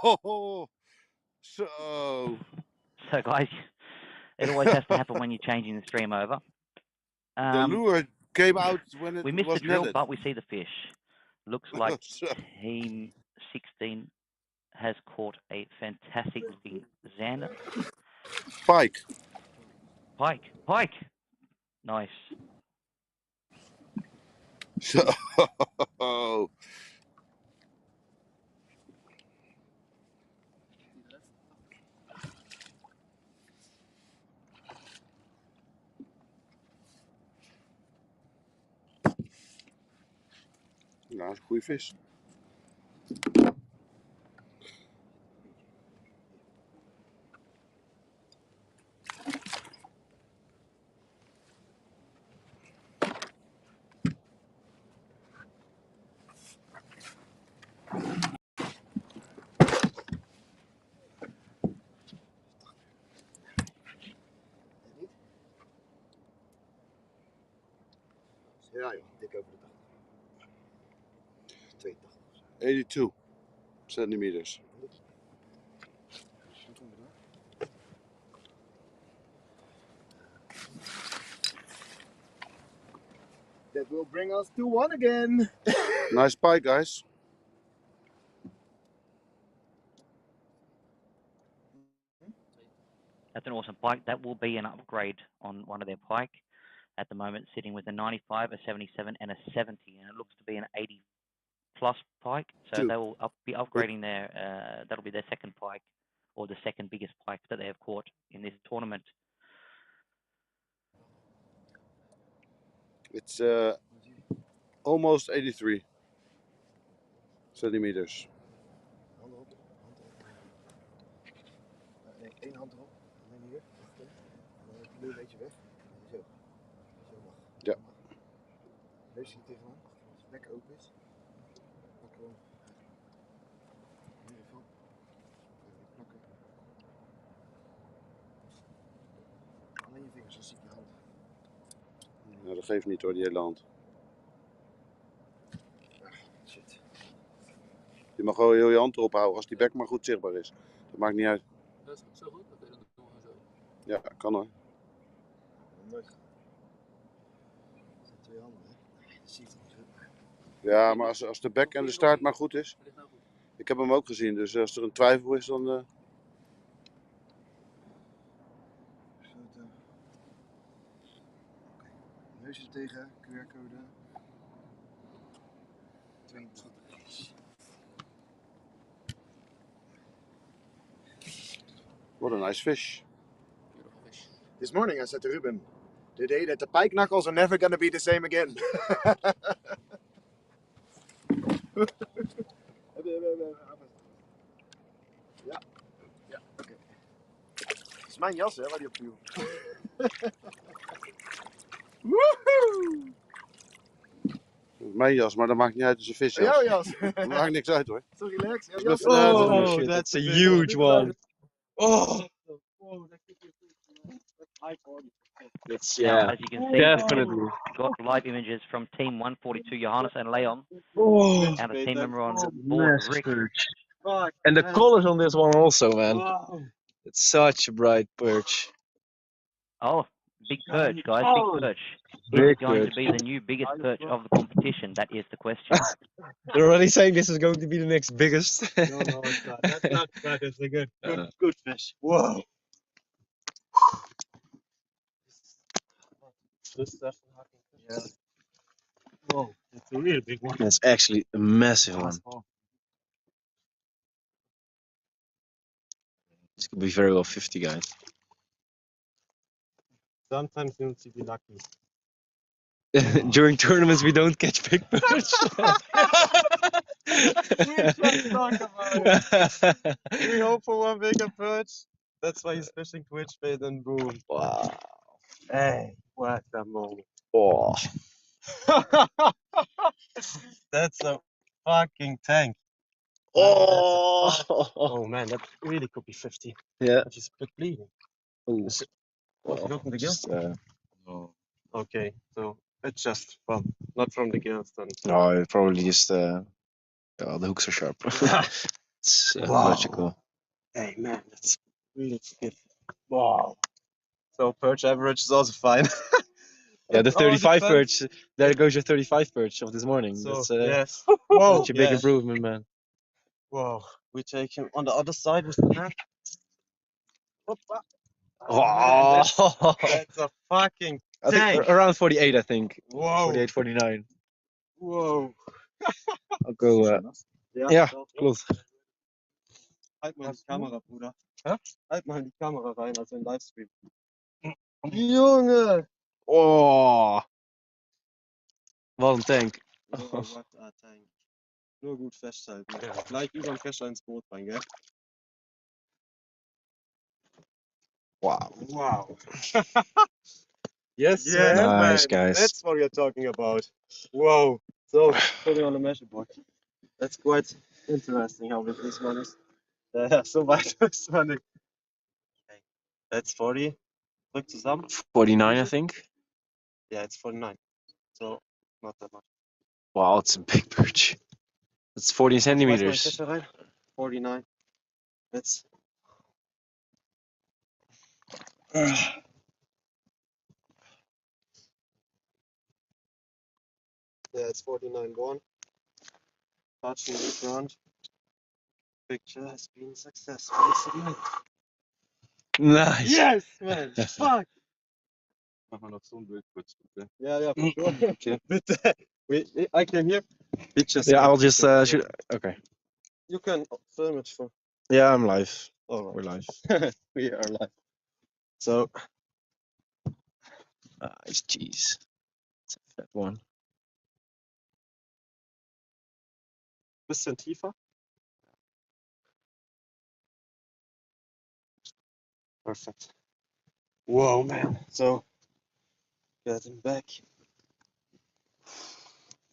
Oh, so. So guys, it always has to happen when you're changing the stream over. The lure came out when it we missed was the drill, netted. but we see the fish. Looks like Team 16 has caught a fantastic looking zander. Pike. Pike. Nice. So. Nou, dat is een goede vis. Ja joh, dik over de 80. 82 centimeters. That will bring us to 1 again. Nice pike, guys. That's an awesome pike. That will be an upgrade on one of their pike. At the moment, sitting with a 95, a 77, and a 70, and it looks to be an 80 plus pike. So they will be upgrading their. That'll be their second pike, or the second biggest pike that they have caught in this tournament. It's almost 83 centimeters. Handen op. Nee, 1 hand erop. En dan hier. En dan heb je nu een beetje weg. Zo. Zo mag. Ja. Neus hier tegenaan. Als het bek open is. Pak gewoon. Hier even op. Even plakken. Alleen je vingers, dan zie ik je hand. Nou, dat geeft niet hoor, die hele hand. Shit. Je mag gewoon heel je hand erop houden als die bek maar goed zichtbaar is. Dat maakt niet uit. Dat is zo goed? Oké, dan doen we zo. Ja, kan hoor. Nooit gaan. Dat zijn 2 handen, hè? Nee, dat zie je toch niet. Ja, maar als de bek en de staart maar goed is. Ik heb hem ook gezien, dus als er een twijfel is, dan... Okay. Neusje tegen, QR-code. 22. What a nice fish. This morning I said to Ruben, the day that the pike knuckles are never gonna be the same again. Ja. Ja, oké. Het is mijn jas, hè, waar die op viel. Woehoe! Dat is mijn jas, maar dat maakt niet uit, het is een visjas. Jouw jas. Dat maakt niks uit hoor. So relax. Jouw jas. Oh, that's a huge one. Oh. It's, yeah, as you can see, definitely. we've got live images from Team 142, Johannes and Leon, Oh, and a team member on board, Rick. and the colors on this one also, man. It's such a bright perch. Oh, big perch, guys, big perch. Is Big it going perch. to be the new biggest perch of the competition? That is the question. They're already saying this is going to be the next biggest. No, it's not. That's not bad. It's a good fish. Whoa. This is definitely hacking fish. Yeah. Whoa, it's a really big one. That's actually a massive one. This could be very well 50, guys. Sometimes you don't see the lucky. During tournaments, we don't catch big perch. We just talk about it. We hope for one bigger perch. That's why he's fishing twitch bait and boom. Wow. Hey, what a moment. Oh. That's a fucking tank. Oh. Oh man, that really could be 50. Yeah. If he's bleeding. Ooh. What, go from the gill? Just, Oh. Okay, so it's just from, not from the gills then. no, probably just, the hooks are sharp. It's Wow. logical. Hey man, that's really good. Wow. So perch average is also fine. Yeah, the It all 35 depends. perch. There goes your 35 perch of this morning. So That's yes. Whoa. such a big Yeah. improvement, man. Whoa. We take him on the other side with the net. Hoppa. Oh, That's a fucking I think tank. around 48. I think Whoa. 48, 49. Whoa. I'll go. Ja, klopt. Halt mal die Kamera, Bruder. Hä? Halt mal in die Kamera rein, also im Livestream. Junge! Oh, wat een tank. Oh, what a tank. Nur gut festhalten. Gleich über dem Kescher ins Boot rein, gell? Wow. Wow. Yes, Nice, man. guys. That's what we're talking about. Wow. So, putting on the measure board. That's quite interesting how big this one is. So weit ist man nicht. Okay. That's 40. Drück zusammen. 49, I think. Yeah, it's 49. So, not that much. Wow, it's a big perch. It's 40 Schmeiß mal den centimeters. Kescher rein. 49. That's. Yeah, it's 49.1. Touching the front. Picture has been successfully submitted. Nice. Yes, man. Fuck. Mach mal noch so ein Bild kurz, bitte. Yeah, for sure. Okay. Bitte. I can hear. Pictures. Yeah, I'll just shoot. Okay. You can film it for. Yeah, I'm live. All We're right. live. We are live. So, Nice, jeez. It's a fat one. bisschen tiefer. Perfect. Whoa, man. So, getting back.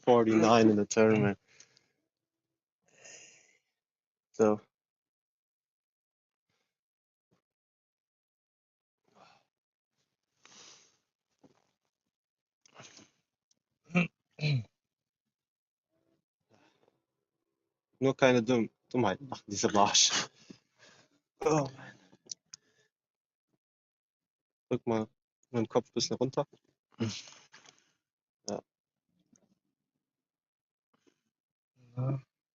49 in the tournament. So, nur keine Dummheit machen, dieser Marsch. Oh, man. Drück mal den Kopf ein bisschen runter. Ja.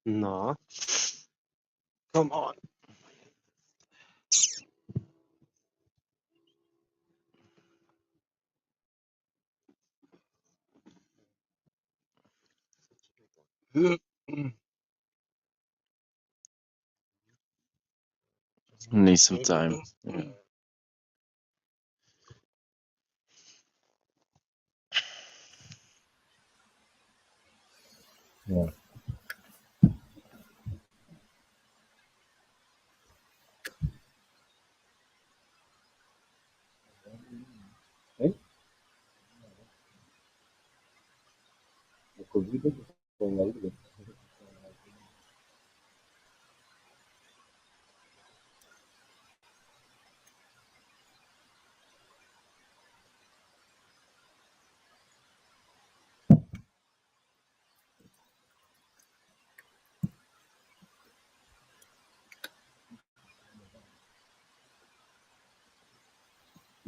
Na. Come on. Need some time. Yeah. Ja. Echt? Ik hoop niet dat het gewoon wel lukt.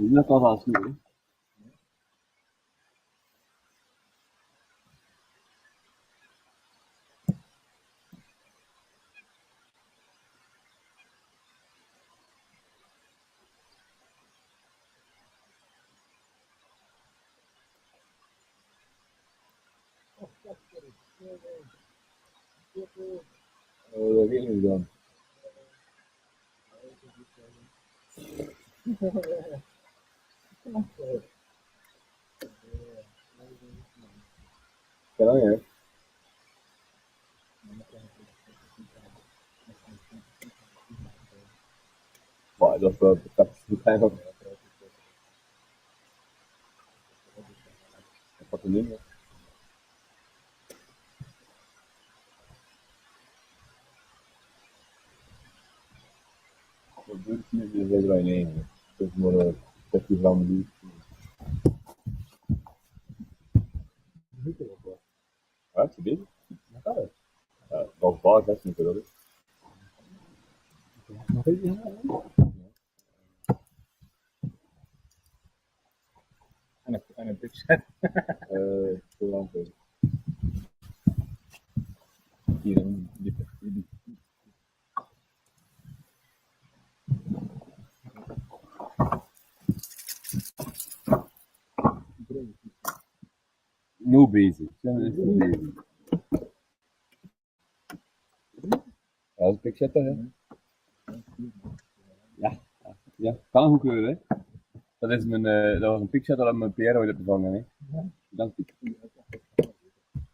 Net al als nu. Dat weet ik niet dan. Kan hè? Maar dat is zijn ook. Wat een ding. Dat doet niet weer erin heen. Dat is maar 30 gram die. Ja, c'est bien. Dat is waar, dat is niet geweldig. En een dipset. Voor hier een diepe. Nu bezig. Zijn we bezig. Ja, dat is een pikzetter, hè? Ja, ja, kan een goedkeur, hè? Dat is mijn, dat was een pikzetter dat mijn PR ooit heb gevangen, hè? Dat is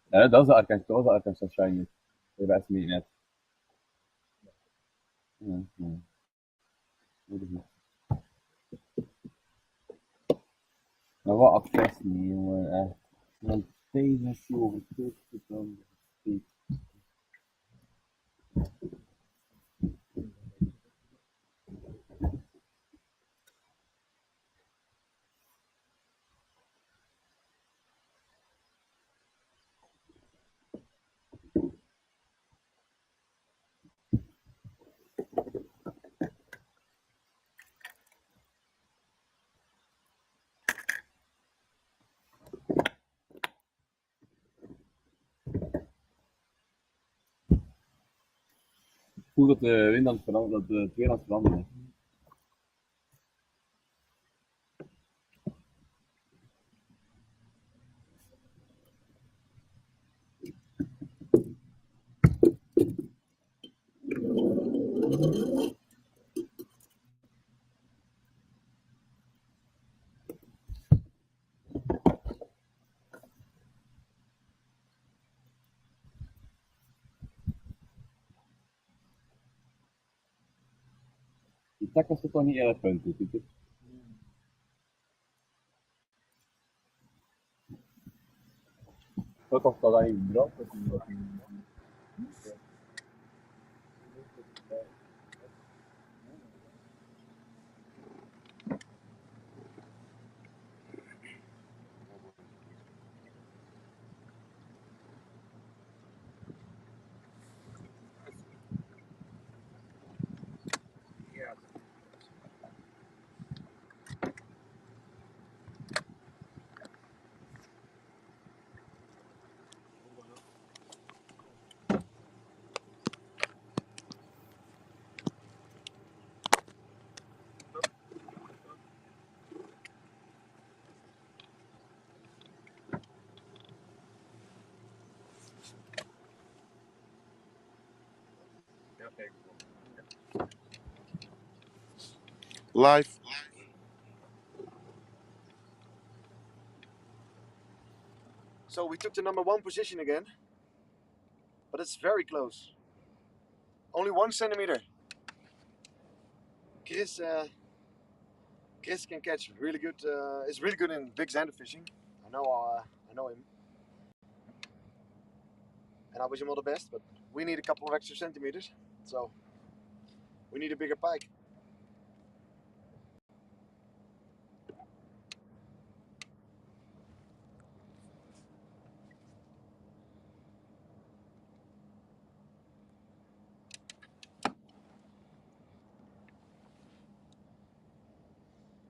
ja, dat is de Arkansas Shine. De rest niet net. Ja, ja. Dat is het. Maar wat aftesten, jongen, echt. Want deze is zo gekust dan. Voel dat de wind aan het veranderen, dat het weer aan het veranderen is. Die tak was toch niet erg punten, Pieter? Ook of dat eigenlijk drop is. Live. So we took the #1 position again, but it's very close. Only 1 centimeter. Chris can catch really good. Is really good in big zander fishing. I know him, and I wish him all the best. But we need a couple of extra centimeters, so we need a bigger pike.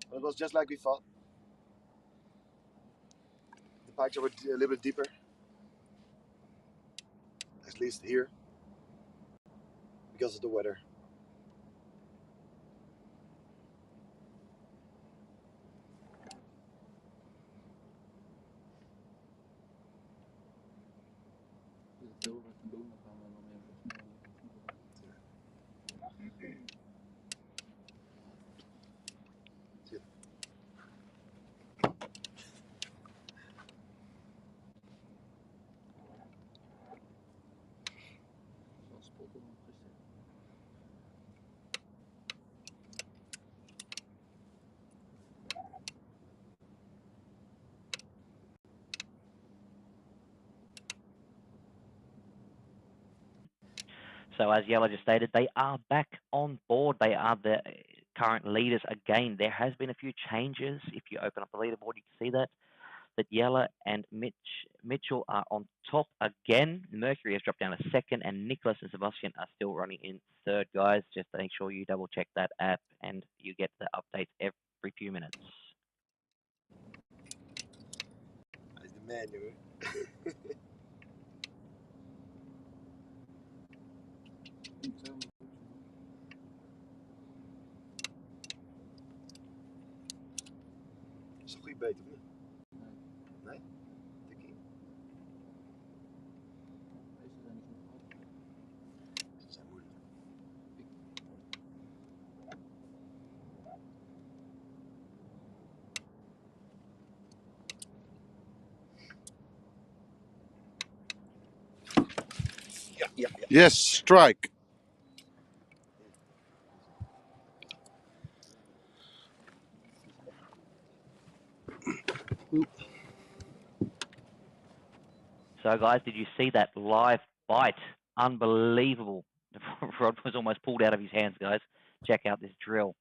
But it was just like we thought. The pikes are a little bit deeper, at least here, because of the weather. So as Yella just stated, they are back on board. They are the current leaders again. There has been a few changes. If you open up the leaderboard, you can see that. that Yella and Mitchell are on top again. Mercury has dropped down a second, and Nicholas and Sebastian are still running in third, guys. Just make sure you double check that app and you get the updates every few minutes. Hij is de man, hoor. Is een goede beet, of niet? Nee? Tikkie? Deze zijn moeilijk. Ja, ja, ja. Yes, strike. So, guys, did you see that live bite? Unbelievable. The rod was almost pulled out of his hands, guys. Check out this drill.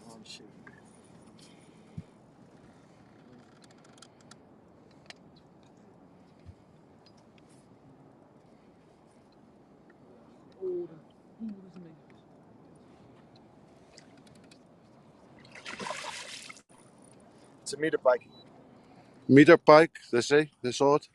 Oh, shit. Het is een meterpike. Meter pike, they say, they saw it.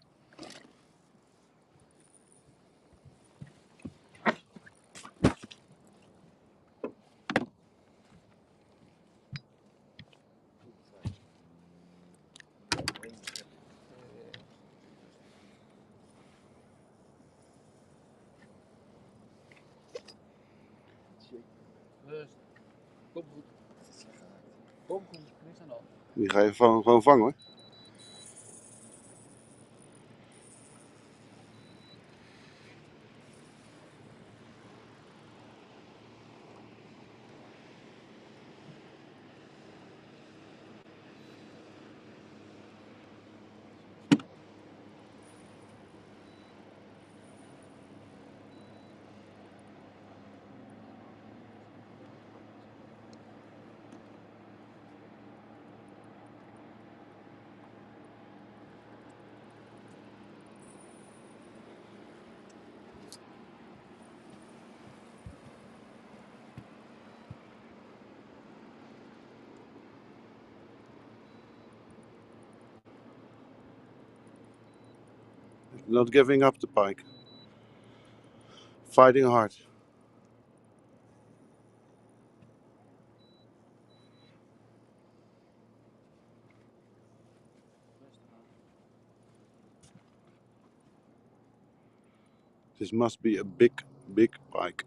Kom goed. Kom goed, niks aan de hand. Die ga je gewoon vangen, hoor. Not giving up the pike. Fighting hard. This must be a big, big pike.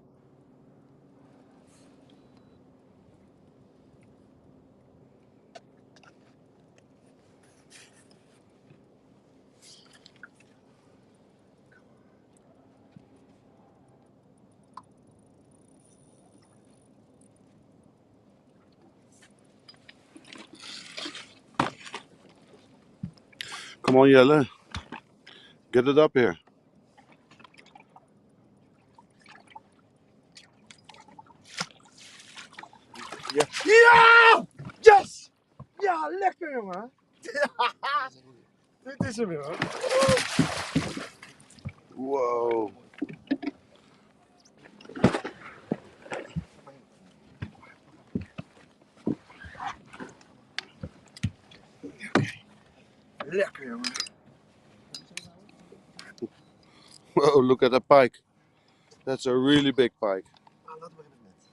Come on, Jelle. Get it up here. Ja! Ja! Yes! Ja, lekker, jongen! Dat is een goeie. Dit is hem weer hoor. Wow. Lekker jongen. Wow, look at that pike. That's a really big pike. Ah, laten we even het net.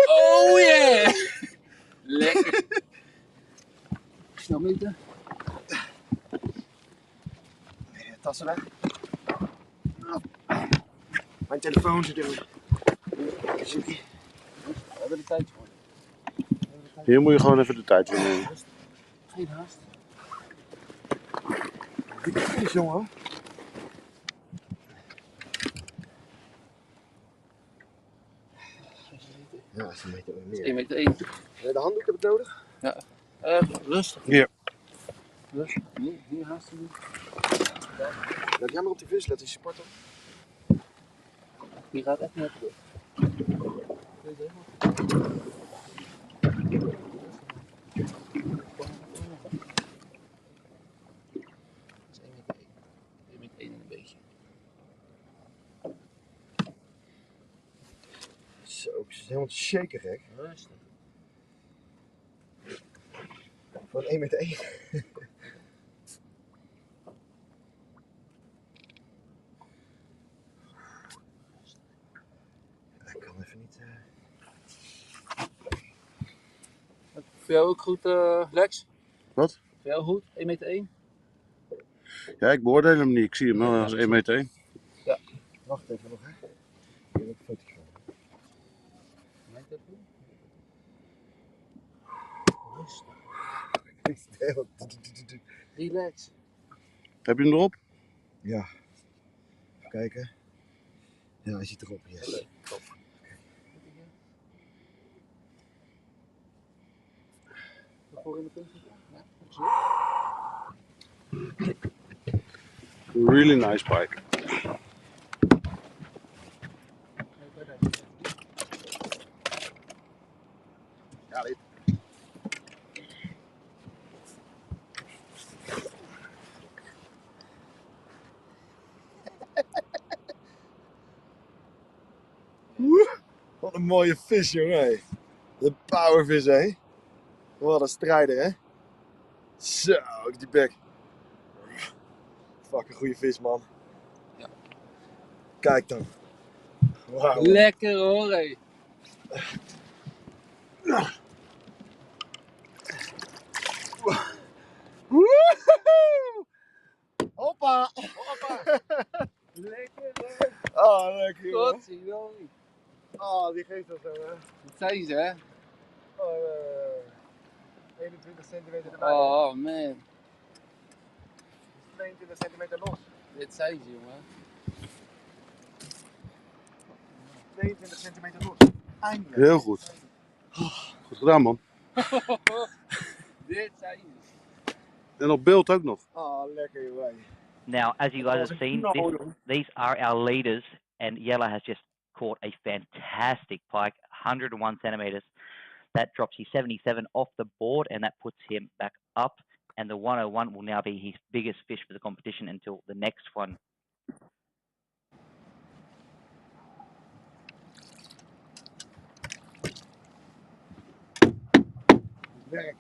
Oh yeah! Lekker. Snel meter. Tassen weg. Mijn telefoon zit in. We hebben de tijd voor. Hier moet je gewoon even de tijd voor nemen. Geen haast. Dikke vis jongen. Ja, dat is een meter meer. 1 meter 1. De handdoek heb ik nodig. Rustig. Hier. Rustig. Niet haast te doen. Let jij maar op die vis, let die spartel. Die gaat echt net door. Dat is 1 meter 1. 1 meter 1 en een beetje. Zo, ik zit helemaal te shaken gek. Rustig. Van 1 meter 1. Ik kan even niet. Voor jou ook goed, Lex? Wat? Voor jou goed? 1 meter 1? Ja, ik beoordeel hem niet. Ik zie hem wel als 1 meter 1. Wacht even nog, hè? Ik heb een foto van. Rustig. Relax. Heb je hem erop? Ja. Even kijken. Ja, hij zit erop. Yes. Voor in de punt. Really nice pike. Ja, dit. Wat een mooie vis, jongen. De powervis, hé. Wat een strijder, hè. Zo, die bek. Fucking goede vis, man. Ja. Kijk dan. Wauw. Lekker hoor, hé. Woehoe! Hoppa. Hoppa. Lekker hoor. Oh, lekker, jongen. Tot ziens. Oh, die geeft dat zo, hè. Dat zijn ze, hè? Oh, 21 centimeter erbij. Oh man. 22 centimeter los. Dit zijn ze, jongen. 22 centimeter los. Eindelijk. Heel goed. Goed gedaan, man. Dit zijn ze. En op beeld ook nog. Oh, lekker, jongen. Now, as you guys have seen, these are our leaders, and Yella has just caught a fantastic pike, 101 centimeters. That drops his 77 off the board, and that puts him back up. And the 101 will now be his biggest fish for the competition until the next one. Werk.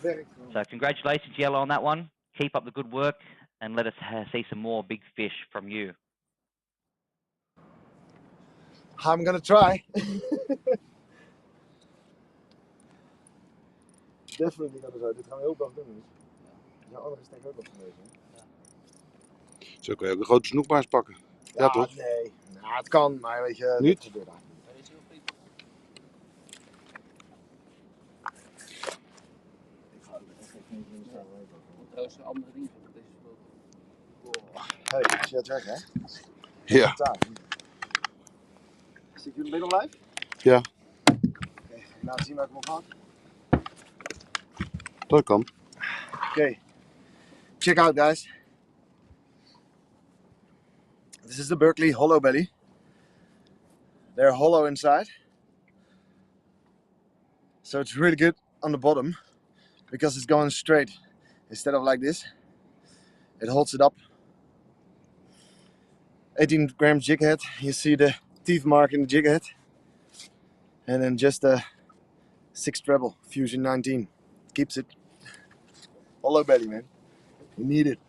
Werk. So congratulations, Yella, on that one. Keep up the good work, and let us see some more big fish from you. I'm gonna try. Definitely gonna try. Dit gaan we heel dag doen. Dus. Ja, andere is denk ik ook nog geweest. Zo kun je ook een grote snoekbaars pakken. Ja, toch? Nee. Nou, het kan, maar weet je. Niet? Dat gebeurt eigenlijk niet. Ik ga ook echt geen in de Trouwens, een andere ding van deze foto. Hé, ik zie het weg, hè? Ja. Zit je nog live? Ja. Laat zien waar ik hem op had. Dat kan. Okay, check out guys. This is the Berkeley hollow belly. They're hollow inside. So it's really good on the bottom because it's going straight instead of like this. It holds it up. 18 gram jig head. You see the teeth mark in the jig head. And then just a 6 treble Fusion 19. Keeps it. Hollow belly, man. You need it.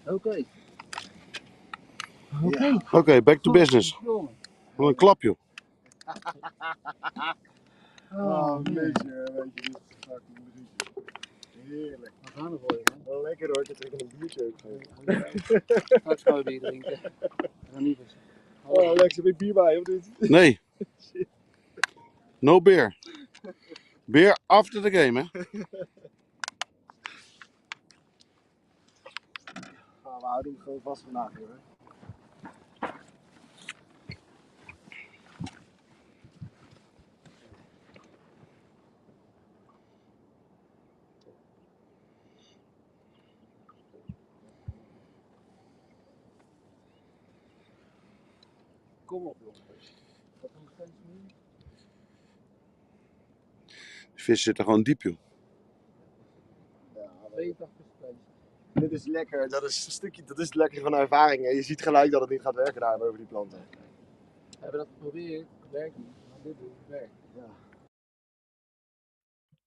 Oké. Yeah. Oké, back to business. Jongen. Wat een klapje. Oh, meisje, weet je, dit is fucking briesje. Heerlijk. We gaan ervoor, man. Wel lekker hoor, ik heb er een biertje ook. Straks gaan we bier drinken. We gaan niet vissen. Oh, Lex, heb ik bier bij of niet? Nee. No beer. Beer after the game, hè? Oh, we houden hem gewoon vast vandaag, hoor. Kom op, jongens. Wat een grens nu? De vis zit er gewoon diep, joh. Ja, 82 grens. dit is lekker, dat is een stukje, dat is lekker van ervaring. Hè. Je ziet gelijk dat het niet gaat werken daar over die planten. We hebben dat geprobeerd. Het werkt niet. Maar dit doet het werkt.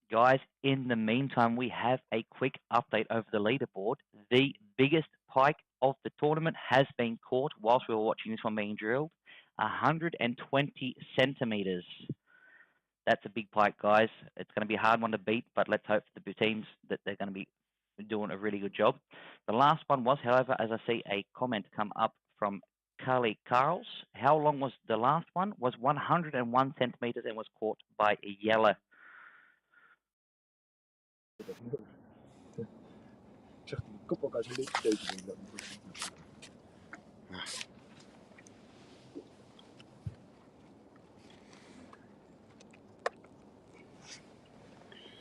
Guys, in the meantime, we have a quick update over the leaderboard. The biggest pike of the tournament has been caught whilst we were watching this one being drilled. 120 centimeters. That's a big pike, guys. It's going to be a hard one to beat, but let's hope for the teams that they're going to be doing a really good job. The last one was, however, as I see a comment come up from Carly Carls. How long was the last one? Was 101 centimeters and was caught by a yeller. Ik zeg die kop ook als je dit tekent.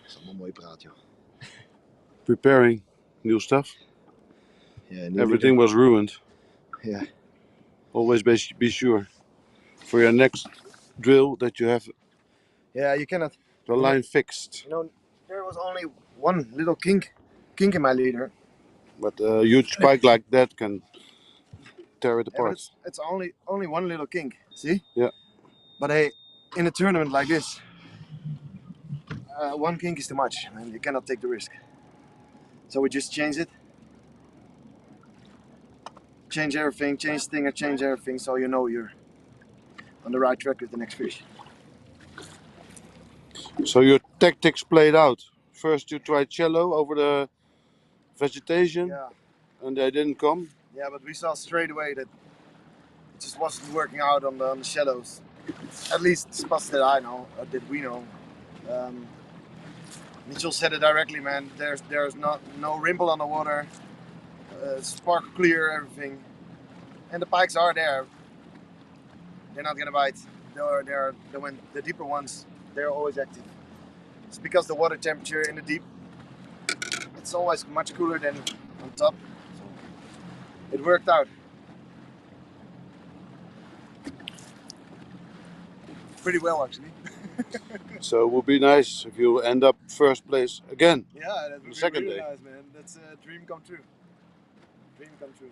Dat is allemaal mooi praat, joh. Preparing new stuff. Yeah, Everything was ruined. Yeah. Always be sure for your next drill that you have Yeah, you cannot. the line fixed. You know, there was only one little kink in my leader. But a huge spike like that can tear it Yeah, but apart. it's only one little kink. See? Yeah. But hey, in a tournament like this, one kink is too much, and you cannot take the risk. So we just change it. Change everything, change stinger, change everything, so you know you're on the right track with the next fish. So your tactics played out. First you tried shallow over the vegetation, Yeah. and they didn't come. Yeah, but we saw straight away that it just wasn't working out on the shallows. At least spots that I know, or that we know. Mitchell said it directly, man. There's no rimple on the water, sparkle clear, everything, and the pikes are there. They're not gonna bite. The deeper ones, they're always active. It's because the water temperature in the deep, it's always much cooler than on top. So it worked out. Pretty well, actually. So it would be nice if you end up first place again. Yeah, that would be second really day. nice, man. That's a dream come true. Dream come true.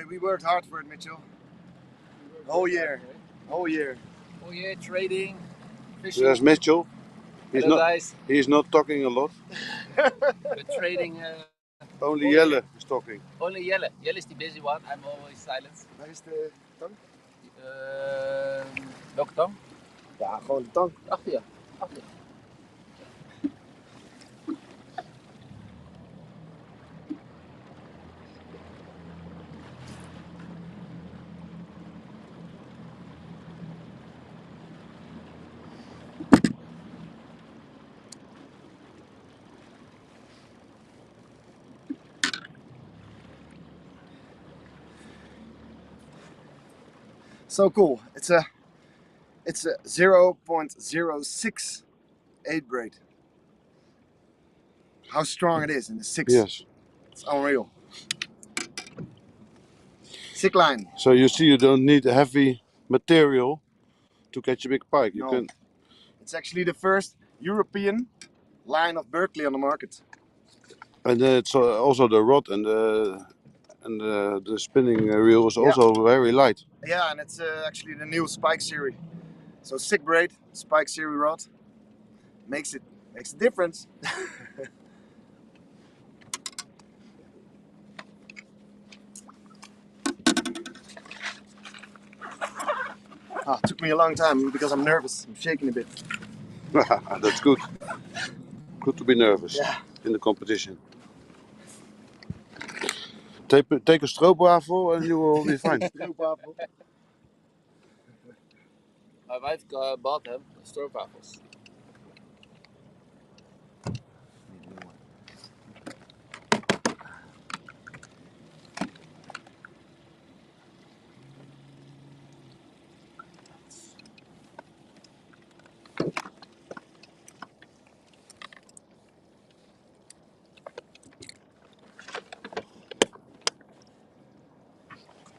We worked hard for it, Mitchell. Whole year. Whole year. Oh yeah, trading, So fishing. there's Mitchell. Hello guys. He's not talking a lot. We're trading. Only Oh, Jelle is talking. Only Jelle. Jelle is the busy one. I'm always silent. Waar is de tang? Welke tang? Ja, gewoon de tang. Achter je. Achter je. So cool. It's a 0.068 braid. How strong it is in the 6. Yes. It's unreal. Sick line. So you see, you don't need a heavy material to catch a big pike. You No. can. It's actually the first European line of Berkeley on the market. And it's also the rod and the spinning reel is also very light. Yeah, and it's actually the new Spike series. So sick braid, Spike series rod. Makes a difference. It took me a long time because I'm nervous. I'm shaking a bit. That's good. Good to be nervous in the competition. Take a stroopwafel and you will be fine. Stroopwafel. My wife bought them, stroopwafels.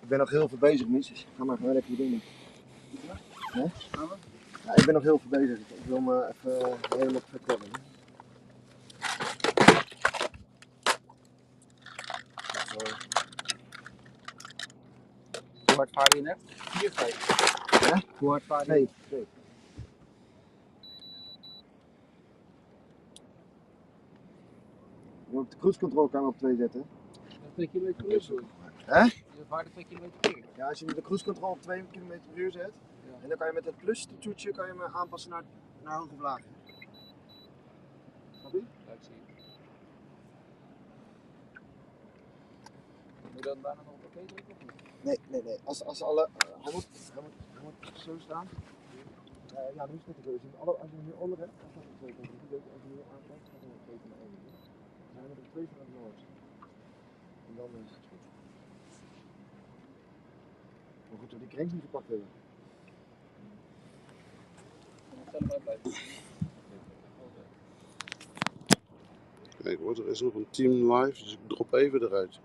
Ik ben nog heel veel bezig, Mies. Ga maar lekker doen. Ja? Ja, ik ben nog heel veel bezig. Ik wil me even helemaal vertellen. Hoe hard vaar je net? 4, 5. Ja? Hoe hard vaar je? 2. 2. Je moet op de cruise control kan op 2 zetten. 2 km per uur doen. Hè? Je vaart 2 km per uur. Ja, als je de cruise control op 2 km per uur zet, en dan kan je met het plus toetsje kan je hem aanpassen naar hoog of laag. Snap je? Ja, ik zie het. Moet je dan daarna nog oké drukken of niet? Nee. Als alle, hij moet zo staan. Ja, nu is het niet zo. Als je hem nu onder hebt, dan staat het 2,3. Als je hem nu aanpakt, dan gaat het 2,1. Dan zijn we er 2 van het noord. En dan is het goed. Maar goed, dat we die krenks niet gepakt hebben. Stel maar blijven. Kijk hoor, er is nog een team live, dus ik drop even eruit.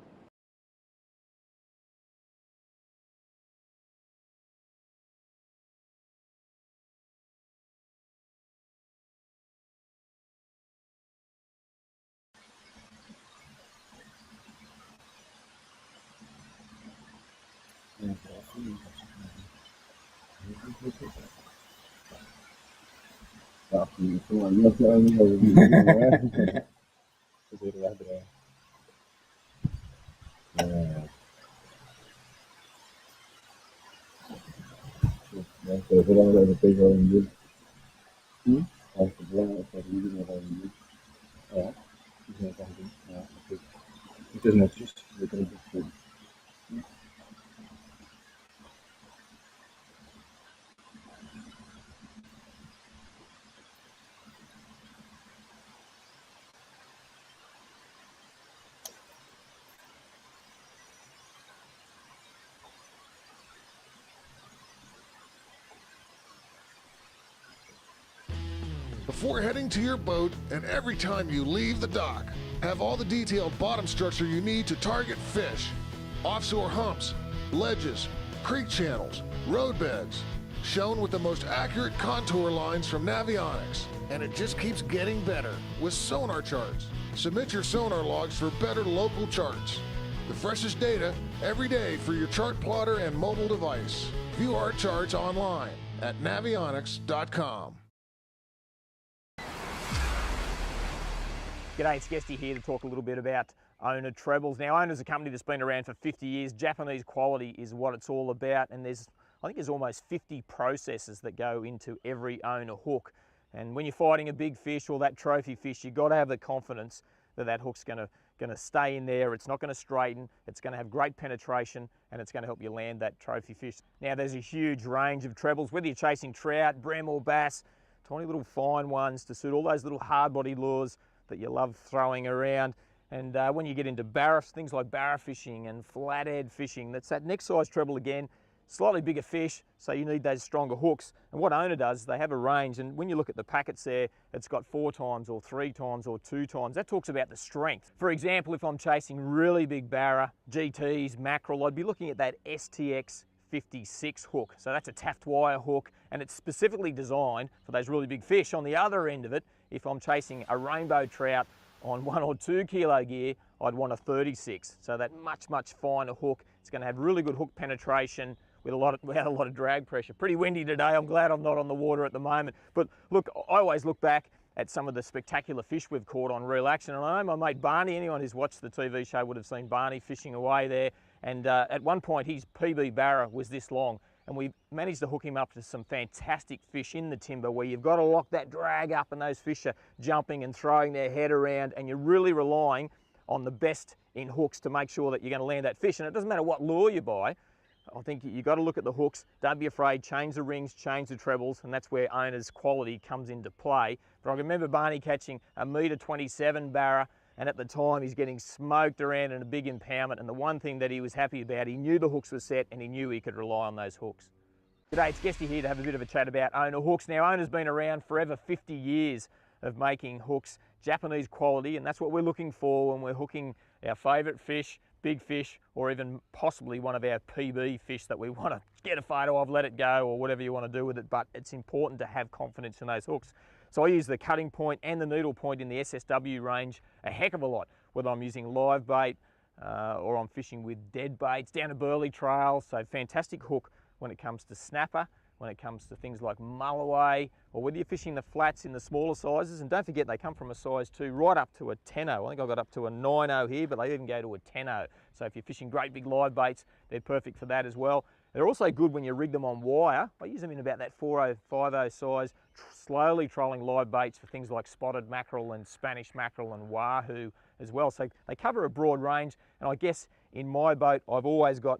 Ja, nog niet over. Dat is weer wegdraaien. Ja, ik heb belangrijk dat ik tegen een doen. Als het belangrijk is dat jullie nog even doen. Ja, die zijn het aan het doen. Ja, oké. Het is netjes, we kunnen het doen. Before heading to your boat and every time you leave the dock, have all the detailed bottom structure you need to target fish. Offshore humps, ledges, creek channels, road beds, shown with the most accurate contour lines from Navionics. And it just keeps getting better with sonar charts. Submit your sonar logs for better local charts. The freshest data every day for your chart plotter and mobile device. View our charts online at navionics.com. G'day, it's Guesty here to talk a little bit about Owner trebles. Now, Owner's a company that's been around for 50 years. Japanese quality is what it's all about, and I think there's almost 50 processes that go into every Owner hook. And when you're fighting a big fish or that trophy fish, you've got to have the confidence that that hook's going to stay in there. It's not going to straighten. It's going to have great penetration, and it's going to help you land that trophy fish. Now, there's a huge range of trebles, whether you're chasing trout, brim or bass, tiny little fine ones to suit all those little hard-body lures that you love throwing around. And when you get into barra, things like barra fishing and flathead fishing, that's that next size treble again. slightly bigger fish, so you need those stronger hooks. And what Owner does, they have a range, and when you look at the packets there, it's got 4 times or 3 times or 2 times. That talks about the strength. For example, if I'm chasing really big barra, GTs, mackerel, I'd be looking at that STX 56 hook. So that's a taft wire hook, and it's specifically designed for those really big fish. On the other end of it, if I'm chasing a rainbow trout on 1 or 2 kilo gear, I'd want a 36. So that much finer hook. It's going to have really good hook penetration without a lot of drag pressure. Pretty windy today. I'm glad I'm not on the water at the moment. But look, I always look back at some of the spectacular fish we've caught on Real Action. And I know my mate Barney, anyone who's watched the TV show would have seen Barney fishing away there. And at one point his PB barra was this long. And we managed to hook him up to some fantastic fish in the timber where you've got to lock that drag up and those fish are jumping and throwing their head around, and you're really relying on the best in hooks to make sure that you're going to land that fish. And it doesn't matter what lure you buy. I think you've got to look at the hooks. Don't be afraid, change the rings, change the trebles, and that's where Owner's quality comes into play. But I remember Barney catching a .27 barra, and at the time he's getting smoked around in a big impoundment, and the one thing that he was happy about, he knew the hooks were set and he knew he could rely on those hooks. Today it's Guesty here to have a bit of a chat about Owner hooks. Now Owner's been around forever, 50 years of making hooks, Japanese quality, and that's what we're looking for when we're hooking our favourite fish, big fish, or even possibly one of our PB fish that we want to get a photo of, let it go, or whatever you want to do with it. But it's important to have confidence in those hooks. So I use the cutting point and the needle point in the SSW range a heck of a lot, whether I'm using live bait or I'm fishing with dead baits down a burley trail. So fantastic hook when it comes to snapper, when it comes to things like mulloway, or whether you're fishing the flats in the smaller sizes. And don't forget, they come from a size 2 right up to a 10-0. I think I got up to a 9-0 here, but they even go to a 10-0. So if you're fishing great big live baits, they're perfect for that as well. They're also good when you rig them on wire. I use them in about that 4-0, 5-0 size, slowly trolling live baits for things like spotted mackerel and Spanish mackerel and wahoo as well. So they cover a broad range, and I guess in my boat I've always got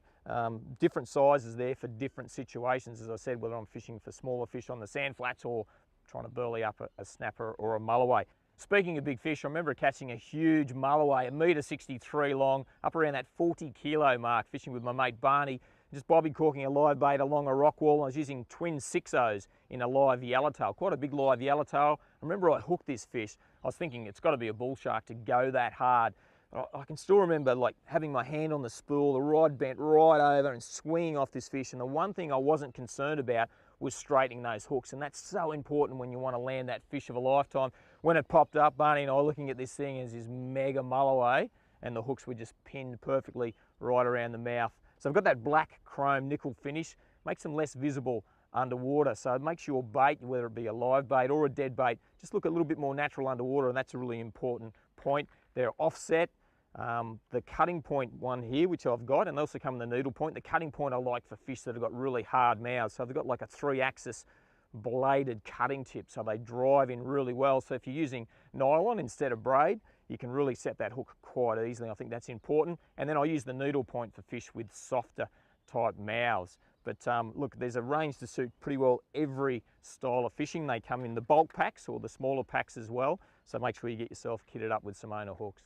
different sizes there for different situations, as I said, whether I'm fishing for smaller fish on the sand flats or trying to burley up a snapper or a mulloway. Speaking of big fish, I remember catching a huge mulloway, a .63 long, up around that 40 kilo mark, fishing with my mate Barney, just bobby corking a live bait along a rock wall. I was using twin 6-0s in a live yellowtail, quite a big live yellowtail. I remember I hooked this fish. I was thinking it's got to be a bull shark to go that hard. I can still remember like having my hand on the spool, the rod bent right over and swinging off this fish. And the one thing I wasn't concerned about was straightening those hooks. And that's so important when you want to land that fish of a lifetime. When it popped up, Barney and I were looking at this thing as this mega mulloway, and the hooks were just pinned perfectly right around the mouth. So I've got that black chrome nickel finish, makes them less visible underwater. So it makes your bait, whether it be a live bait or a dead bait, just look a little bit more natural underwater, and that's a really important point. They're offset. The cutting point one here, which I've got, and they also come in the needle point. The cutting point I like for fish that have got really hard mouths. So they've got like a 3-axis bladed cutting tip, so they drive in really well. So if you're using nylon instead of braid, you can really set that hook quite easily. I think that's important. And then I use the needle point for fish with softer type mouths. But look, there's a range to suit pretty well every style of fishing. They come in the bulk packs or the smaller packs as well. So make sure you get yourself kitted up with some Owner hooks.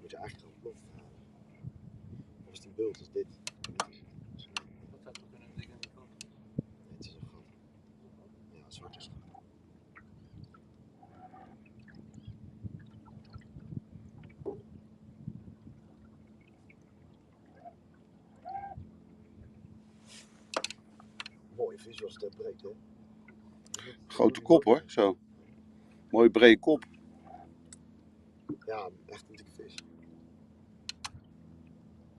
Moet je eigenlijk gewoon plof halen. Of is die bult als dit? Dat zou toch kunnen liggen in de kant? Nee, het is een gat. Ja, een zwarte gat. Mooie vis was het breed, hè? Grote kop hoor, zo. Mooi brede kop. Ja, echt een dikke vis.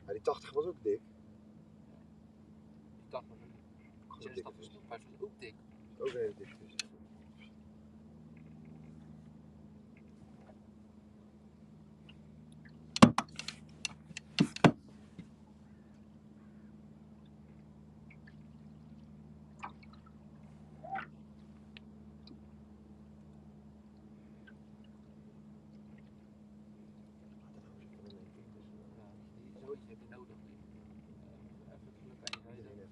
Ja, die 80 was ook dik. Die 80 was ook dik. Ook dik. Was ook dik. Ook een hele dikke vis. Zoiets heb je nodig. Even geluk aan je zijde.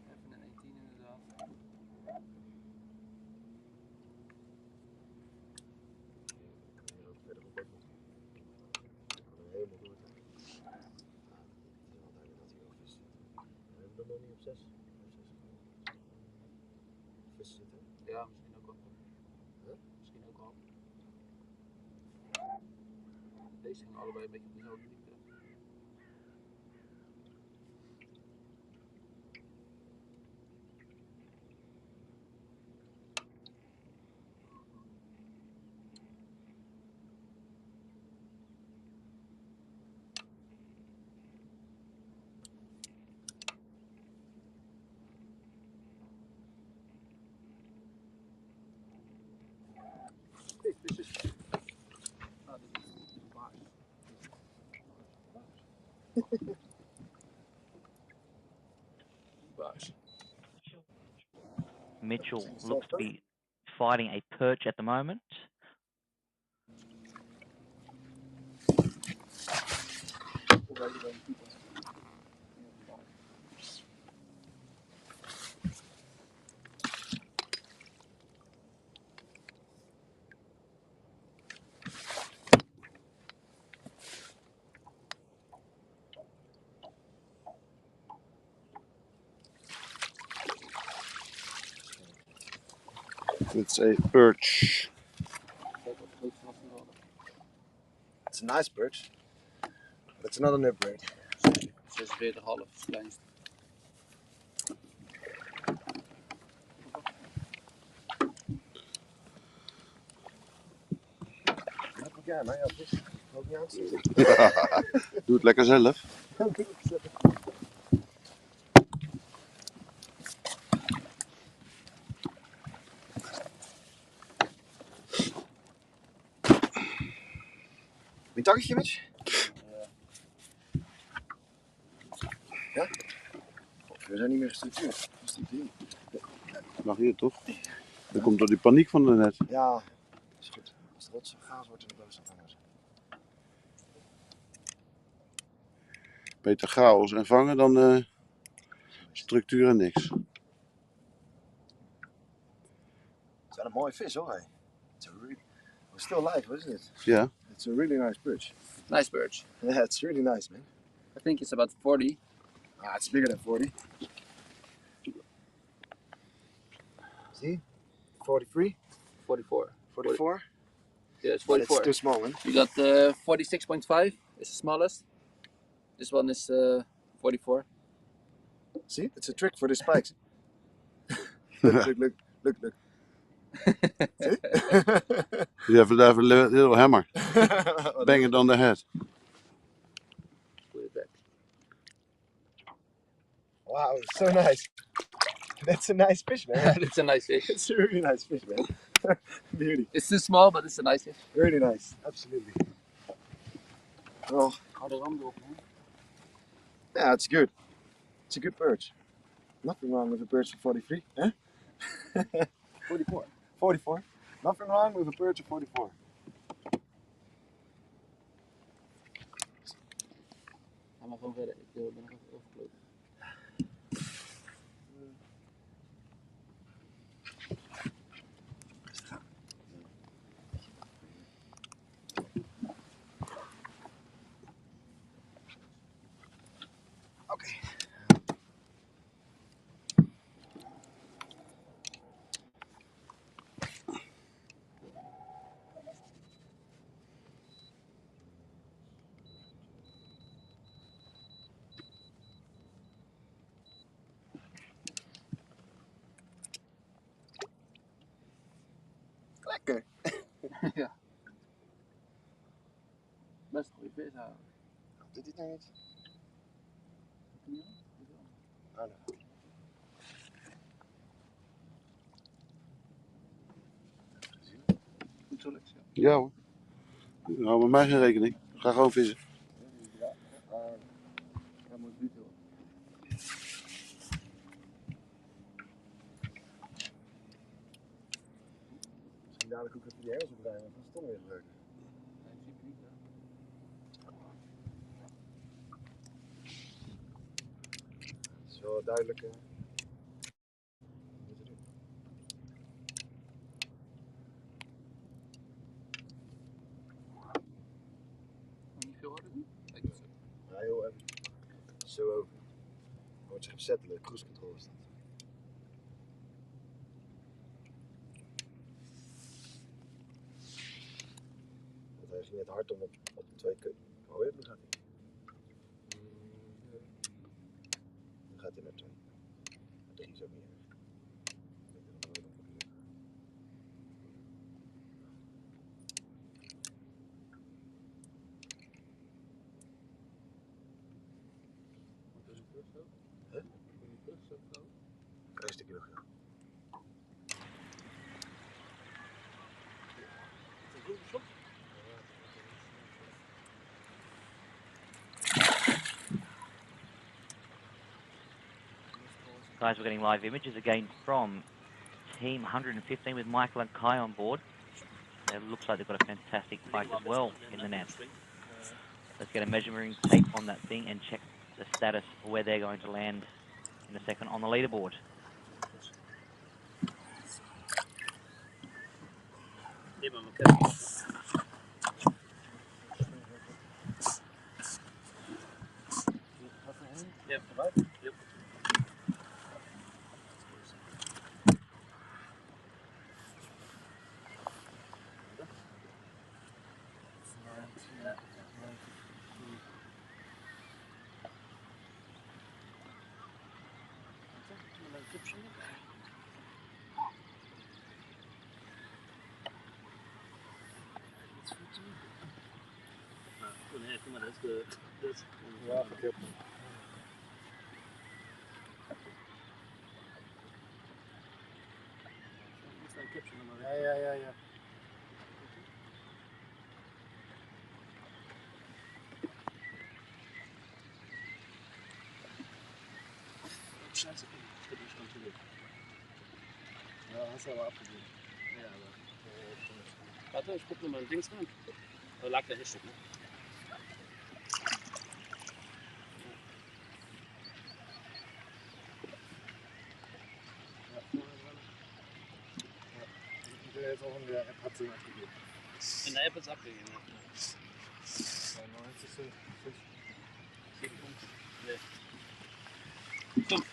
Even een 110 inderdaad. Verder op bed moet. Helemaal door. Het is wel duidelijk dat hij wel vis zit. We hebben er nog niet op 6. Vis zitten. Ja, misschien ook al. Huh? Misschien ook al. Deze gingen allebei een beetje op dezelfde diepte. Hey, dit is... Ah, dit is een baars. Baars. Mitchell looks to be fighting a perch at the moment. It's a perch. It's a nice perch. But it's not an upgrade. 46,5 is het kleinste. Heb ik jij, maar ja, vis. Ook niet aan te zien. Doe het lekker zelf. Een takketje, Mitch? Ja? We zijn niet meer gestructureerd. Mag hier toch? Dat komt door die paniek van daarnet. Ja, is goed. Als het rots gaas wordt in de boos, dan gaan we zo. Beter chaos en vangen dan structuur en niks. Het is wel een mooie vis hoor. Hey. We're still alive, isn't it? Yeah. It's a really nice perch. Nice perch. Yeah, it's really nice, man. I think it's about 40. Ah, it's bigger than 40. See? 43? 44. 44? Yeah, it's But 44. it's too small, man. You got 46.5 is the smallest. This one is 44. See? It's a trick for the spikes. Look. See? You have a little hammer. Bang it on the head. Put it back. Wow, so nice. That's a nice fish, man. It's a nice fish. It's a really nice fish, man. Beauty. It's too small, but it's a nice fish. Really nice, absolutely. Well, yeah, it's good. It's a good perch. Nothing wrong with a perch of 43, huh? 44. 44. Nothing wrong with a perch of 44. Ga maar gewoon verder. Ik ben nog even overgevlogen. Okay. Lekker. Ja. Best een goede vis houden. Doet hij nou niet? Ja. Oh, no. toilets. Ja hoor. Nou, met mij geen rekening. Ga gewoon vissen. Ja, moet niet hoor. Misschien dadelijk ook even die hengels opruimen van stom weer gebruiken. Nee, in principe niet. Het is wel duidelijk. Niet veel harder doen? Nee, dat is Ja, heel even. Zo over. Dan wordt je gezet, de cruise control staat. Want hij ging net hard om op de twee kut. Oh ja, nu gaat hij. Nu gaat hij naar twee. Maar drie is ook niet erg. Ik denk dat het nooit op moet lukken. Wat is een terug zo? Huh? Kun je terug zo? Klein stukje nog, ja. Is dat goed shot? Guys, we're getting live images again from Team 115 with Michael and Kai on board. It looks like they've got a fantastic pike as well in the net. Let's get a measuring tape on that thing and check the status of where they're going to land in a second on the leaderboard. Ja, verkeerd. Ja. Ja, hast du aber abgegeben. Ja, aber. Warte, ich guck nochmal links rein. Da lag der Hirsch, ne? Der jetzt auch in der App hat sie abgegeben. In der App ist abgegeben, ja. 92 sind 7 Punkte. Nee. 5.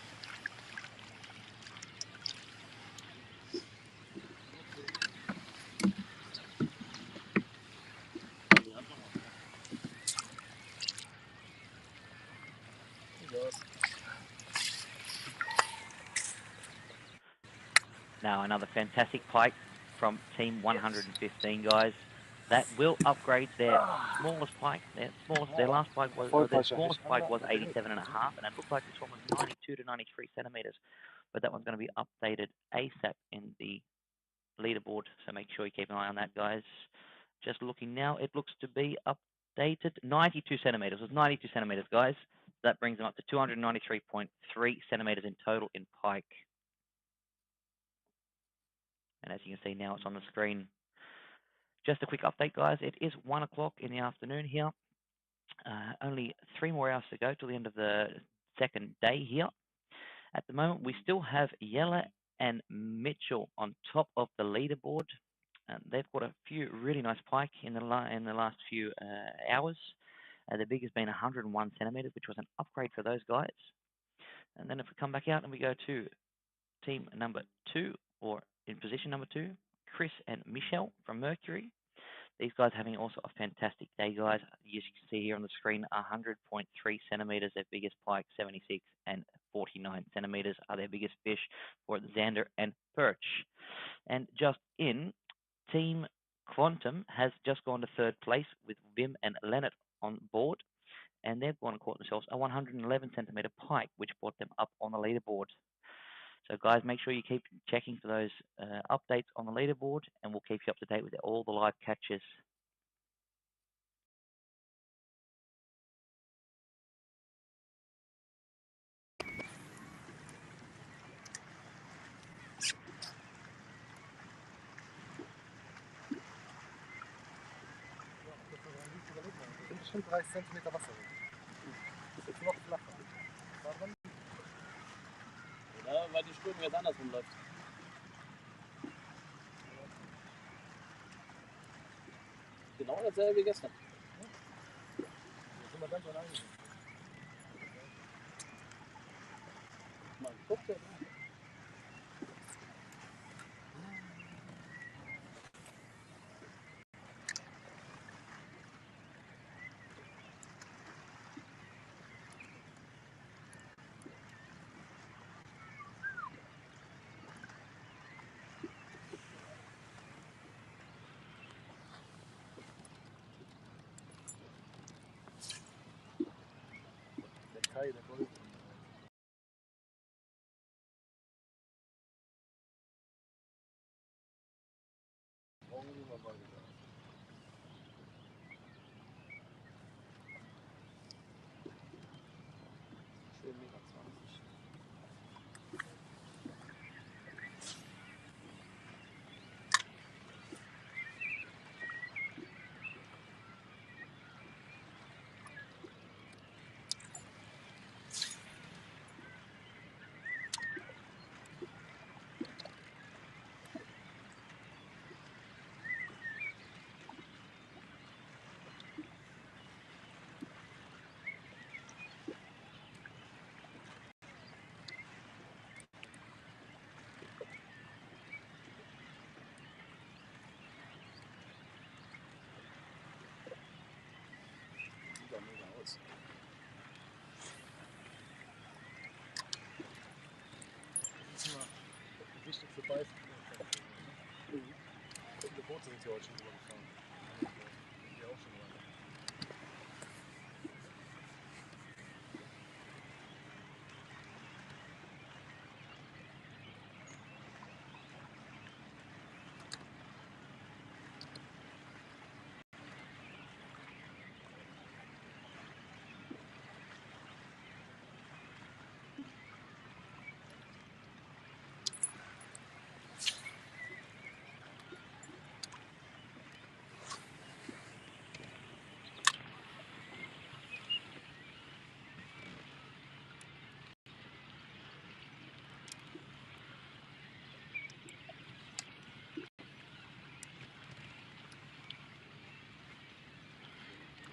Now another fantastic pike from Team 115, guys. That will upgrade their smallest pike. Their last pike was their smallest pike was 87.5, and it looked like this one was 92 to 93 centimeters. But that one's going to be updated ASAP in the leaderboard, so make sure you keep an eye on that, guys. Just looking now, it looks to be updated 92 centimeters. It was 92 centimeters, guys. That brings them up to 293.3 centimeters in total in pike. And as you can see now, it's on the screen. Just a quick update, guys. It is 1 o'clock in the afternoon here. Only 3 more hours to go till the end of the second day here. At the moment, we still have Yella and Mitchell on top of the leaderboard. They've got a few really nice pike in the last few hours. The biggest being 101 centimeters, which was an upgrade for those guys. And then if we come back out and we go to team number 2, or in position number 2, Chris and Michelle from Mercury. These guys having also a fantastic day, guys. As you can see here on the screen, 100.3 centimeters, their biggest pike, 76 and 49 centimeters are their biggest fish for Xander and Perch. And just in, Team Quantum has just gone to 3rd place with Wim and Leonard on board, and they've gone and caught themselves a 111 centimeter pike, which brought them up on the leaderboard. So guys, make sure you keep checking for those updates on the leaderboard, and we'll keep you up to date with all the live catches. Bestimmt 30 Zentimeter Wasser drin. Das ist jetzt noch flacher. Warum? Ja, weil die Strömung jetzt andersrum läuft. Genau dasselbe wie gestern. Jetzt sind wir ganz alleine. Mal guckt ja. Der Kai, der Gold. Morgen sind wir beide da. Schön Meter 20. Sieht doch mega aus. Das ist immer das wichtigste Beißen. Viele Boote sind hier heute schon drüber gefahren. Die auch schon waren.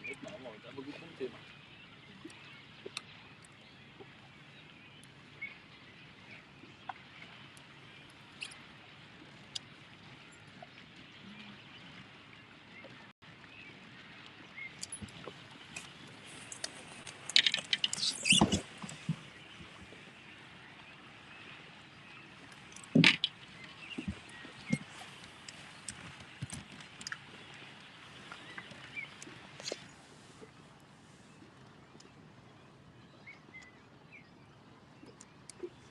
Guck mal, haben wir uns aber gut vom Thema.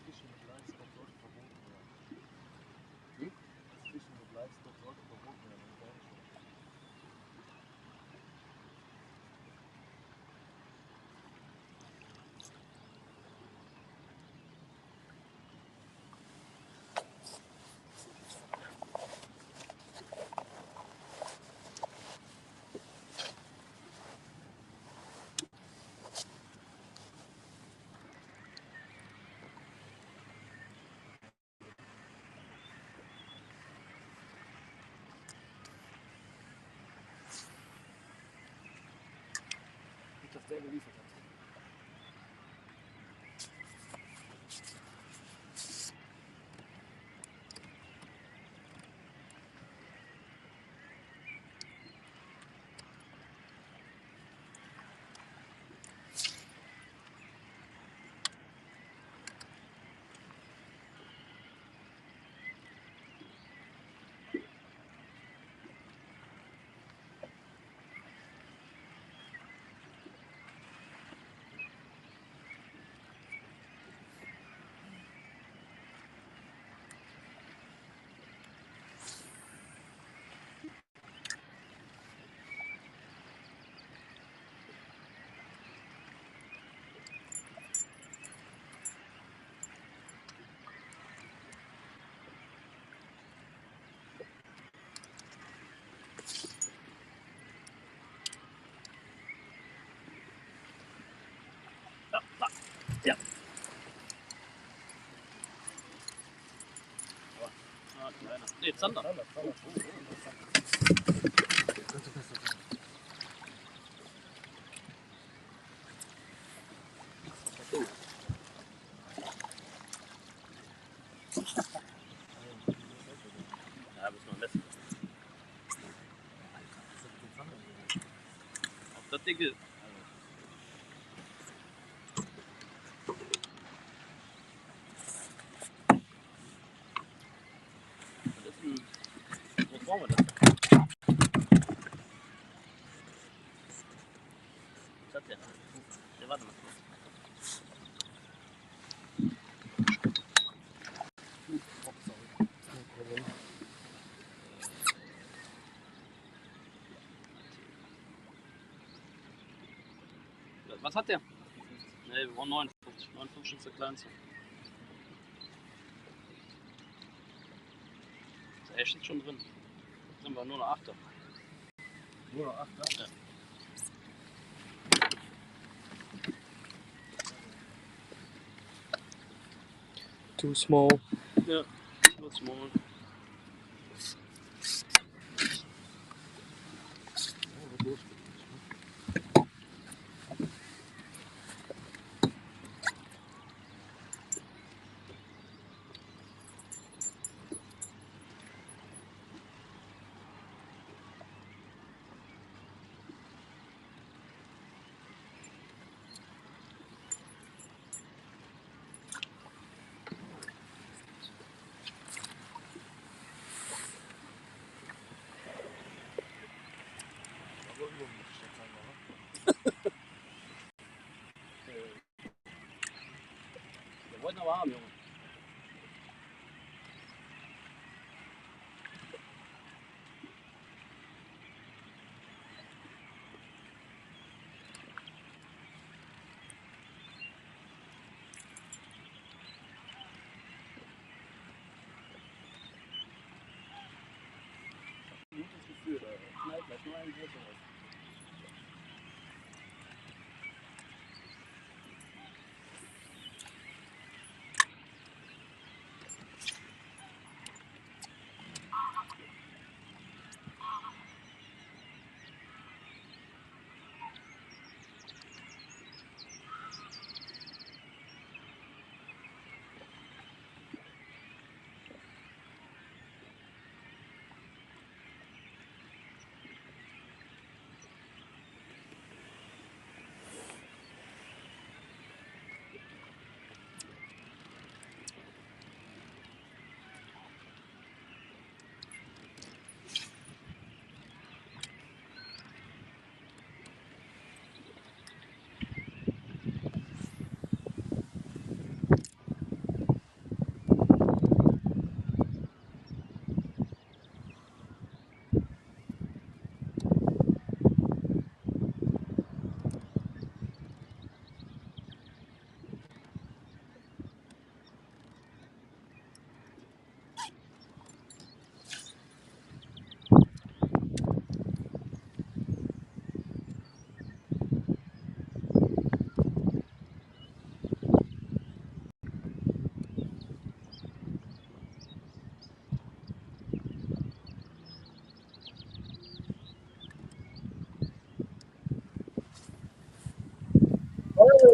Fischen mit Livestock sollte verboten werden. Das Fischen mit Livestock sollte verboten werden. Gut, dass der geliefert hat. Ja. Nee, Zander. Ja, müssen wir messen. Auf das Dicke. Was wollen wir das? Was hat der? Der warte mal. Was hat der? Ne, wir brauchen 59. 59 ist der kleinste. Er steht schon drin. Jetzt sind wir nur noch 8er. Nur noch 8er? Ja. Too small. Ja, too small. Wir wollten aber haben, Junge. Gutes Gefühl, da knallt gleich nur ein großer raus.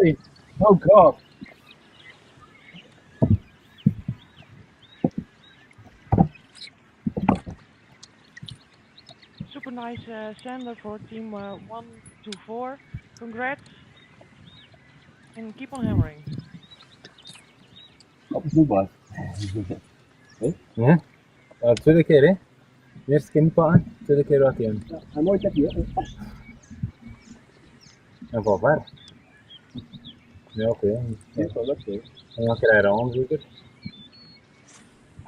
Hey! Oh god! Super nice sander for team 1 to 4. Congrats and keep on hammering. Op een voetbal. Ja? Tweede keer hè? De eerste keer niet pakken, tweede keer wat in. Ja, een mooi tekje hè? En van ver. Ja oké. Dat is wel leuk hè? En dan krijg je een aanzoeker.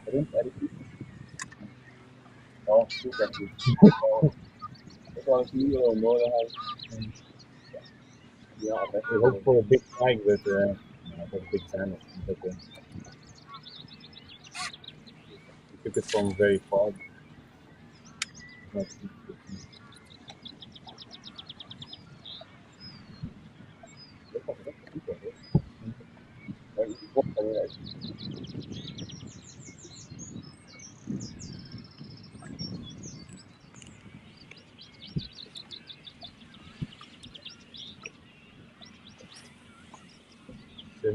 Rond erg goed. Ja, super goed. Ik was nu wel nodig hebben. Ja, I hope for a big pike, but for a big salmon. But, we took it from very far. Not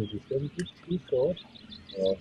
70, 70, too short. Oh,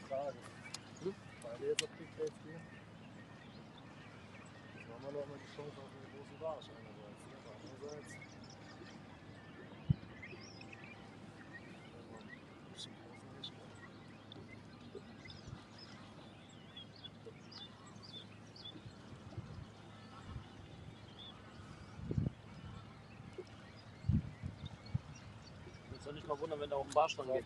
Frage. Weil wir jetzt auf Kick jetzt gehen. Jetzt haben wir noch mal die Chance auf einen großen Barsch einerseits. Ne? Andererseits. Ein bisschen großen nicht mehr. Jetzt soll ich mal wundern, wenn da auch ein Barsch dran geht.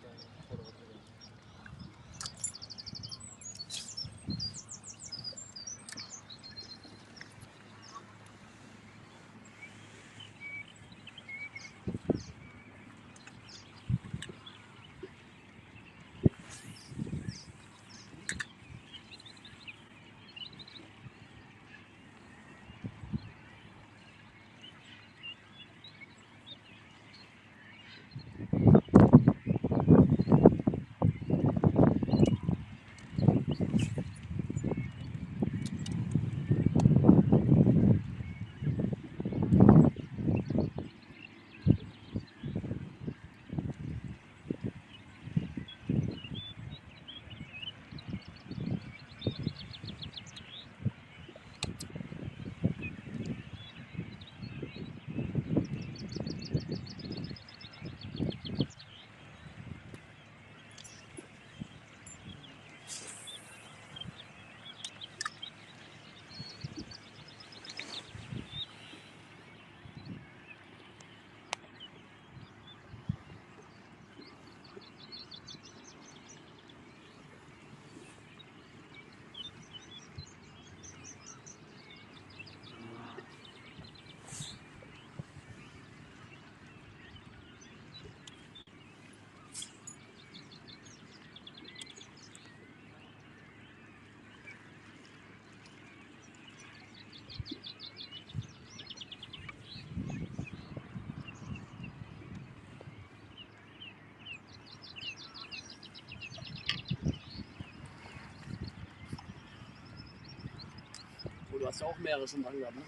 hast du auch mehrere schon dran gehabt, ne?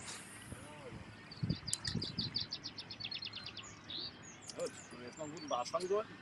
Gut, wenn wir jetzt noch einen guten Barsch fangen sollten.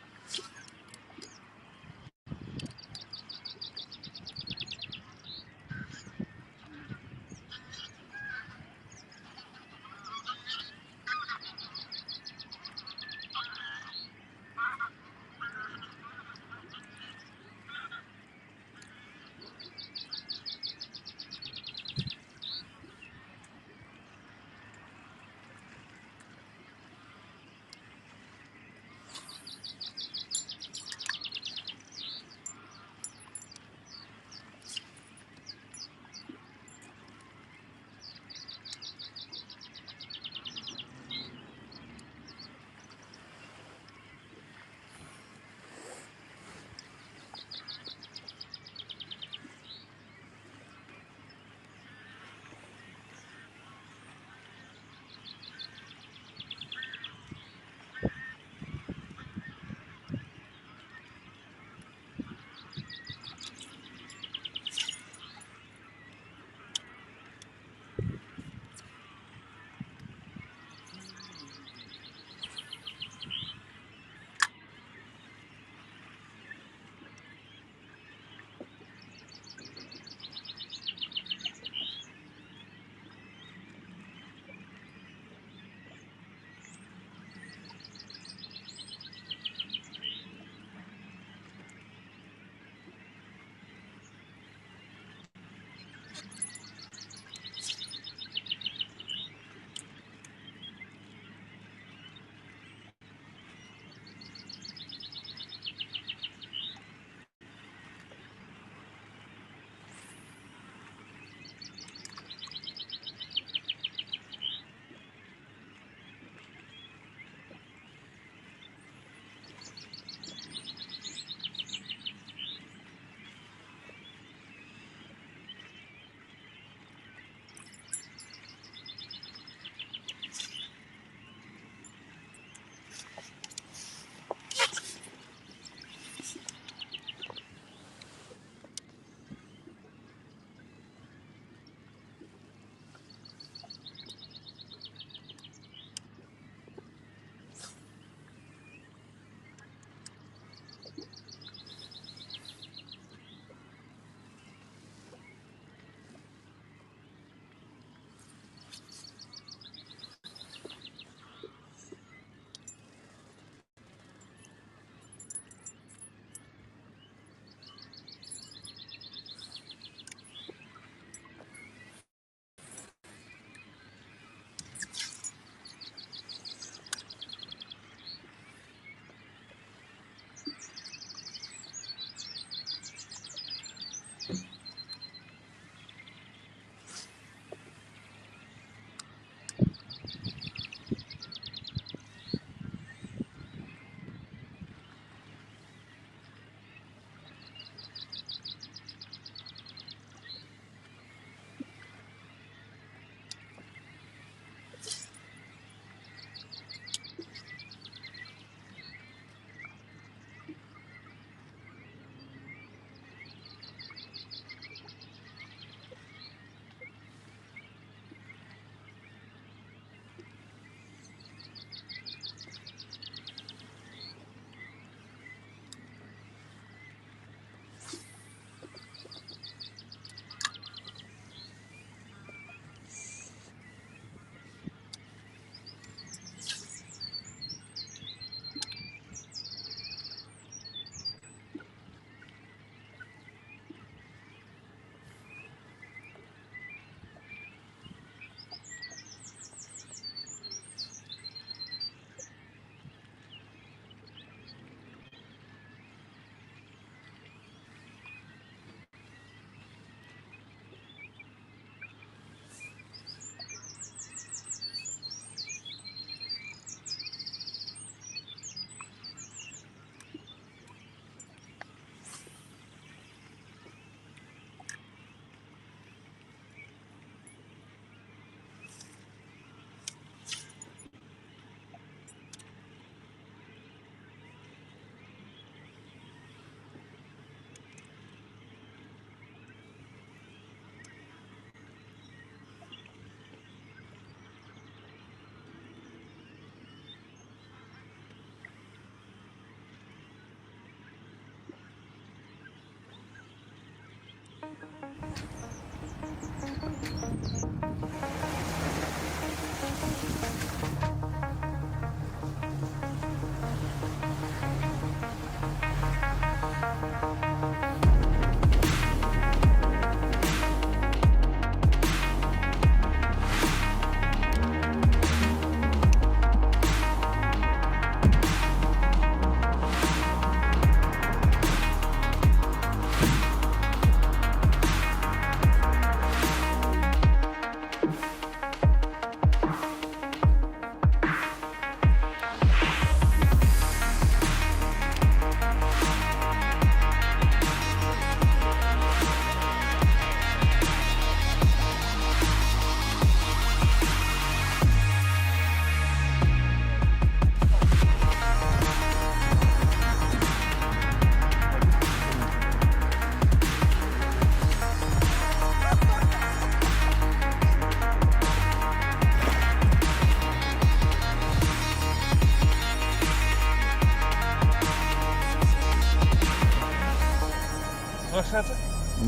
zetten?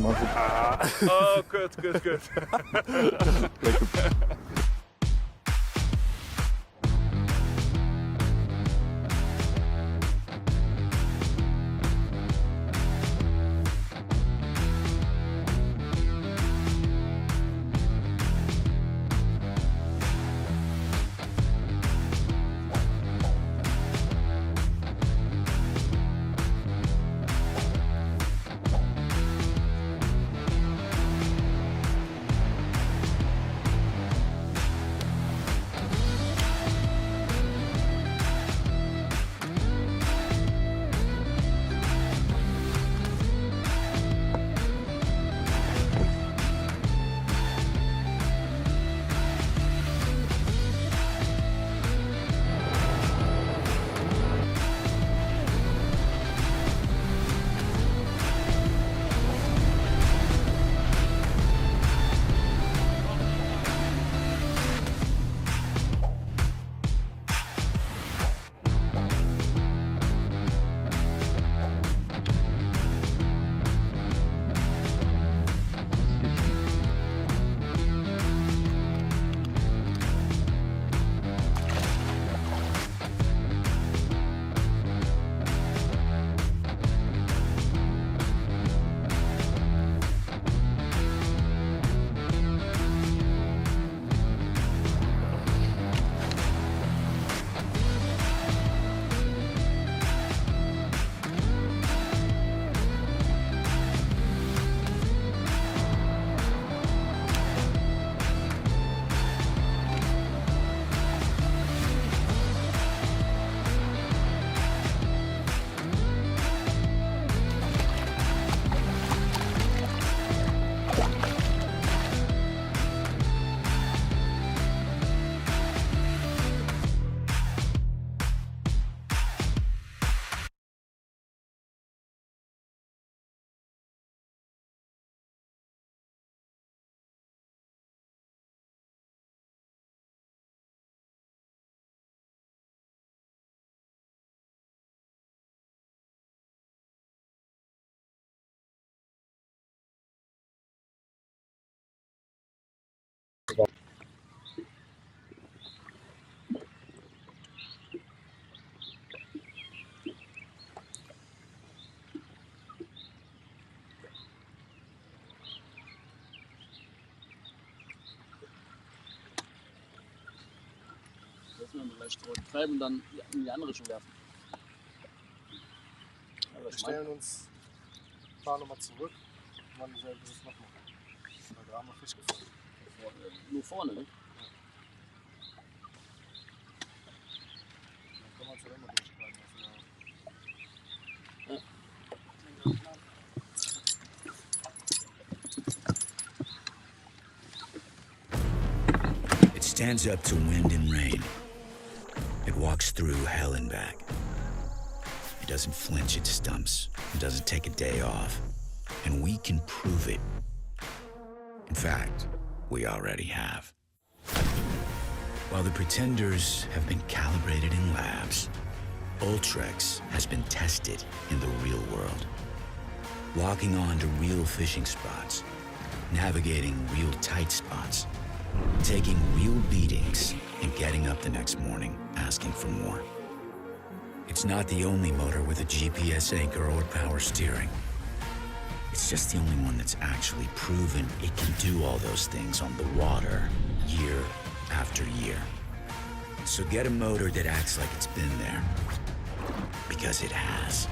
Maar goed. Oh, kut. Dann vielleicht treiben und dann in die andere Richtung werfen. Ja, Wir stellen uns, fahren nochmal zurück und dann dieselbe Besitz noch machen. Da haben wir Fisch gefangen. Nur vorne, ne? Dann können wir uns ja immer durchbleiben lassen. It stands up to wind and rain. It walks through hell and back. It doesn't flinch its stumps. It doesn't take a day off. And we can prove it. In fact, we already have. While the Pretenders have been calibrated in labs, Ultrex has been tested in the real world. Locking on to real fishing spots, navigating real tight spots, taking real beatings, and getting up the next morning asking for more. It's not the only motor with a GPS anchor or power steering. It's just the only one that's actually proven it can do all those things on the water year after year. So get a motor that acts like it's been there, because it has.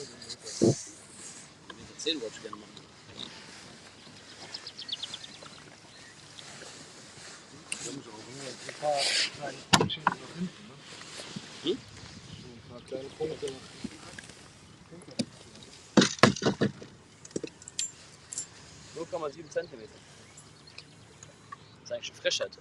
Mit 10 wollte ich gerne machen. Da muss ook een paar kleine puntjes nog in. Hm? Een paar kleine punten. 0,7 cm. Das ist eigentlich eine Frechheit.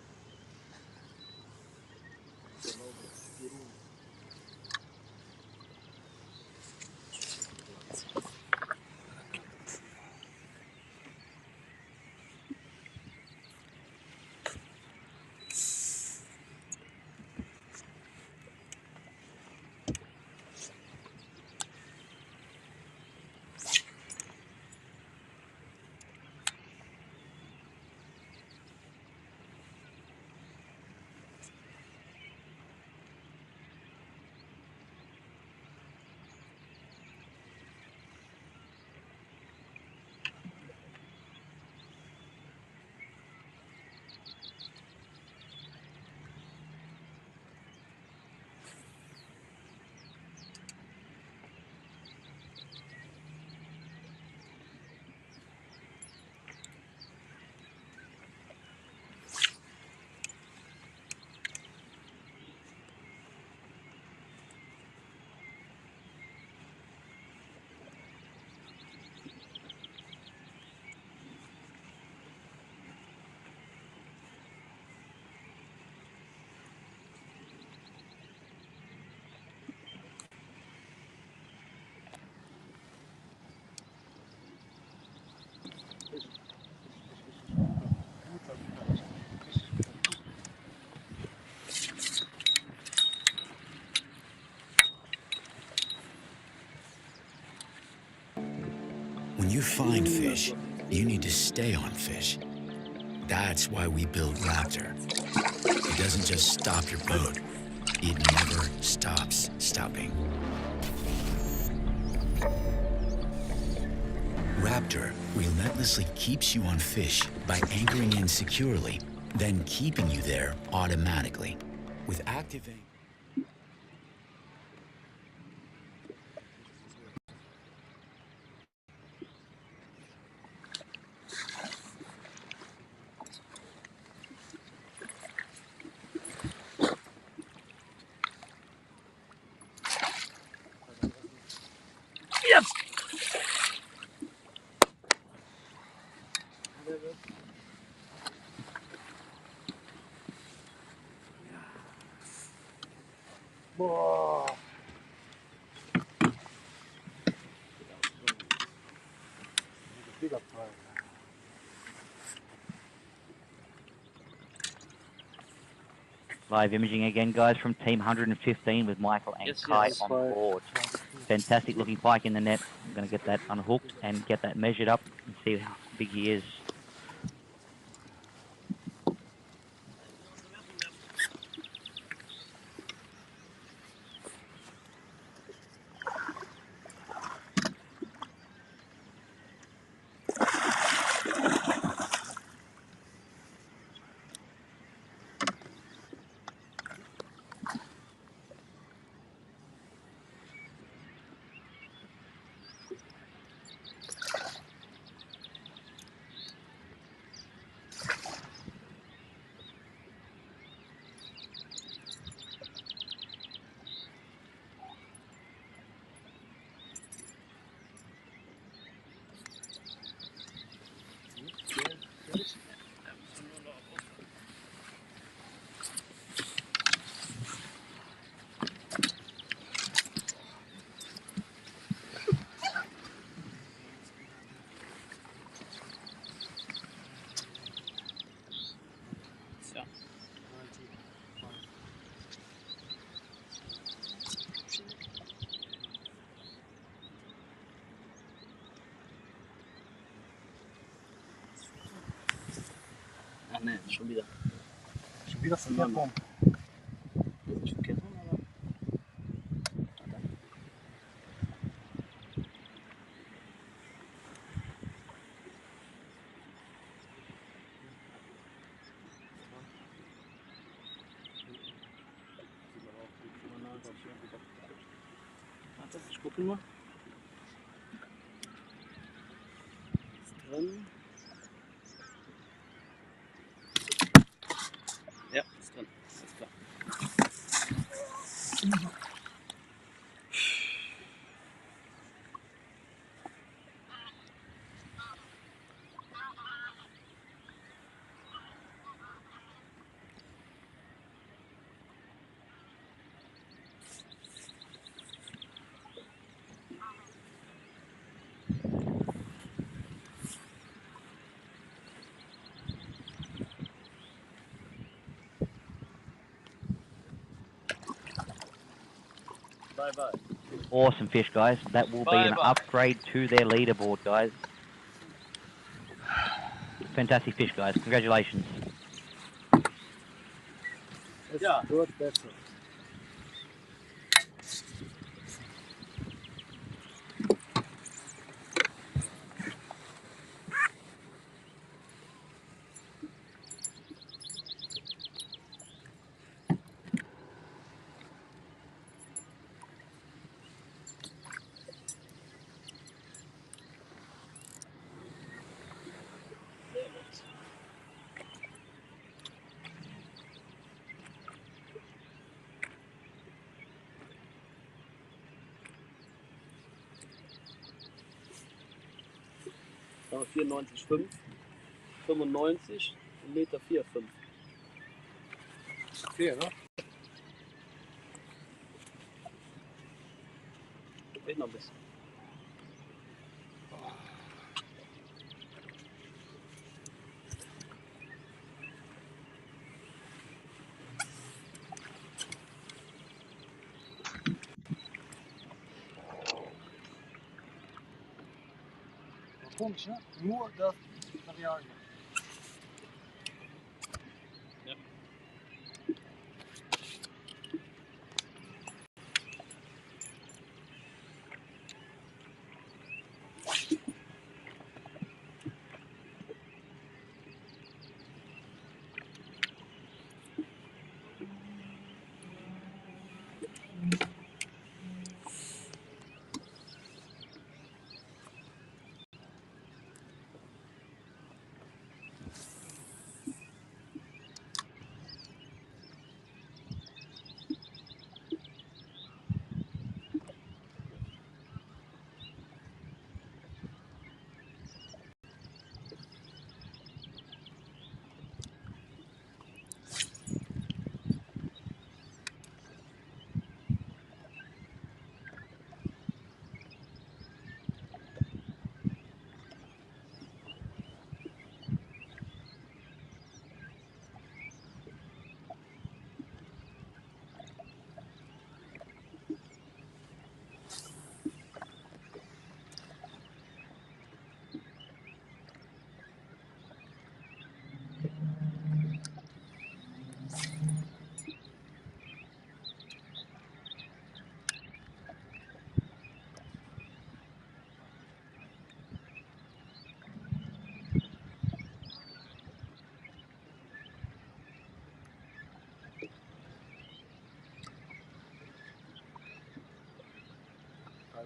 When you find fish, you need to stay on fish. That's why we built Raptor. It doesn't just stop your boat, it never stops stopping. Raptor relentlessly keeps you on fish by anchoring in securely, then keeping you there automatically. With activating Wow. Big up fire. Live imaging again, guys, from Team 115 with Michael and Kai on board. Fantastic looking pike in the net. I'm going to get that unhooked and get that measured up and see how big he is. Ah, nee, schon wieder. Schon wieder verkehrt rum. Ist verkehrt rum, oder? Warte, ich gucke mal. drin. Ja, ist drin. Alles klar. Bye bye. Awesome fish, guys. That will be an upgrade to their leaderboard, guys. Fantastic fish, guys. Congratulations. Ja, good, that's it. Sagen wir 94,5, 95, 1,4 Meter 4,5. Okay, ne? Geht noch ein bisschen. Komisch, ne? Nur das Material hier. Ja.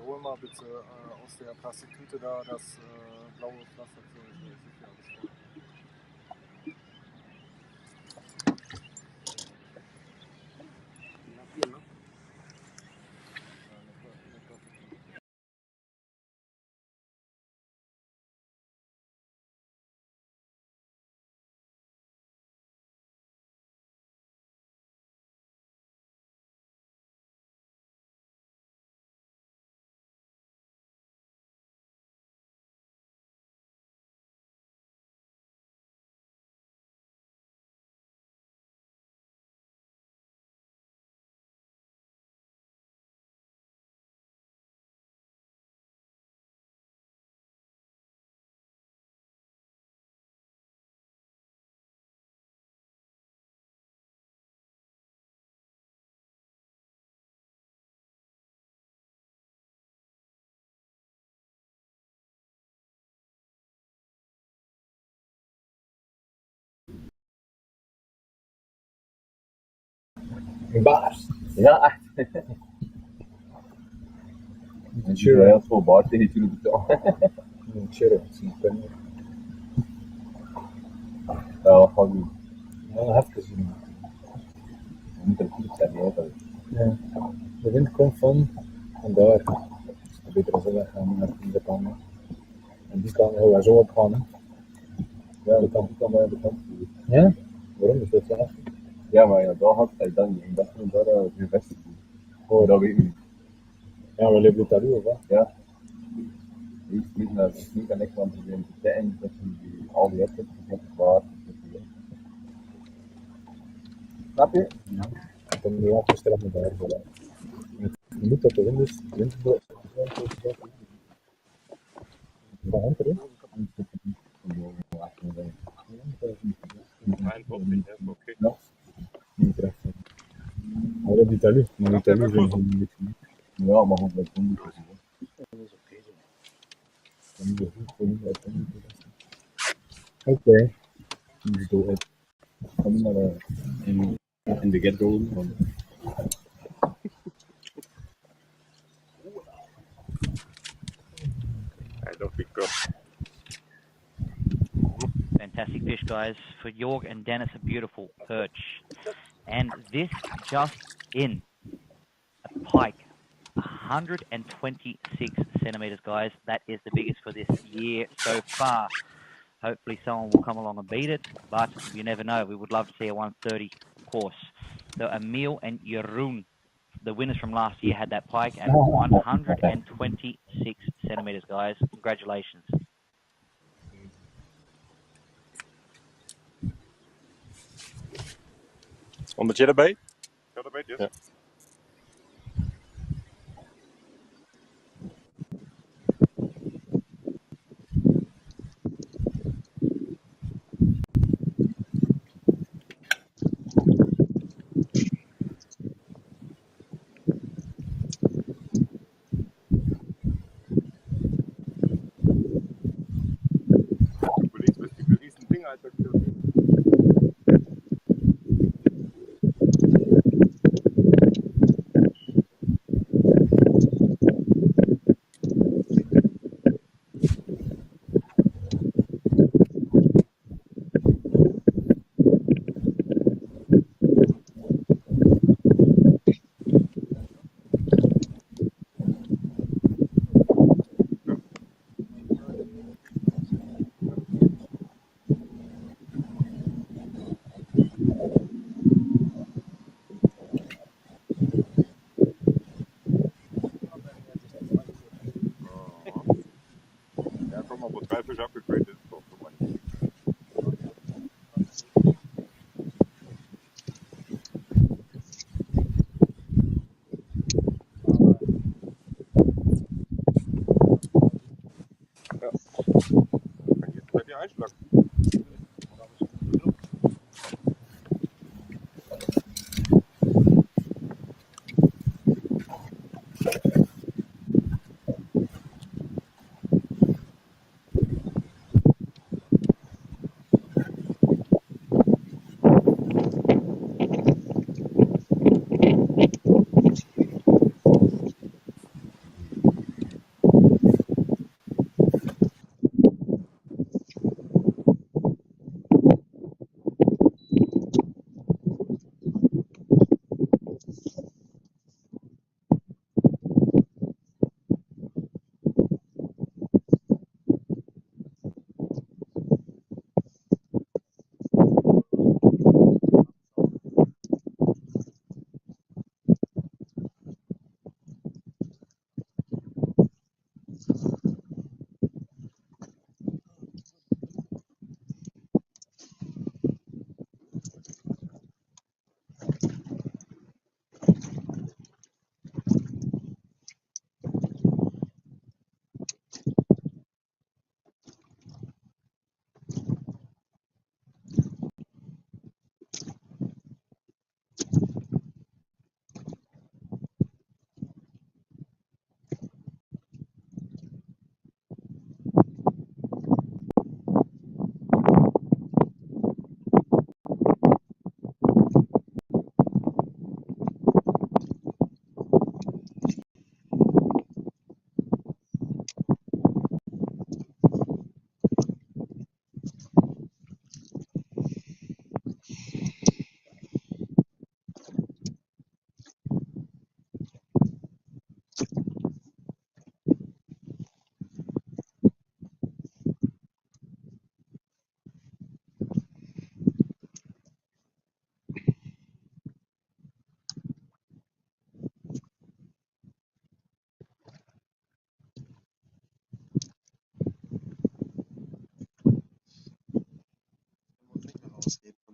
Hol mal bitte aus der Plastiktüte da das blaue Pflaster zu. Ich sicher alles voll. Hier, ne? Een baard. Ja, echt. Een heel veel baard tegen je betaal. Een churro, zie je. dat gaat niet. Ja, even gezien. Je moet er goed zijn, hè. Ja. De wind komt van daar. Dus beter als we weggaan naar de kant. En die kan heel zo opgaan. Hè. Ja, dat kan bij de kant. Ja? Waarom is dat zo? Ja, maar ja, daar had hij dan niet. Ik dacht dat daar gevestigd is. Oh, dat weet ik niet. Ja, we leven daar of wat? Ja. Niet aan echt aan het probleem te zijn, dat die al die wedstrijden zijn klaar. Snap je? Ja. Dan moet je afgesteld met daar voor. Je moet dat de wind is. De wind is wel. Wat hangt erin? Oké. Ja. Niet terecht. Maar dat is Italië. Maar in Italië zijn ze niet. Ja, maar goed, dat komt niet precies. Dat is oké zo. Dan moet je goed voor niet uit. Oké. Dus doe het. Kom naar in de get-go. Fantastic fish, guys. For York and Dennis, a beautiful perch. And this just in, a pike, 126 centimeters, guys. That is the biggest for this year so far. Hopefully someone will come along and beat it, but you never know. We would love to see a 130 course. So Emil and Jeroen, the winners from last year, had that pike at 126 centimeters, guys. Congratulations. On the jitterbait? Jitterbait, yes. Yeah.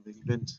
big wind.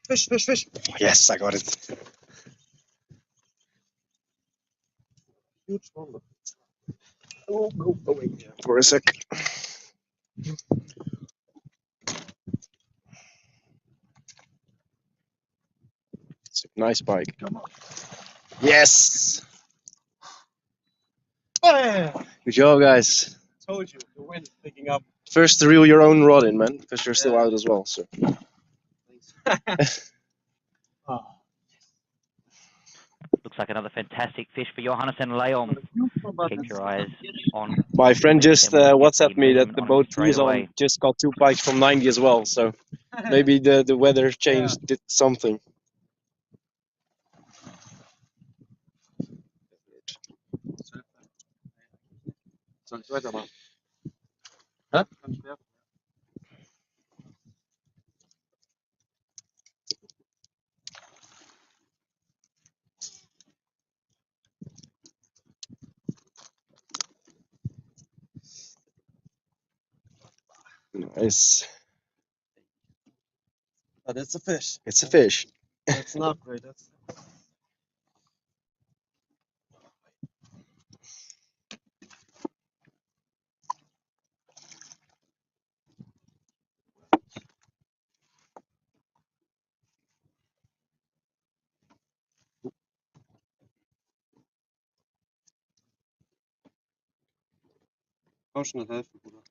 Fish, fish, fish. Yes, I got it. Huge one. Oh, go away for a sec. It's a nice bike. Come on. Yes. Good job, guys. Told you, the wind picking up. First to reel your own rod in, man, because you're still out as well. So. Oh. Looks like another fantastic fish for Johannes and Leon. Keep your eyes on. My friend just them when you get WhatsApped me that movement the on them boat straight he's on away. just got 2 pikes from 90 as well. So maybe the weather change did something. Huh? Nice. Oh, that's a fish. It's a fish. That's an upgrade. That's Schnell helfen, Bruder.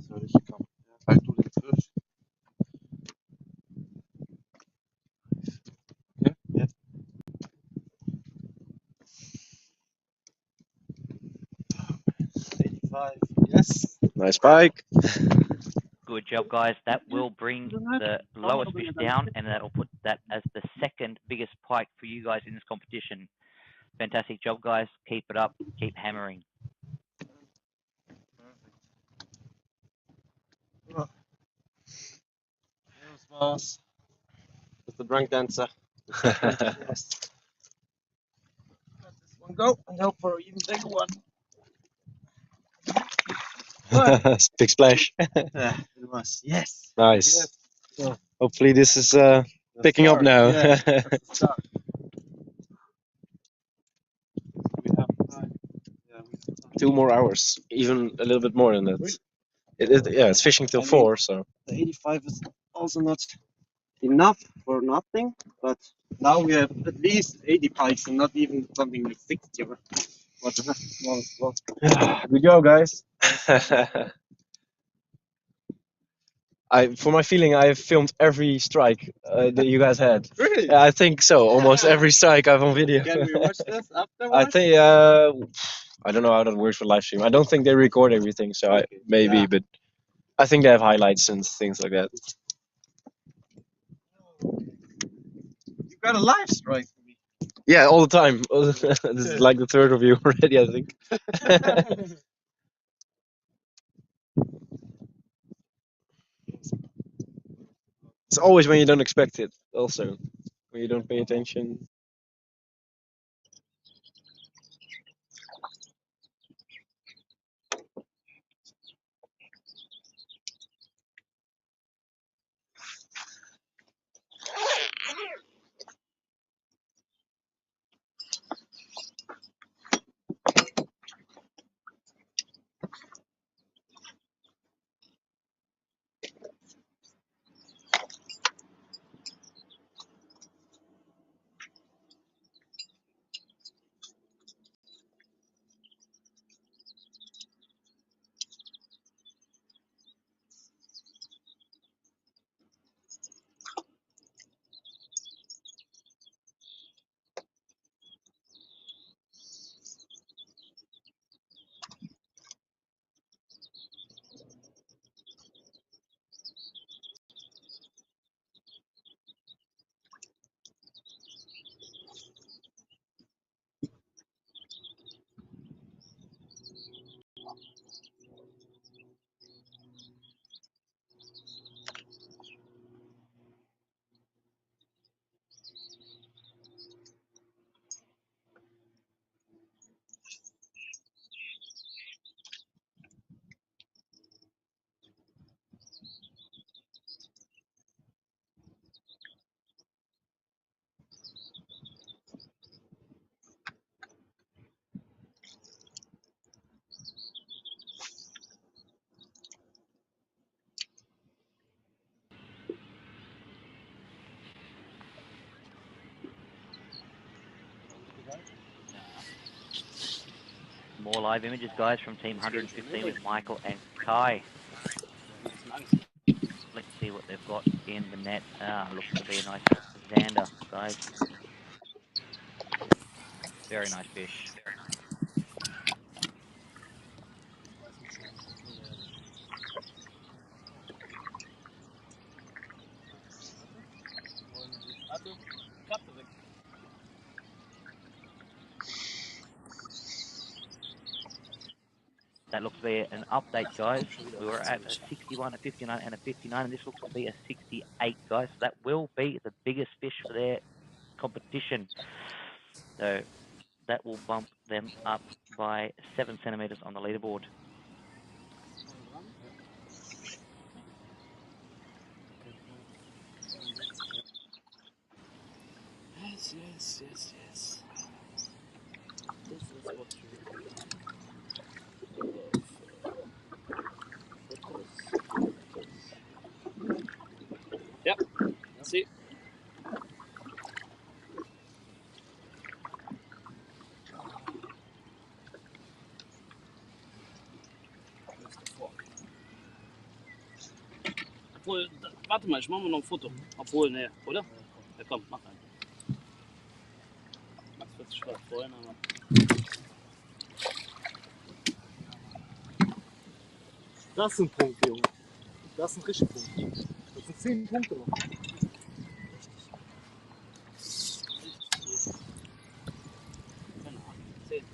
Soll ich kommen? Halt du den Fisch. Okay. Yeah. Yes. Nice pike. Good job, guys. That will bring the lowest fish down, and that'll put that as the second biggest pike for you guys in this competition. Fantastic job, guys. Keep it up. Keep hammering. Here's Mars. With the drunk dancer. Yes. Let this one go and hope for an even bigger one. Big splash. yeah, it was. Yes. Nice. Yes. So, Hopefully this is picking up now. Yeah, that's the start. We have time. Yeah, we have time. 2 more hours, even a little bit more than that. Yeah, it's fishing till 4, so. The 85 is also not enough for nothing, but now we have at least 80 pikes and not even something like 60 or what the heck. Good job, guys. For my feeling, I have filmed every strike that you guys had. Really? Yeah, I think so. Almost every strike I've on video. Can we watch this afterwards? I think. I don't know how that works for live stream. I don't think they record everything, so maybe, but I think they have highlights and things like that. You got a live strike for me. Yeah, all the time. This is like the third review already, I think. It's always when you don't expect it, also. When you don't pay attention. More live images, guys, from Team 115 with Michael and Kai. Let's see what they've got in the net. Looks to be a nice Xander, guys. Very nice fish. That looks to be an update, guys. We were at a 61, a 59, and a 59, and this looks to be a 68, guys. So that will be the biggest fish for their competition. So that will bump them up by 7 centimeters on the leaderboard. Yes, yes, yes, yes. This is what you photos. Yep, see. Warte mal, ich mache mal noch ein Foto. Obwohl, ne, oder? Ja, komm, mach ein. Max wird sich vielleicht freuen, aber. Das ist ein Punkt, Junge. Das ist ein richtiger Punkt. Das sind 10 Punkte noch. Keine Ahnung, 10.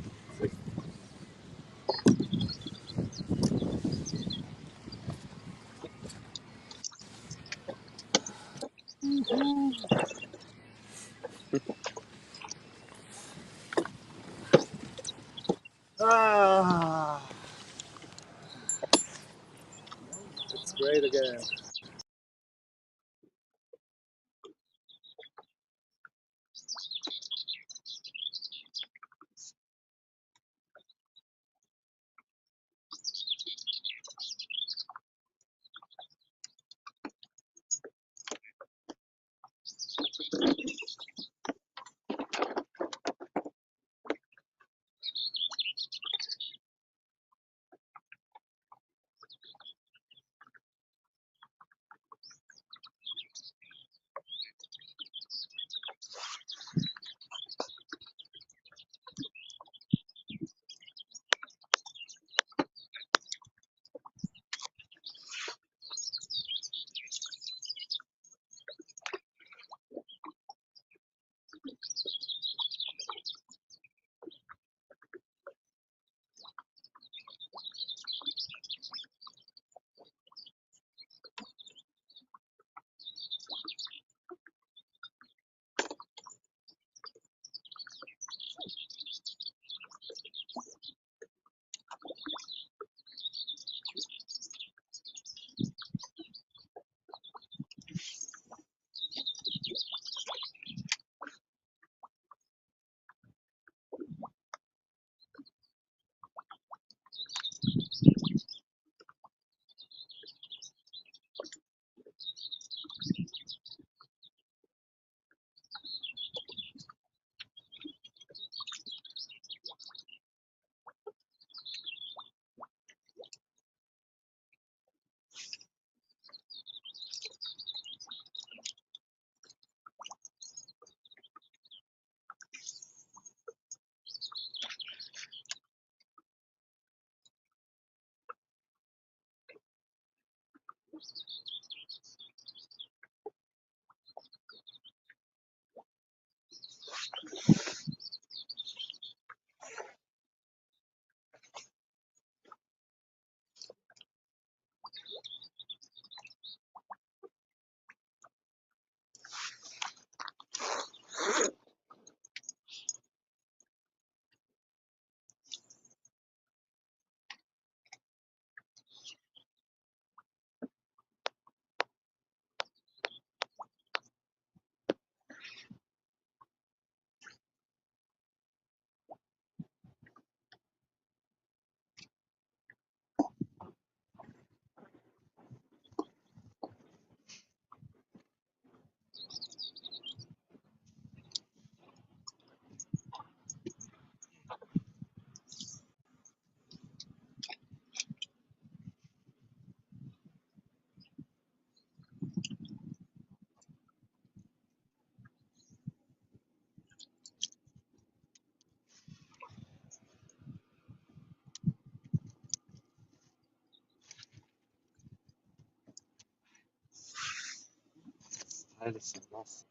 Ah, it's great again. Alles so nass.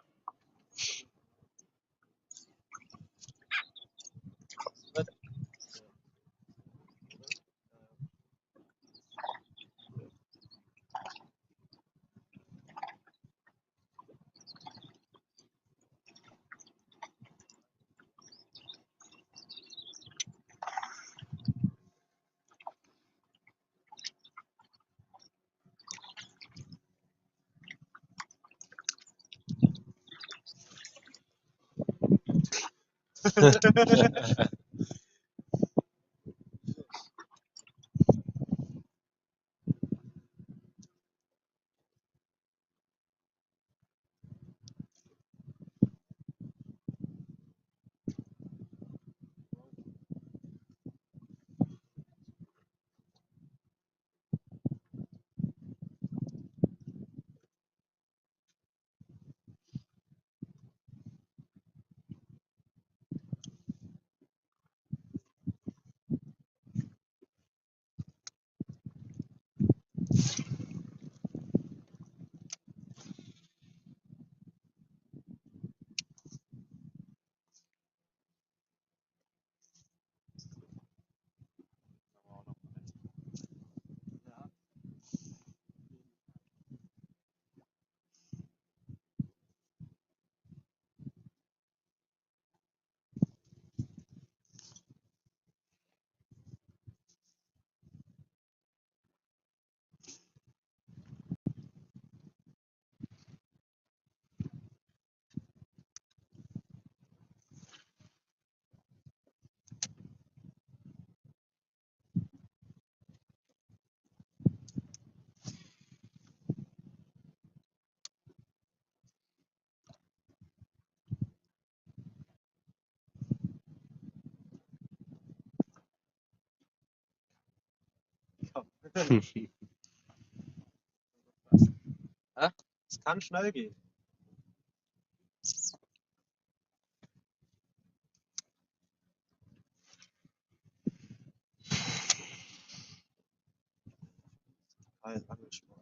Ja, es kann schnell gehen. Geil, Angelsport.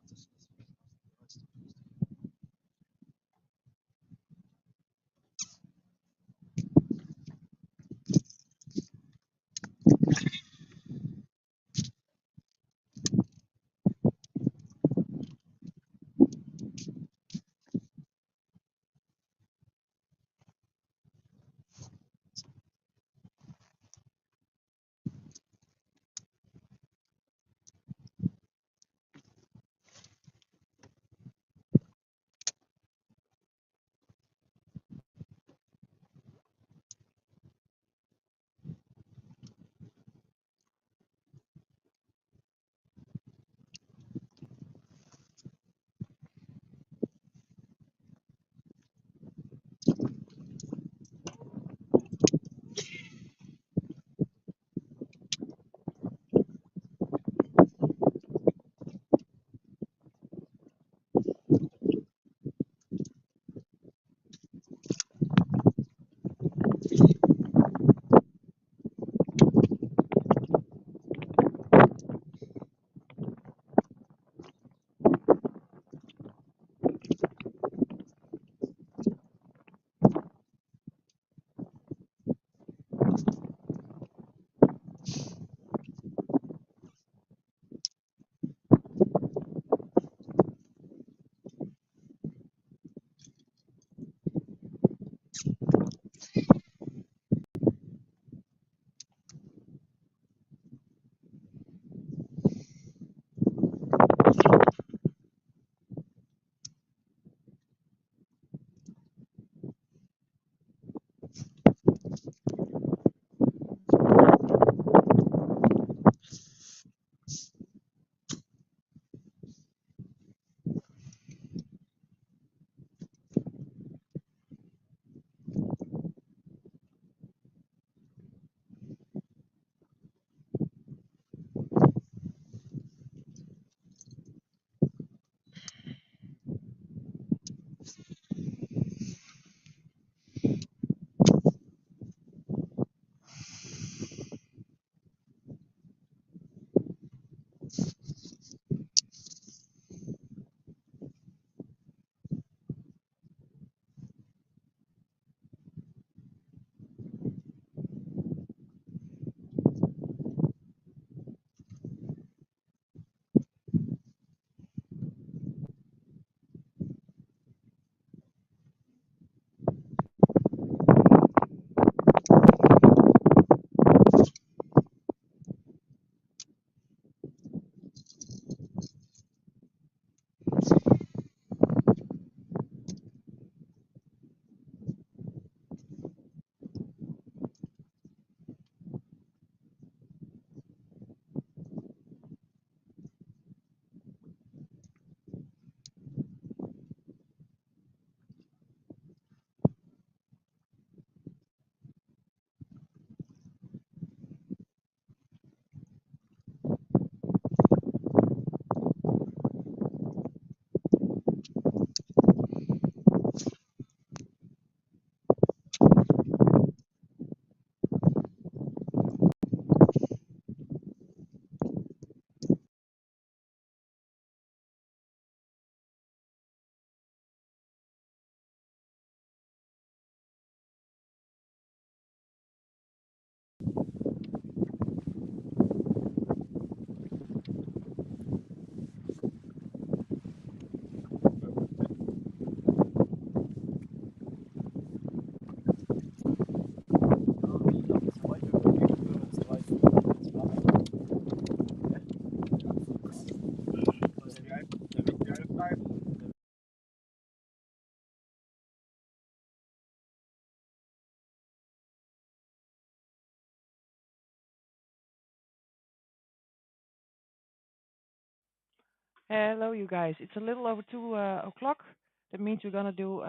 Hello, you guys. It's a little over 2 o'clock. That means we're gonna do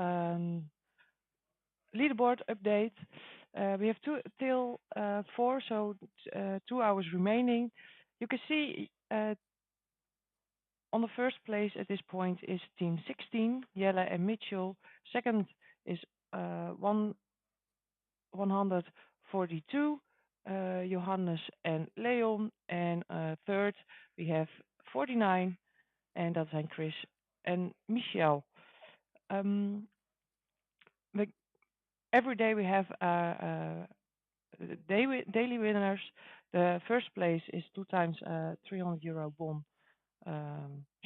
leaderboard update. We have two till 4, so 2 hours remaining. You can see on the first place at this point is Team 16, Jelle and Mitchell. Second is 142, Johannes and Leon. And third we have 49, and dat zijn Chris and Michel. Every day we have daily winners. The first place is 2 times €300 bon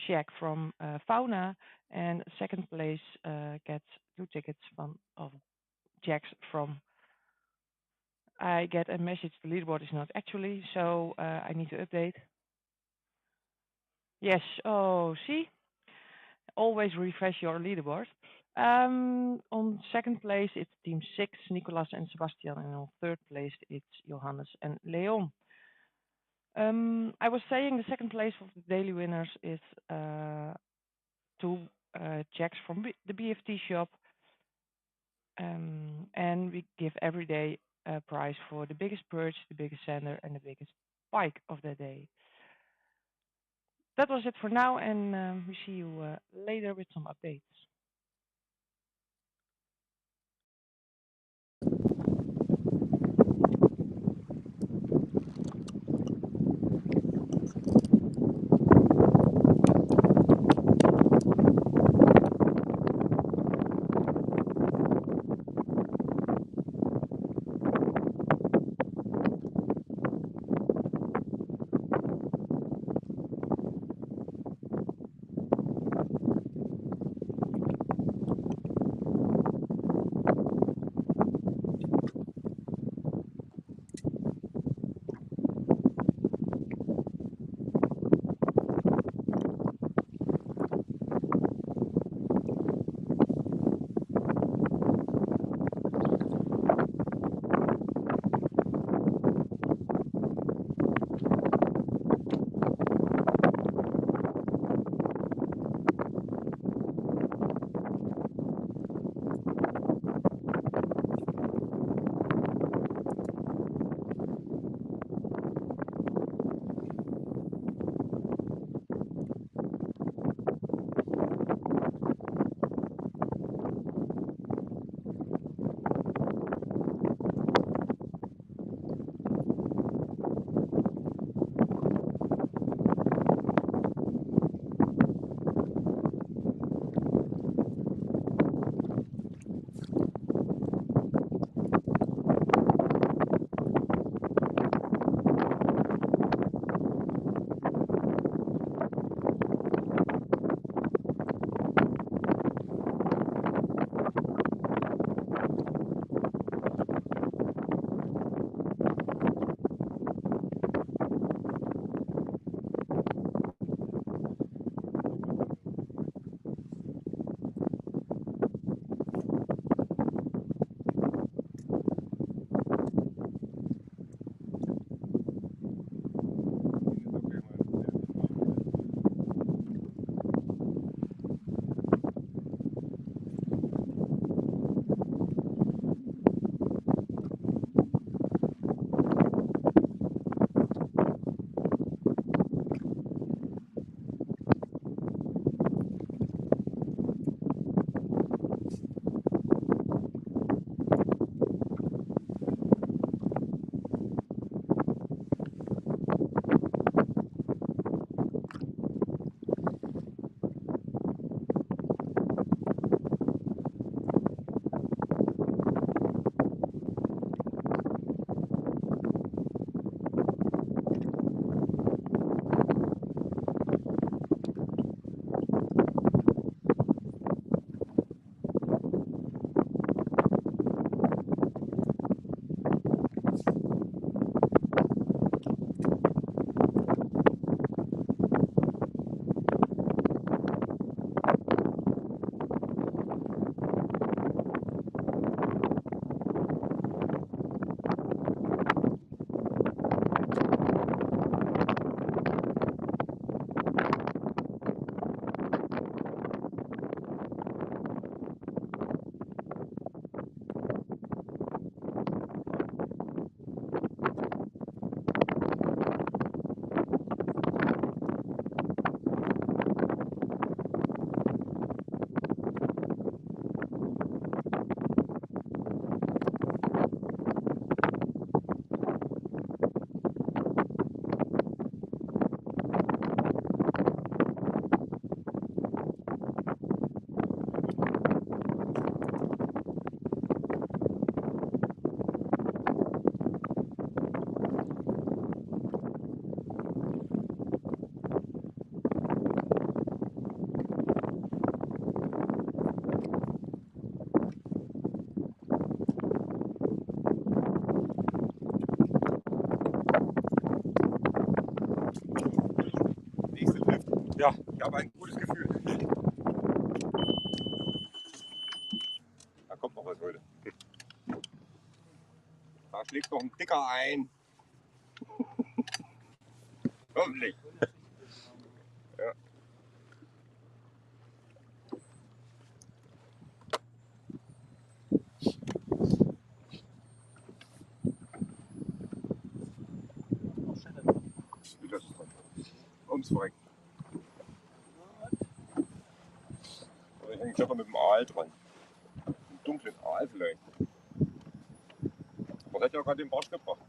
check from Fauna, and second place gets 2 tickets of Jacks from. I get a message the leaderboard is not actually, so I need to update. Yes, oh, see? Always refresh your leaderboard. On second place, it's Team 6, Nicolas and Sebastian. And on third place, it's Johannes and Leon. I was saying the second place of the daily winners is 2 checks from the BFT shop. And we give every day a prize for the biggest perch, the biggest sander, and the biggest pike of the day. That was it for now, and we see you later with some updates. Ja, ich habe ein gutes Gefühl. Da kommt noch was heute. Da schlägt noch ein Dicker ein. Hoffentlich. Ja. Das ist dran. Ums Verrecken. Aber ich hänge schon mit dem Aal dran. Einen dunklen Aal vielleicht. Aber das hat ja gerade den Barsch gebracht.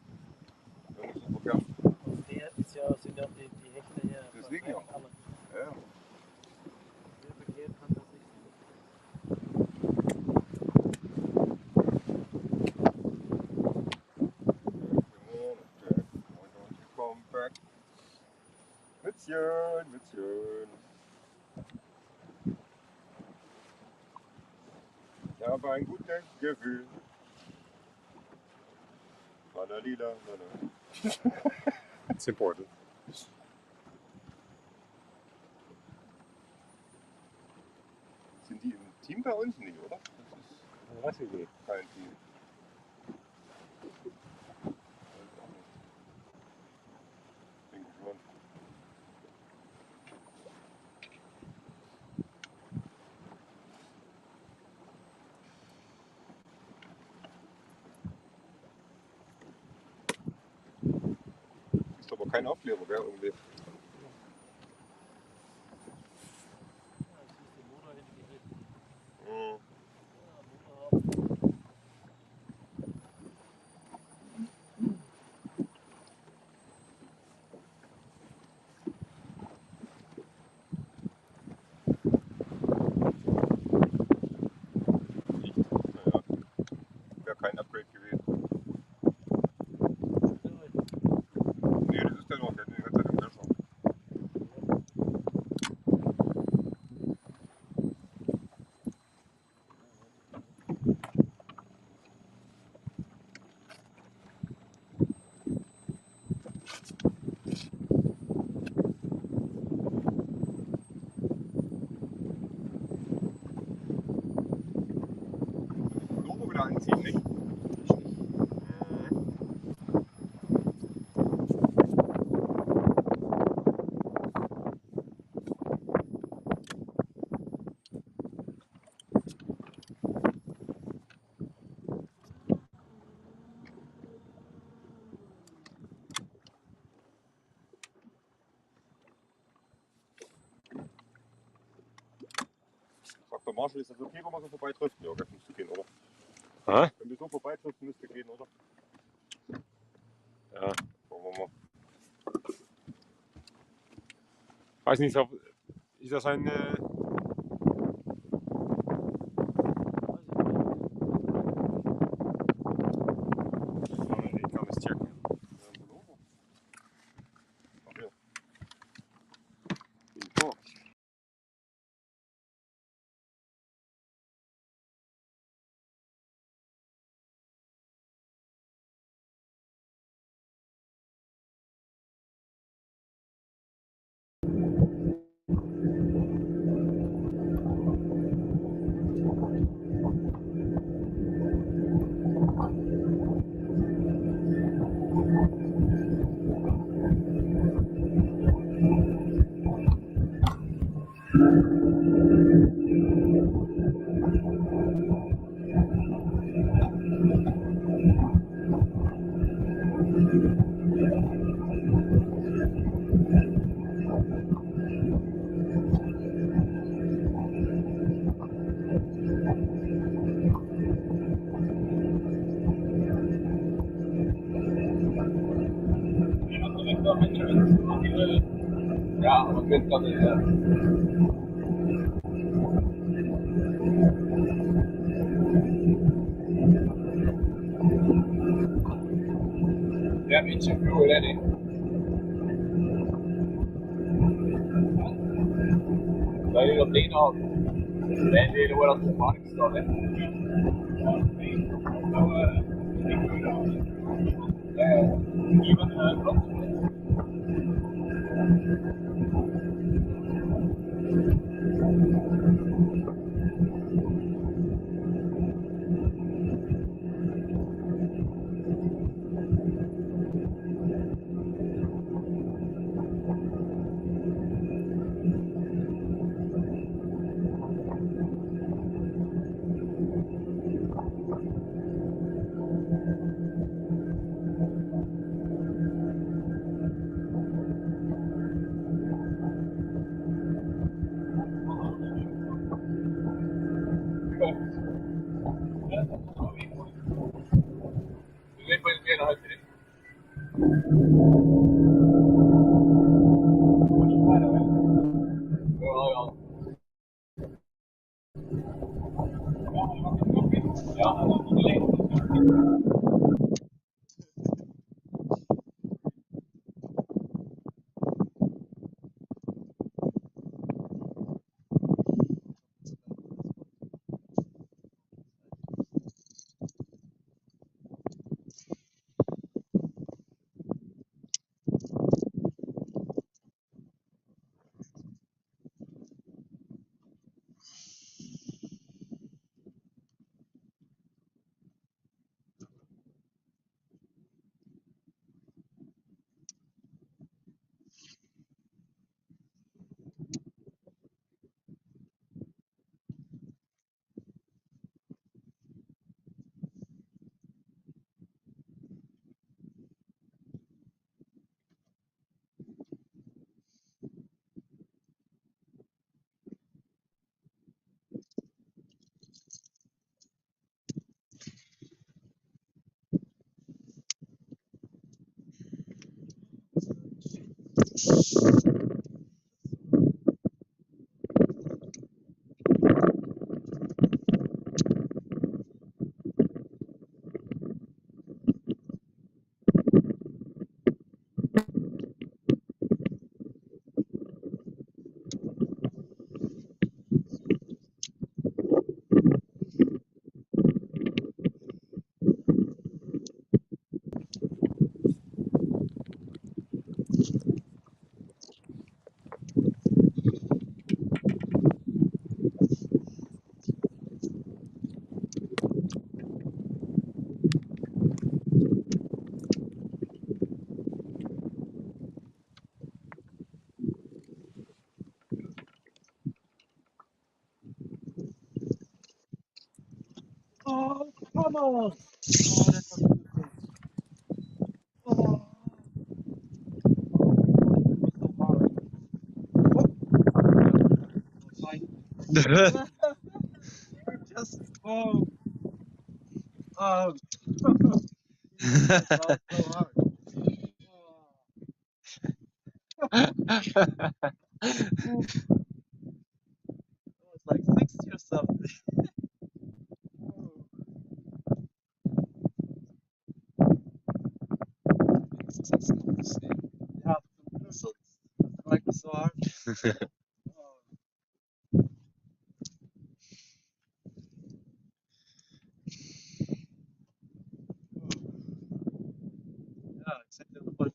Der ist ja, sind ja die Hechte hier. Deswegen ja. Ja. Verkehrt kann das nicht sein. Mützchen, Mützchen. Ich habe ein gutes Gefühl. Lila. It's important. Sind die im Team bei uns nicht, oder? Das ist kein Team. Denke schon. Ist aber kein Aufklärer, gell? Irgendwie. Kein Upgrade gewesen. Nee, das ist der noch, der hat die ganze Zeit im Löcher. Logo wieder anziehen, nicht? Sagt der Marshall, ist das okay, wenn wir so vorbeitriften? Ja, das müsste gehen, oder? Hä? Wenn wir so vorbeitriften, müsste gehen, oder? Ja, schauen wir mal. Weiß nicht, ist das ein... Ich kann das checken. Ach ja. Ja, aber ich kann nicht. Ja, een beetje vroeger, hè? Dat je dat ding al. Nee, nee, waar dat op markt staat, hè? Oh, come on! Oh, that was a good thing. Oh, so hard. Oh, fine. Just, oh, oh. That was so hard. Oh. It was like 60 or something. Oh. Ja, so, like so hard. Ja, exactly the point.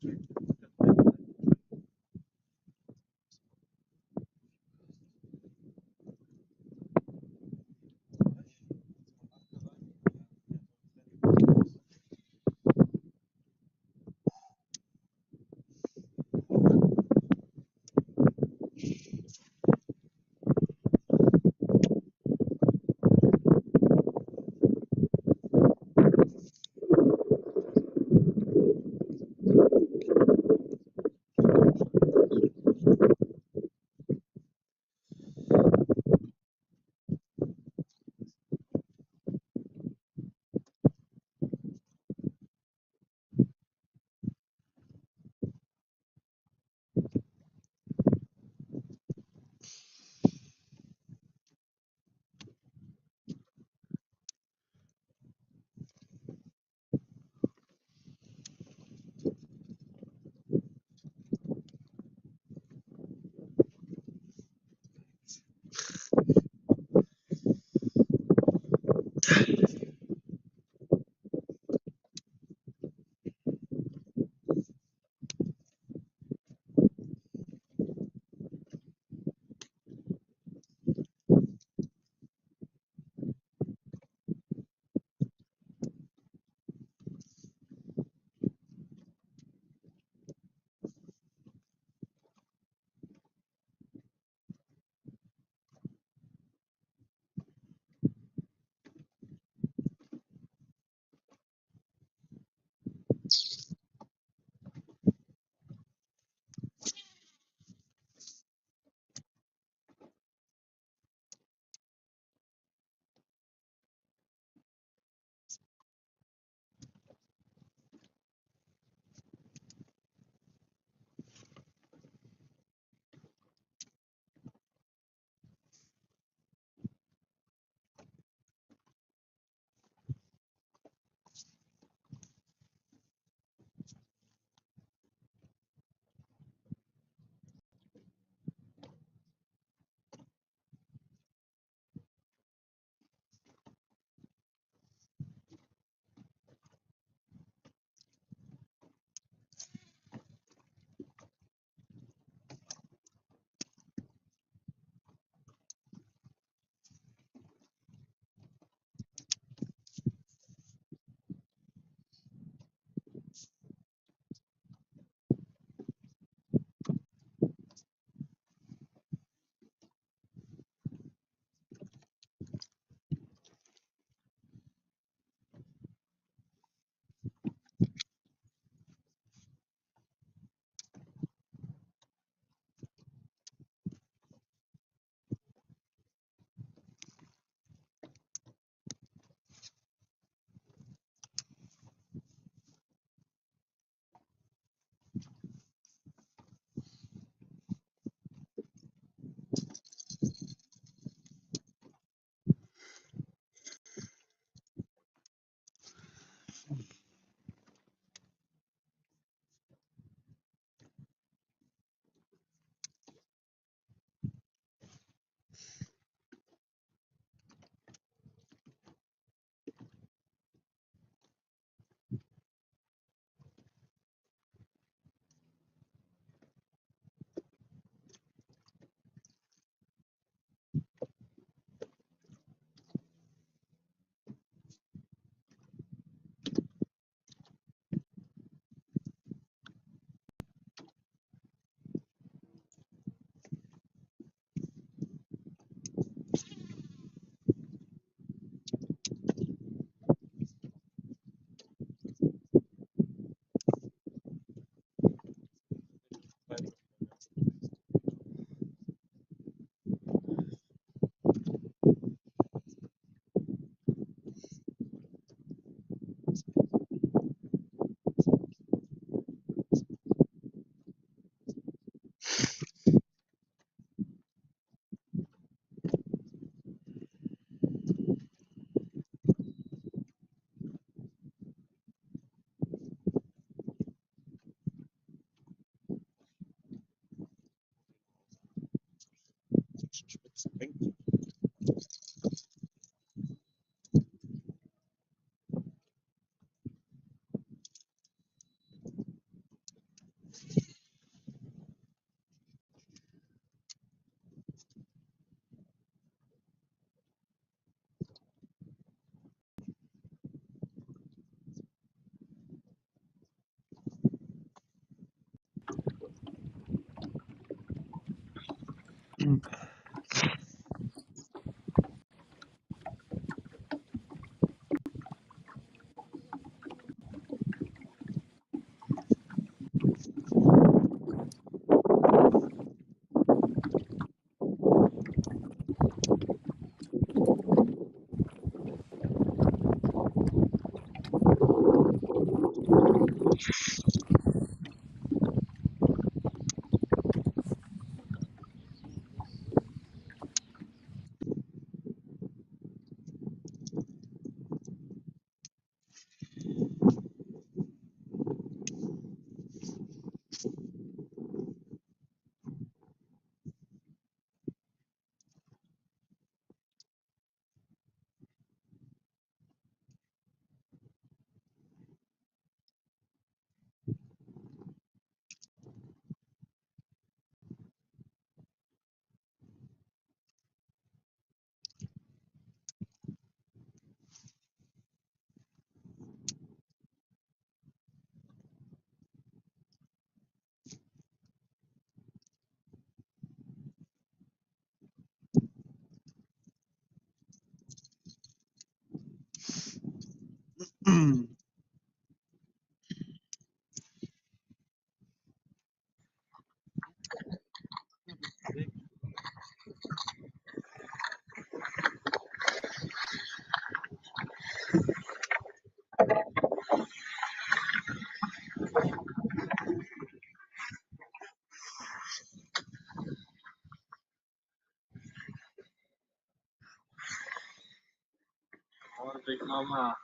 Oh, big mama.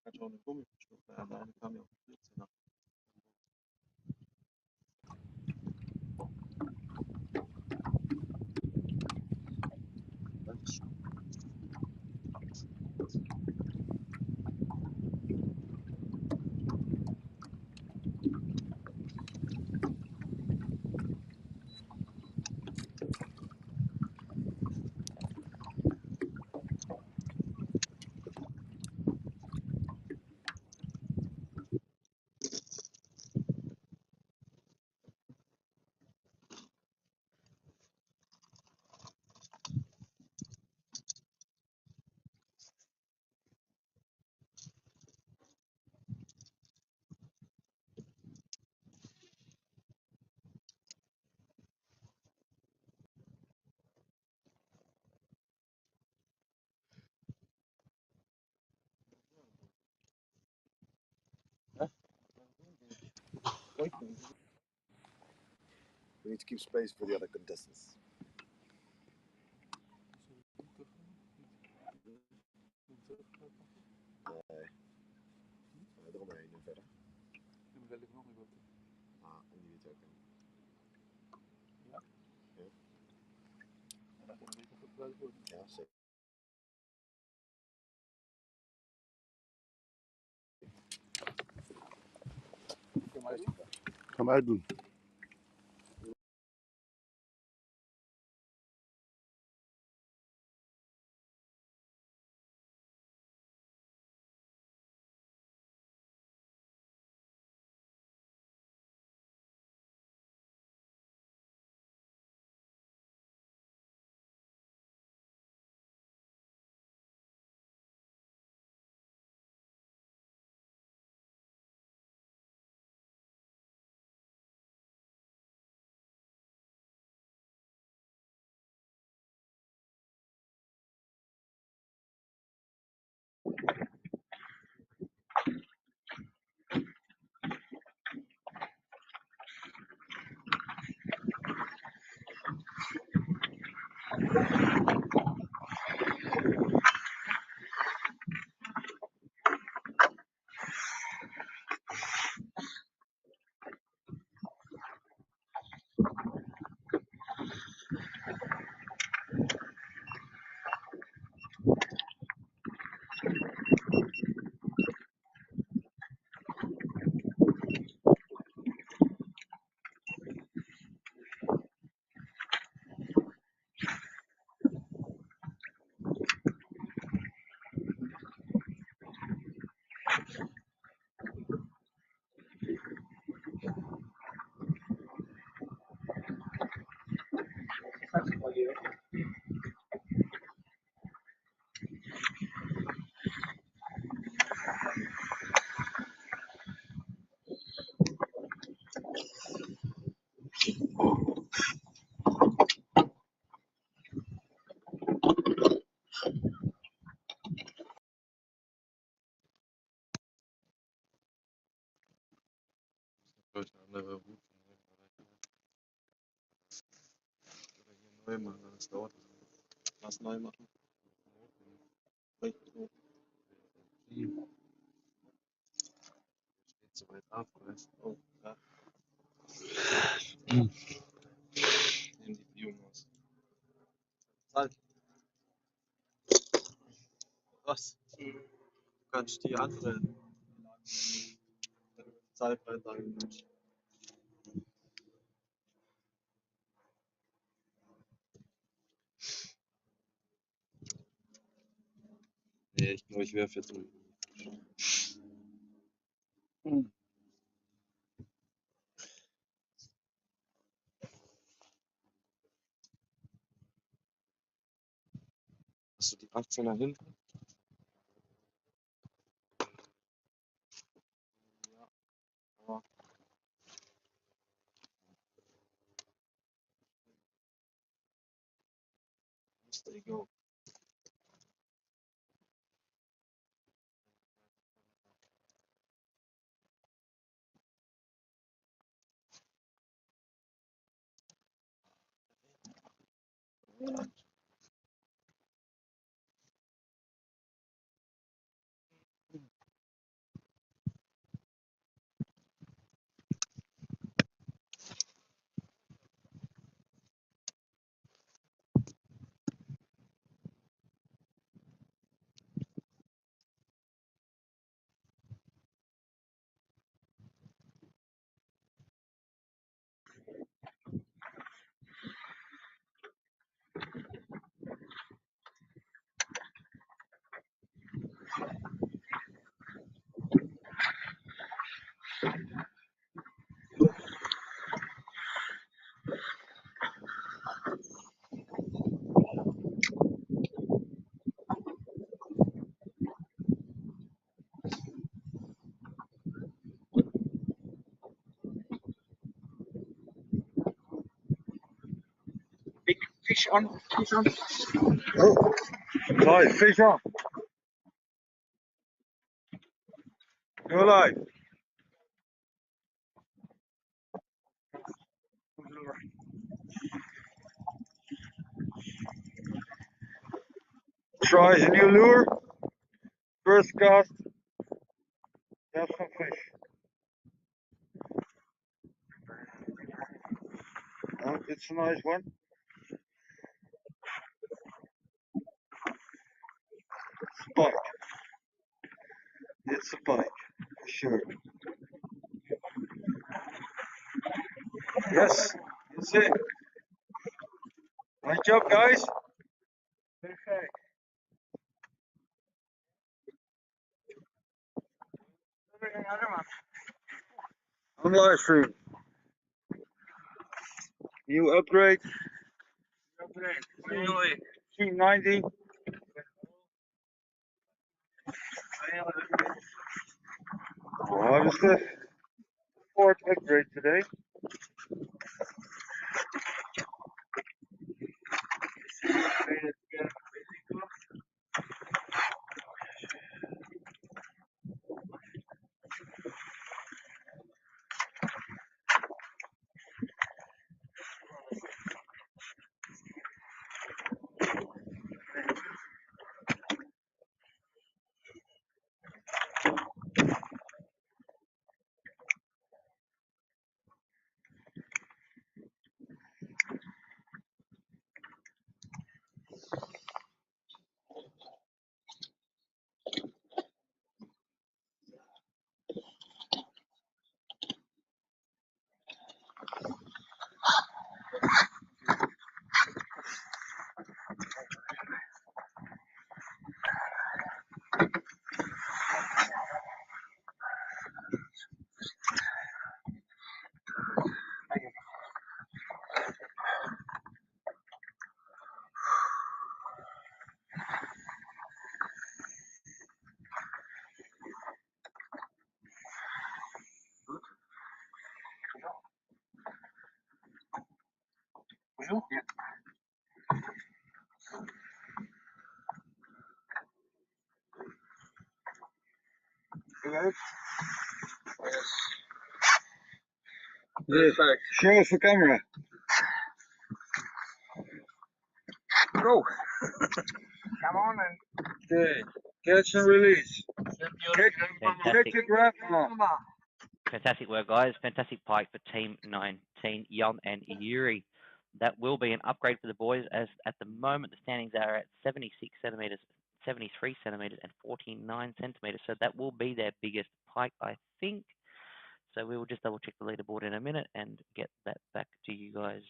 Gaat zo een gummifiets nog aan de andere kant op de fiets. We need to keep space for the other contestants. Nee. Eromheen en verder. En wel nog een wat. En die weet ook. Ja? Ja. En dat kan een beetje gebruikt worden. Ja, zeker. Ga hem uitdoen. Sollte eine andere Route nehmen, oder hier neu machen, das dauert. Was neu machen? Hier steht so weit ab, weißt du? Oh, ja. Nehmen die Biomasse. Halt. Was? Du kannst die andere Zeitbrett anwenden. Nee, ich glaube, ich werfe jetzt mal. Hast du die 18er hinten? Ja, aber. Stay go. Fish on, fish on. Oh, live, fish on. You're live. try a new lure. First cast. Have some fish. Oh, it's a nice one. It's a pike. It's a pike, for sure. Yes, that's it. Nice job, guys. Perfect. On live stream. New upgrade. Team 90. Harvester. Fourth upgrade today. Yes. Show us the camera. Go. Come on and Okay. Catch and release. Kick Fantastic. the grab. Fantastic work, guys. Fantastic pike for Team 19, Jan and Yuri. That will be an upgrade for the boys, as at the moment the standings are at 76 centimetres, 73 centimetres, and 49 centimetres. So that will be their biggest pike, I think. So we will just double check the leaderboard in a minute and get that back to you guys.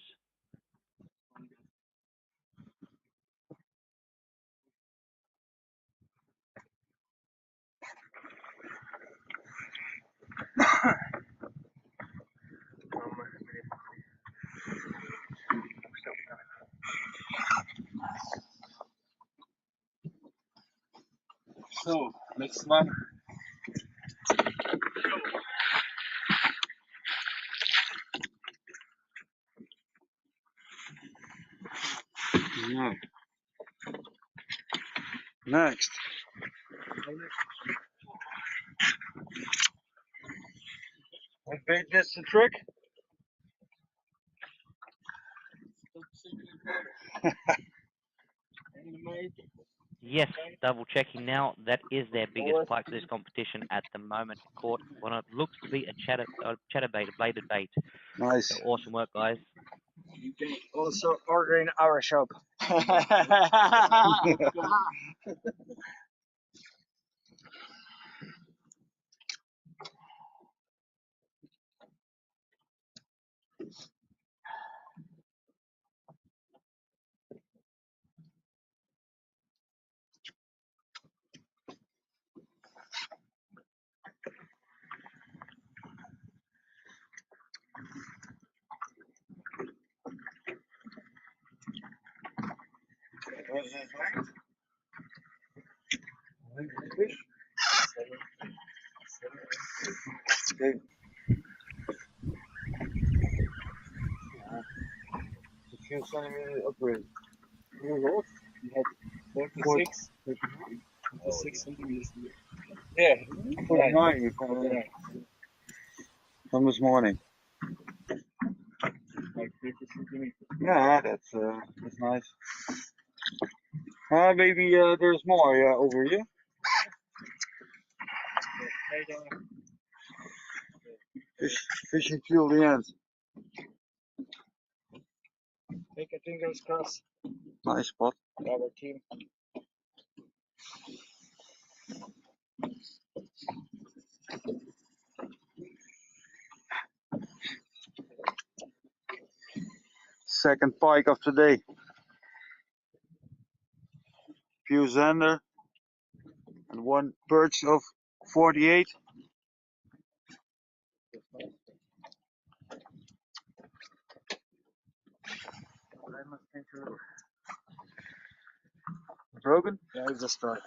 so next one. No. Next. What bait gets the trick? Yes, double checking now. That is their biggest pike for this competition at the moment. Caught what it looks to be a chatterbait, a bladed bait. Nice. So awesome work, guys. You can also order in our shop. What's this right? Fish? Okay. 15 centimeter upgrade. You had 36, 36 centimeters. Yeah, 49 you call it. From this morning. Like 50 centimeters. Yeah, that's nice. Maybe there's more over here. Fishing till the end. Take your fingers crossed. Nice spot. Our team. Second pike of the day. Few zander and one perch of 48. Broken? Yeah, it's just right.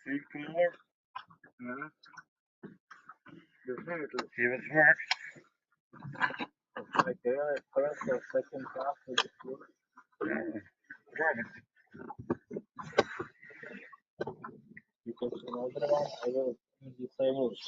Three cooler. Yeah. Give it work. Like there, first or second half of the floor. Because another one, I will use the same rules.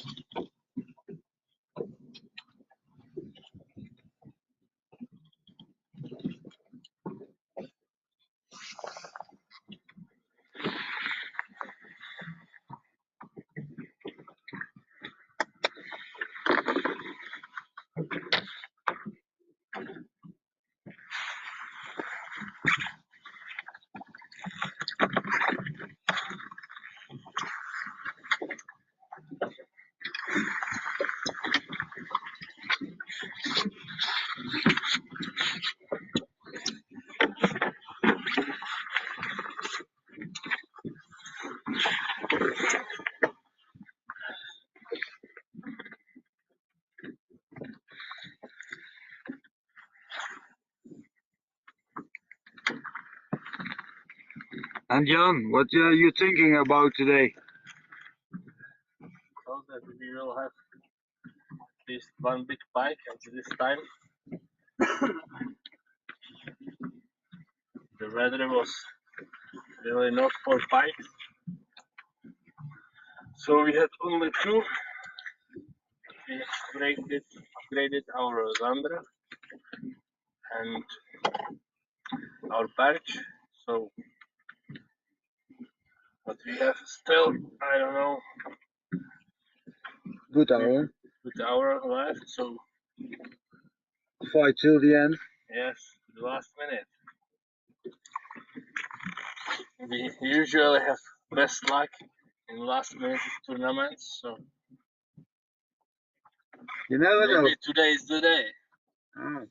And Jan, what are you thinking about today? So that we will have at least one big pike at this time. The weather was really not for pikes, so we had only two. We upgraded our Zandra and our perch. So, but we have still, I don't know, Good hour. good hour left. So Fight till the end. yes, the last minute. We usually have best luck in last minute tournaments. So You never know. maybe today is the day. Oh.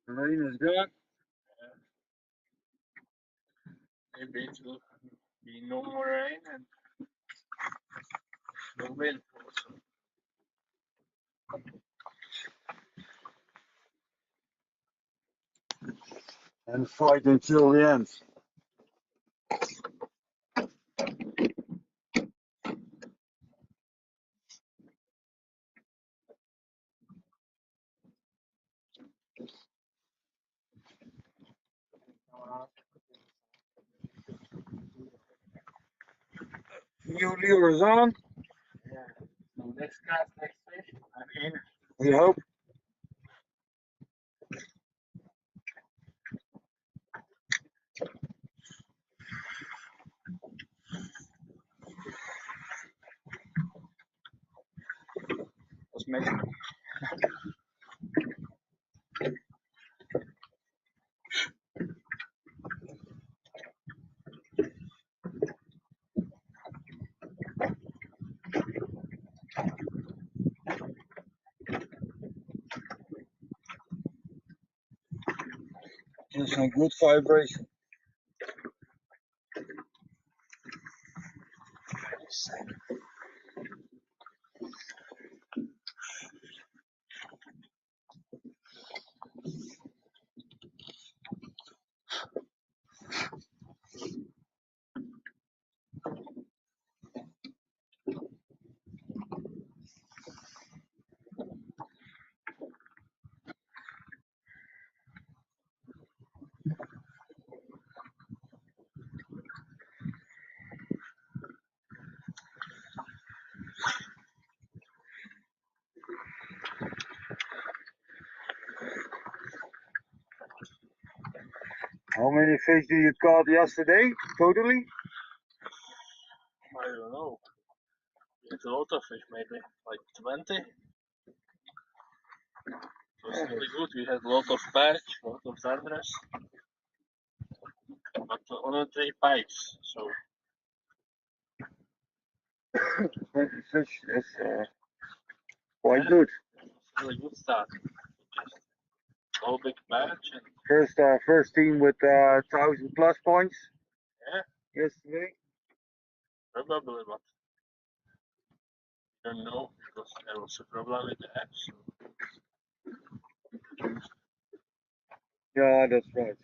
The rain is gone. Maybe it will be no more rain and no wind also. And fight until the end. New lures on. Yeah. So next cast, next fish, I'm in. We hope. Was magic. There's some good vibration. How many fish do you caught yesterday, totally? I don't know. We had a lot of fish, maybe like 20. It was really good. We had a lot of perch, a lot of sandras, but only 3 pikes. So 20 fish, that's quite good. it was a really good start. Just no big perch and First team with 1,000 plus points yeah, yesterday. probably, but I don't know because there was a problem with the app. So Yeah, that's right.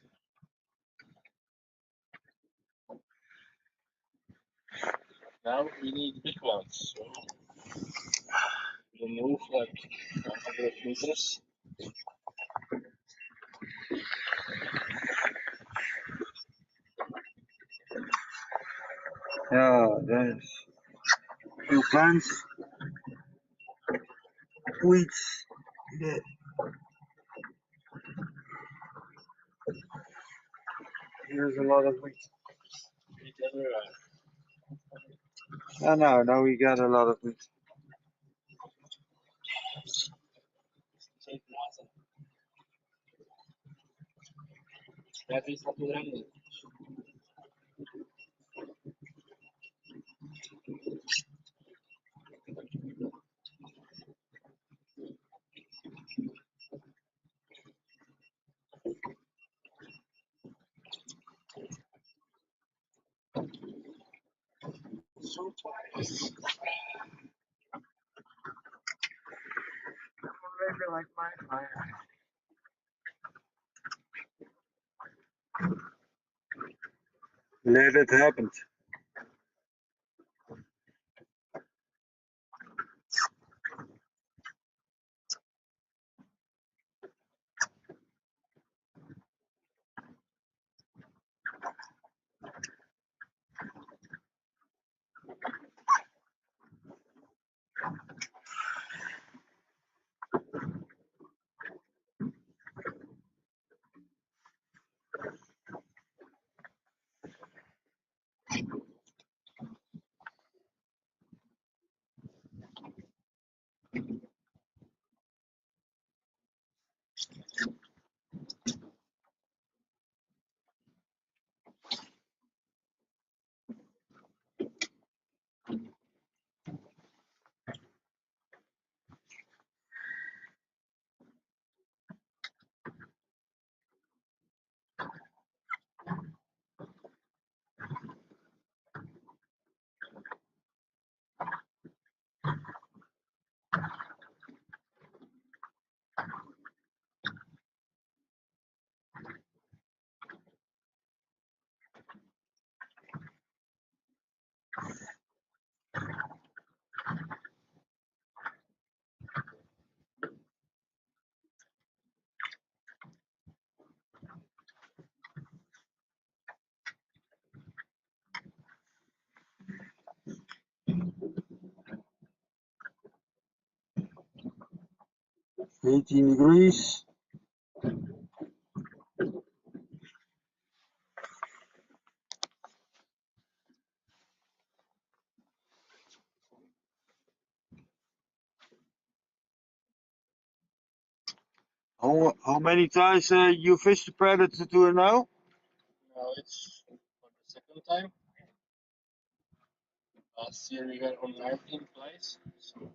now we need big ones. So we move like 100 meters. Yeah, there's few plants, weeds. Yeah. Here's a lot of wheat. Meet everywhere. Oh, no, we got a lot of wheat. That is not grande. Like my fire. Let it happen. $18 degrees. How many times you fished the Predatortour now? Now it's for the second time. Last year we were on 19th place. So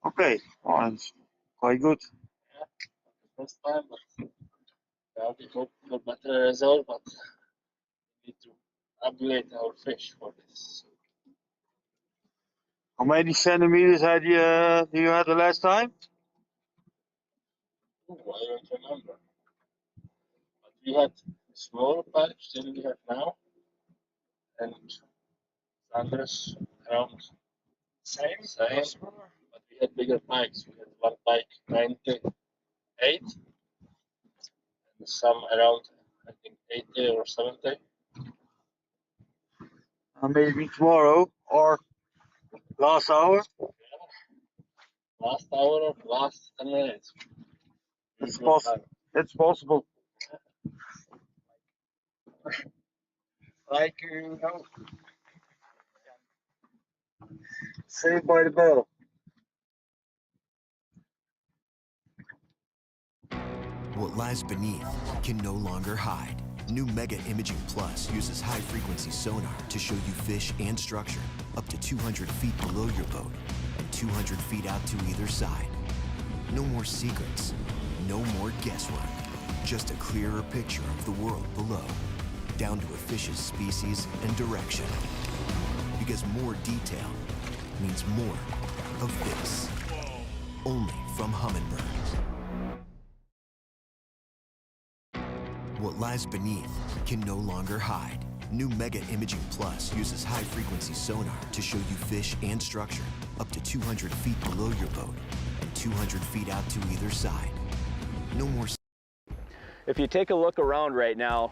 Okay, well, it's quite good. yeah, the first time, but Yeah, we hope for better result, but we need to upgrade our fish for this. How many centimeters do you had the last time? Ooh, I don't remember. But we had smaller pipes than we have now, and Sanders around same. But we had bigger pikes. We had one pike 98, and some around I think 80 or 70. Maybe tomorrow or last hour. Last hour or last 10 minutes. It's possible. It's possible. Like saved by the bell. What lies beneath can no longer hide. New Mega Imaging Plus uses high-frequency sonar to show you fish and structure up to 200 feet below your boat and 200 feet out to either side. No more secrets, no more guesswork. Just a clearer picture of the world below, down to a fish's species and direction. Because more detail means more of this. Only from Humminbird. What lies beneath can no longer hide. New Mega Imaging Plus uses high-frequency sonar to show you fish and structure up to 200 feet below your boat and 200 feet out to either side. No more. If you take a look around right now,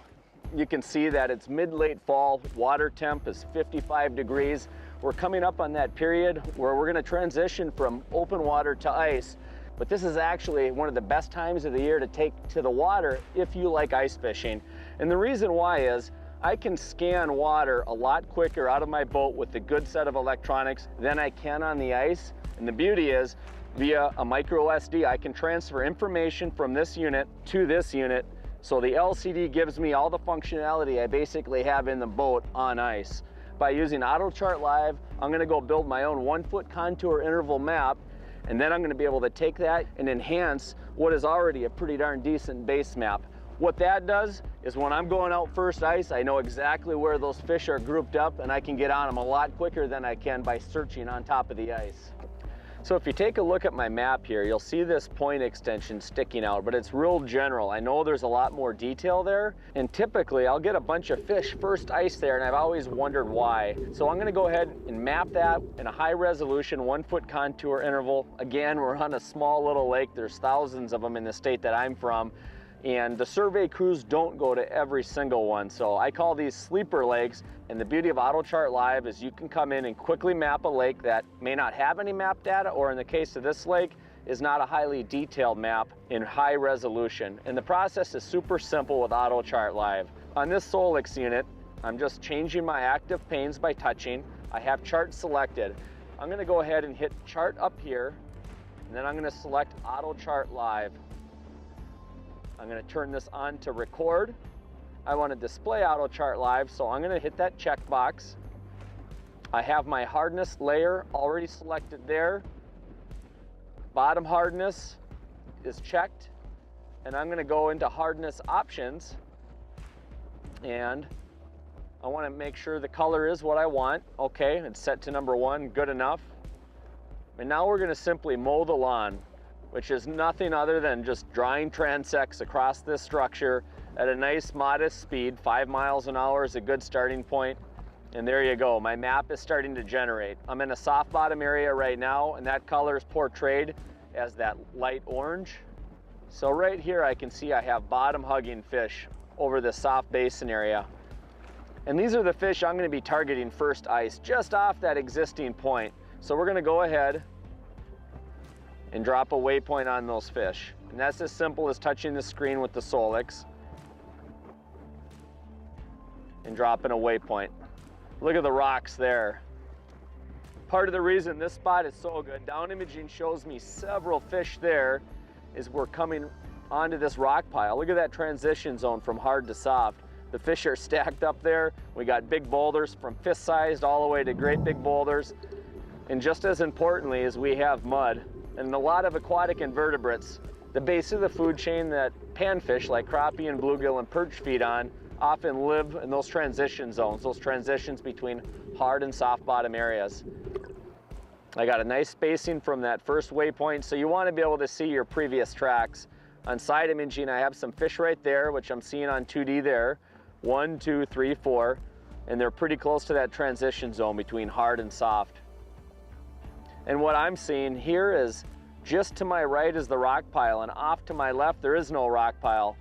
you can see that it's mid-late fall, water temp is 55 degrees. We're coming up on that period where we're going to transition from open water to ice. But this is actually one of the best times of the year to take to the water if you like ice fishing. And the reason why is I can scan water a lot quicker out of my boat with a good set of electronics than I can on the ice. And the beauty is, via a micro SD, I can transfer information from this unit to this unit. So the LCD gives me all the functionality I basically have in the boat on ice. By using AutoChart Live, I'm gonna go build my own 1-foot contour interval map, and then I'm gonna be able to take that and enhance what is already a pretty darn decent base map. What that does is when I'm going out first ice, I know exactly where those fish are grouped up, and I can get on them a lot quicker than I can by searching on top of the ice. So if you take a look at my map here, you'll see this point extension sticking out, but it's real general. I know there's a lot more detail there, and typically I'll get a bunch of fish first ice there, and I've always wondered why. So I'm gonna go ahead and map that in a high resolution 1-foot contour interval. Again, we're on a small little lake. There's thousands of them in the state that I'm from, and the survey crews don't go to every single one. So I call these sleeper lakes, and the beauty of AutoChart Live is you can come in and quickly map a lake that may not have any map data, or in the case of this lake, is not a highly detailed map in high resolution. And the process is super simple with AutoChart Live. On this Solix unit, I'm just changing my active panes by touching. I have chart selected. I'm gonna go ahead and hit chart up here, and then I'm gonna select AutoChart Live. I'm going to turn this on to record. I want to display AutoChart Live, so I'm going to hit that checkbox. I have my hardness layer already selected there. Bottom hardness is checked, and I'm going to go into hardness options, and I want to make sure the color is what I want. Okay, it's set to number 1, good enough. And now we're going to simply mow the lawn, which is nothing other than just drawing transects across this structure at a nice modest speed. 5 miles an hour is a good starting point. And there you go, my map is starting to generate. I'm in a soft bottom area right now, and that color is portrayed as that light orange. So right here I can see I have bottom hugging fish over the soft basin area. And these are the fish I'm going to be targeting first ice, just off that existing point. So we're going to go ahead and drop a waypoint on those fish. And that's as simple as touching the screen with the Solix and dropping a waypoint. Look at the rocks there. Part of the reason this spot is so good, down imaging shows me several fish there, is we're coming onto this rock pile. Look at that transition zone from hard to soft. The fish are stacked up there. We got big boulders from fist-sized all the way to great big boulders. And just as importantly is we have mud and a lot of aquatic invertebrates The base of the food chain that panfish like crappie and bluegill and perch feed on often live in those transition zones, those transitions between hard and soft bottom areas. I got a nice spacing from that first waypoint, so you want to be able to see your previous tracks. On side imaging, I have some fish right there, which I'm seeing on 2D there. 1, 2, 3, 4, and they're pretty close to that transition zone between hard and soft. And what I'm seeing here is just to my right is the rock pile, and off to my left there is no rock pile.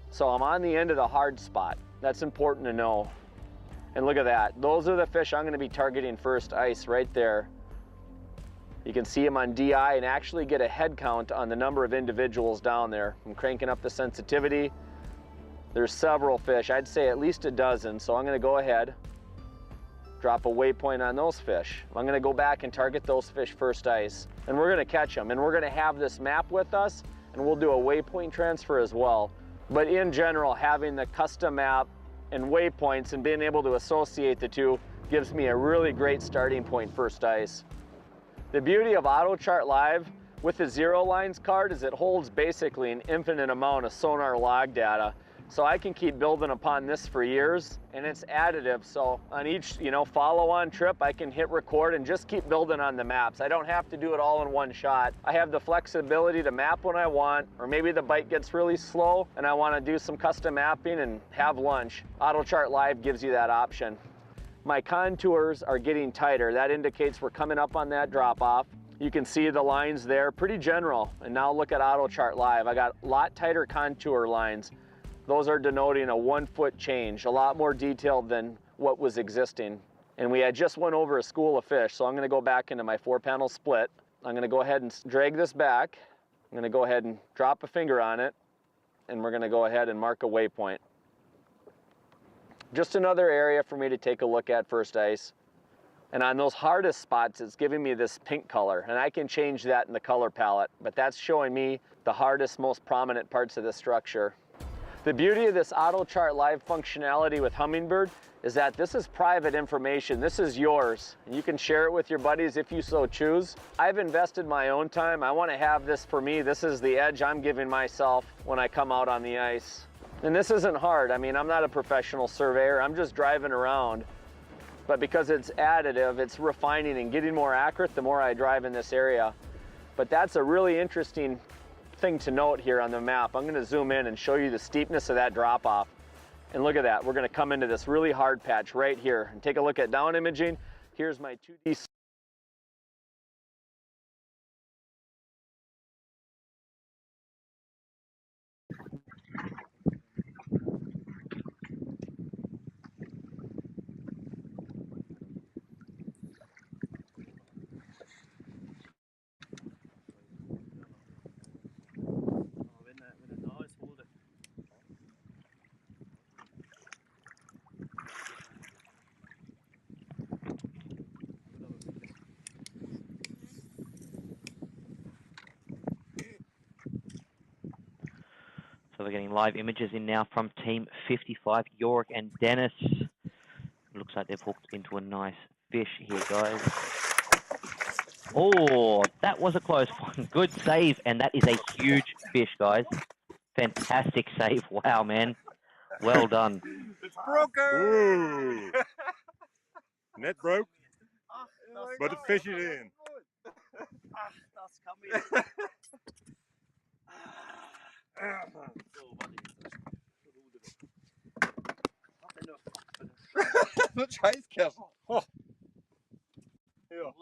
So I'm on the end of the hard spot. That's important to know. And look at that. Those are the fish I'm going to be targeting first ice right there. You can see them on DI and actually get a head count on the number of individuals down there. I'm cranking up the sensitivity. There's several fish, I'd say at least a dozen, so I'm going to go ahead, drop a waypoint on those fish. I'm going to go back and target those fish first ice, and we're going to catch them, and we're going to have this map with us, and we'll do a waypoint transfer as well. But in general, having the custom map and waypoints and being able to associate the two gives me a really great starting point first ice. The beauty of AutoChart Live with the Zero Lines card is it holds basically an infinite amount of sonar log data. So I can keep building upon this for years, and it's additive. So on each, follow-on trip, I can hit record and just keep building on the maps. I don't have to do it all in one shot. I have the flexibility to map when I want, or maybe the bite gets really slow and I want to do some custom mapping and have lunch. AutoChart Live gives you that option. My contours are getting tighter. That indicates we're coming up on that drop-off. You can see the lines there, pretty general. And now look at AutoChart Live. I got a lot tighter contour lines. Those are denoting a 1 foot change, a lot more detailed than what was existing. And we had just went over a school of fish, so I'm gonna go back into my 4-panel split. I'm gonna go ahead and drag this back. I'm gonna go ahead and drop a finger on it, and we're gonna go ahead and mark a waypoint. Just another area for me to take a look at first ice. And on those hardest spots, it's giving me this pink color, and I can change that in the color palette, but that's showing me the hardest, most prominent parts of the structure. The beauty of this AutoChart Live functionality with Humminbird is that this is private information. This is yours, and you can share it with your buddies if you so choose. I've invested my own time. I want to have this for me. This is the edge I'm giving myself when I come out on the ice. And this isn't hard. I mean, I'm not a professional surveyor. I'm just driving around. But because it's additive, it's refining and getting more accurate the more I drive in this area. But that's a really interesting thing to note here on the map. I'm going to zoom in and show you the steepness of that drop off. And look at that. We're going to come into this really hard patch right here and take a look at down imaging. Here's my 2D. So we're getting live images in now from Team 55, Yorick and Dennis. Looks like they've hooked into a nice fish here, guys. Oh, that was a close one. Good save, and that is a huge fish, guys. Fantastic save. Wow, man. Well done. It's broken! Net broke, but the fish is in. Das kann man. So ein Scheißkercher. Oh. Ja.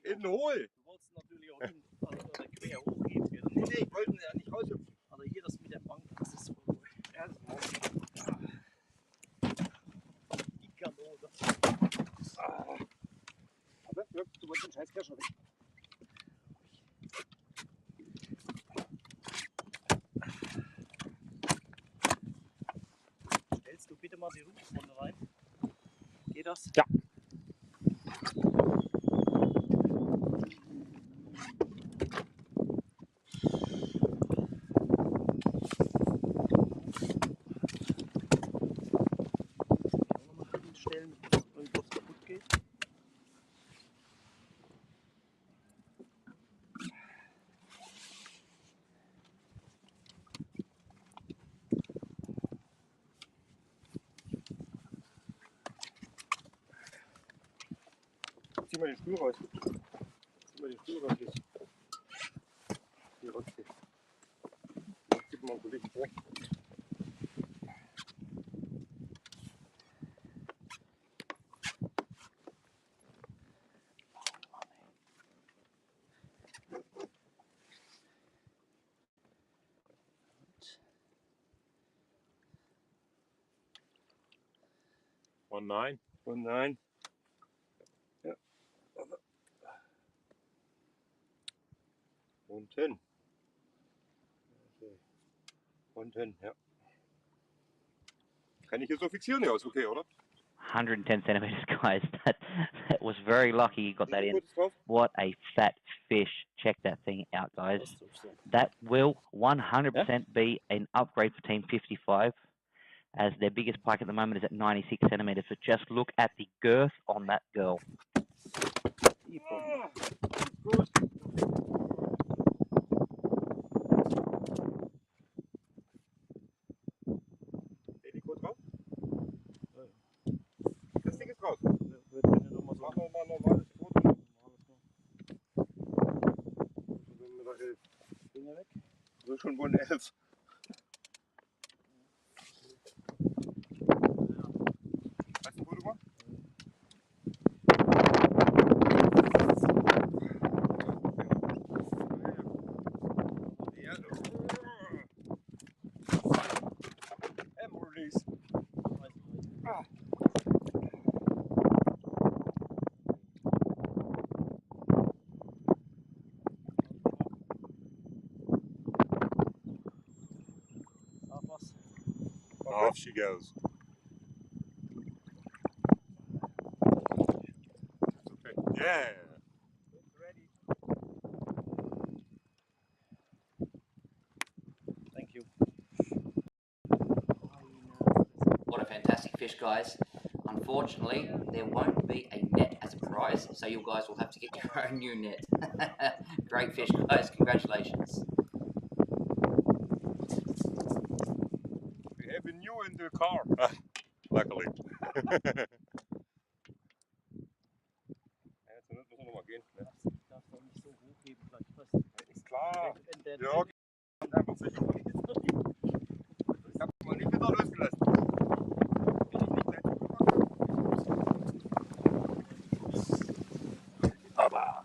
In den Hohl. Du wolltest natürlich auch hin, also quer hochgehen. Nee, ich wollte ja nicht raushüpfen. Also hier das mit der Bank, das ist voll. Ja, das ist auch. Die Kanone. Aber du wolltest den Scheißkercher weg. Stellst du bitte mal die Rufswunde rein? Geht das? Ja. Stellen, wo irgendwas kaputt geht. Zieh mal den Stuhl raus. Zieh mal den Stuhl raus. Hier rausziehen. Gib mal einen Kollegen vor. Und nein. Und nein. Ja. Unten. Unten, ja. Kann ich hier so fixieren? Ja, ist okay, oder? 110 centimeters, guys. That was very lucky you got that in. What a fat fish. Check that thing out, guys. That will 100% be an upgrade for Team 55, as their biggest pike at the moment is at 96 centimeters. So just look at the girth on that girl. Das Ding ist raus. Mach noch mal ein normales Foto. Finger weg. So schon wohl eine 11. Hast du ein Foto gemacht? Release. Off she goes. Okay. Yeah. Thank you. What a fantastic fish, guys. Unfortunately, there won't be a net as a prize, so you guys will have to get your own new net. Great fish, guys. Congratulations. We have a new in the car. Luckily. Jetzt müssen wir nochmal gehen. Ne? Darf doch nicht so hochheben, vielleicht fast. Ist klar. Ja, Ja, einfach sicher. Ich habe mal nicht wieder losgelassen. Bin ich nicht nett. Aber.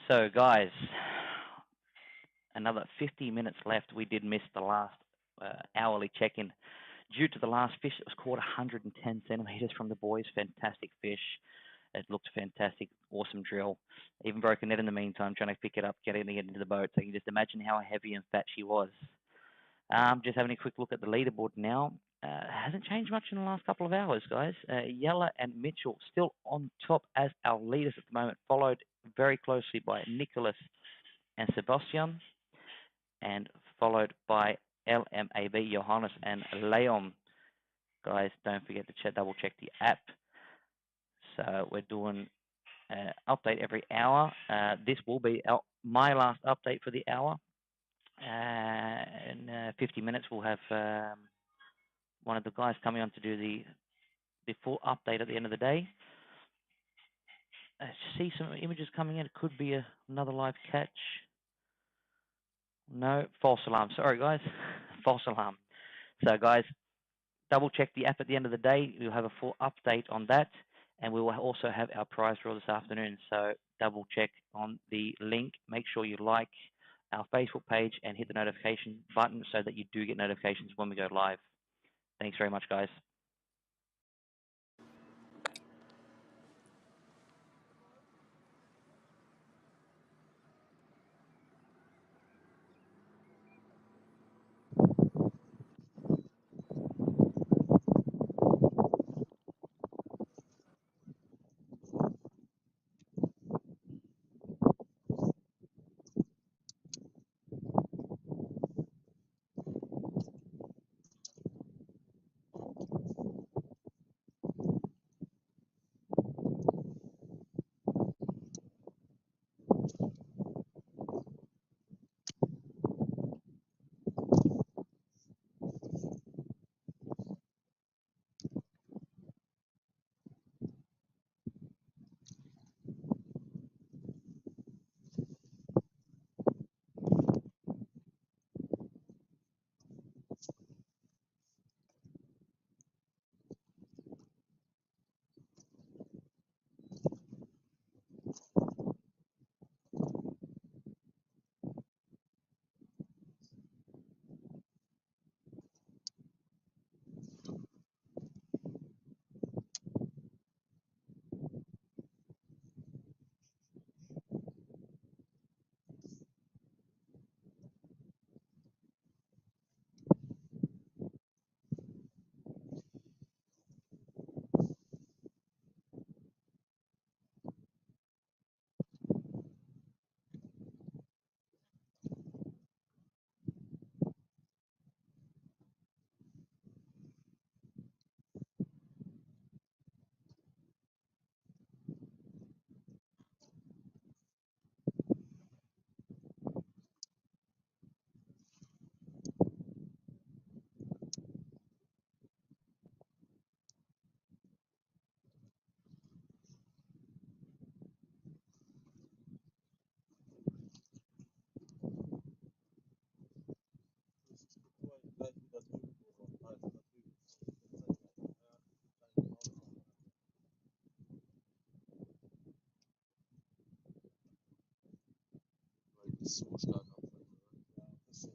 So, guys, another 50 minutes left. We did miss the last hourly check-in. Due to the last fish, it was caught 110 centimeters from the boys. Fantastic fish. It looked fantastic. Awesome drill. Even broke a net in the meantime, trying to pick it up, getting it into the boat. So you can just imagine how heavy and fat she was. Just having a quick look at the leaderboard now. Hasn't changed much in the last couple of hours, guys. Yella and Mitchell still on top as our leaders at the moment, followed very closely by Nicholas and Sebastian, and followed by LMAB, Johannes and Leon. Guys, don't forget to double check the app. So we're doing update every hour. This will be my last update for the hour. In 50 minutes, we'll have one of the guys coming on to do the full update at the end of the day. I see some images coming in. It could be another live catch. No, false alarm. Sorry, guys. False alarm. So, guys, double check the app at the end of the day. We'll have a full update on that. And we will also have our prize draw this afternoon. So, double check on the link. Make sure you like our Facebook page and hit the notification button so that you do get notifications when we go live. Thanks very much, guys. So stark anfangen. Ja, das ist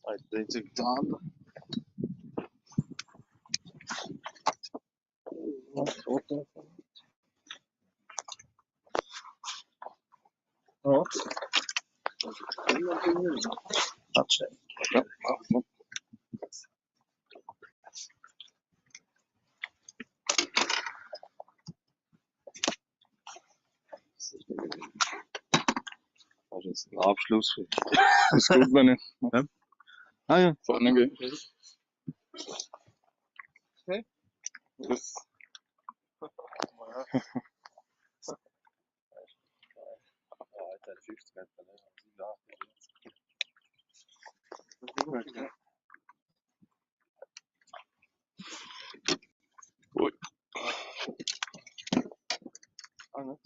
Uit deze kant. Wat? Dat zijn. Ja, dat is een Abschluss. Dat is goed, ben ik. Ja? Ah ja. Vorne geht. Okay. Das. Alter, 50 Meter, ne? Oei. Ah, ne?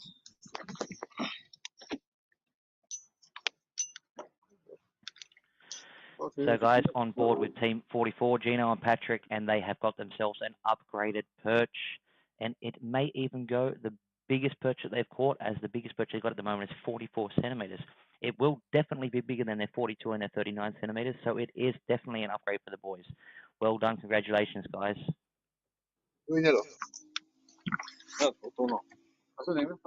So guys, on board with Team 44, Gino and Patrick, and they have got themselves an upgraded perch, and it may even go the biggest perch that they've caught, as the biggest perch they've got at the moment is 44 centimeters. It will definitely be bigger than their 42 and their 39 centimeters, so it is definitely an upgrade for the boys. Well done, congratulations, guys. Doe je dat? Ja, dat toch nog. Wat nemen?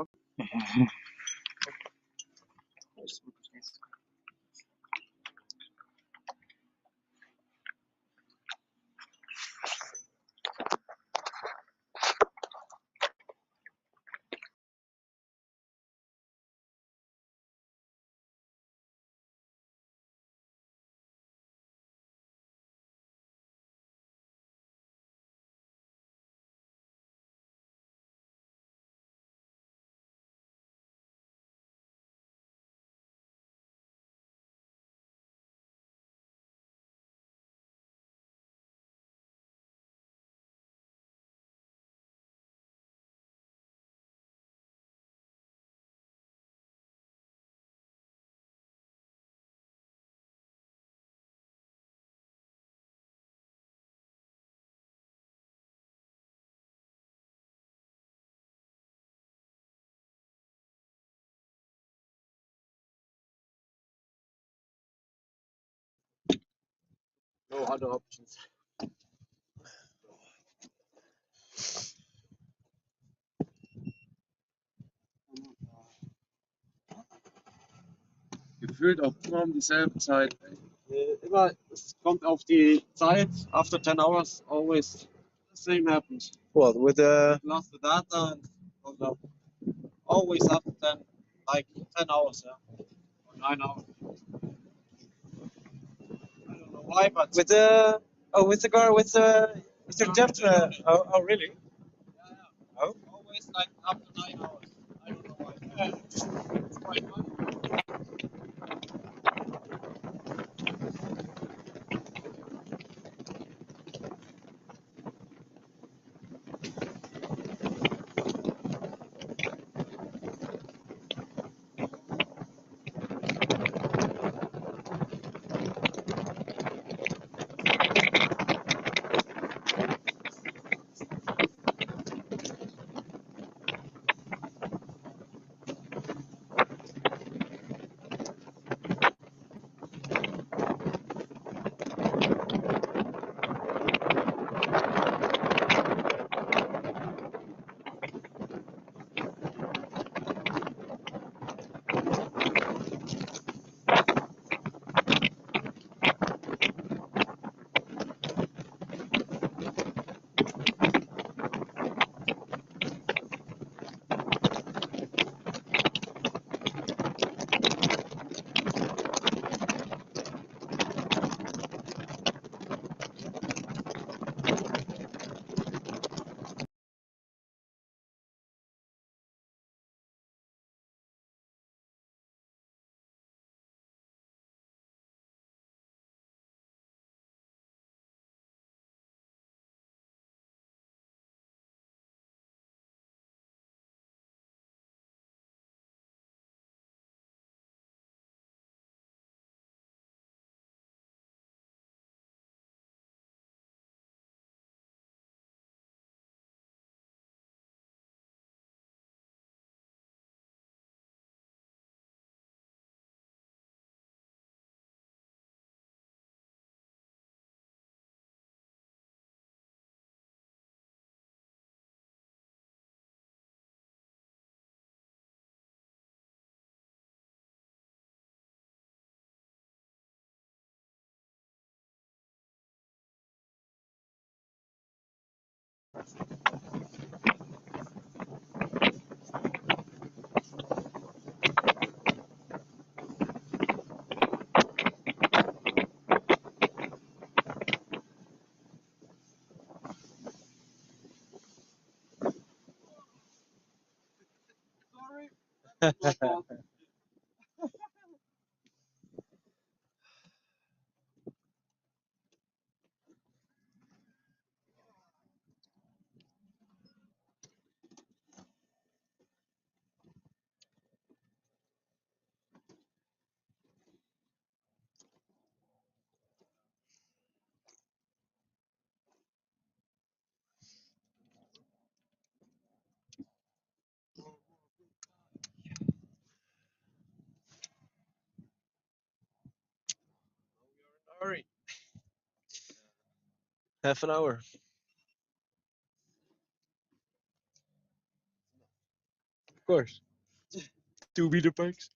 No other options. Gefühlt auch immer um dieselbe Zeit. Immer, es kommt auf die Zeit. After 10 hours, always the same happens. What, with the... Lost the data and always after 10, like 10 hours, yeah. Or 9 hours. I don't know why, but... With the girl with your depth. Oh, really? Yeah. Oh? Always like after 9 hours. I don't know why. Yeah. It's quite fun. Hurry. Half an hour. Of course. 2 meter pikes.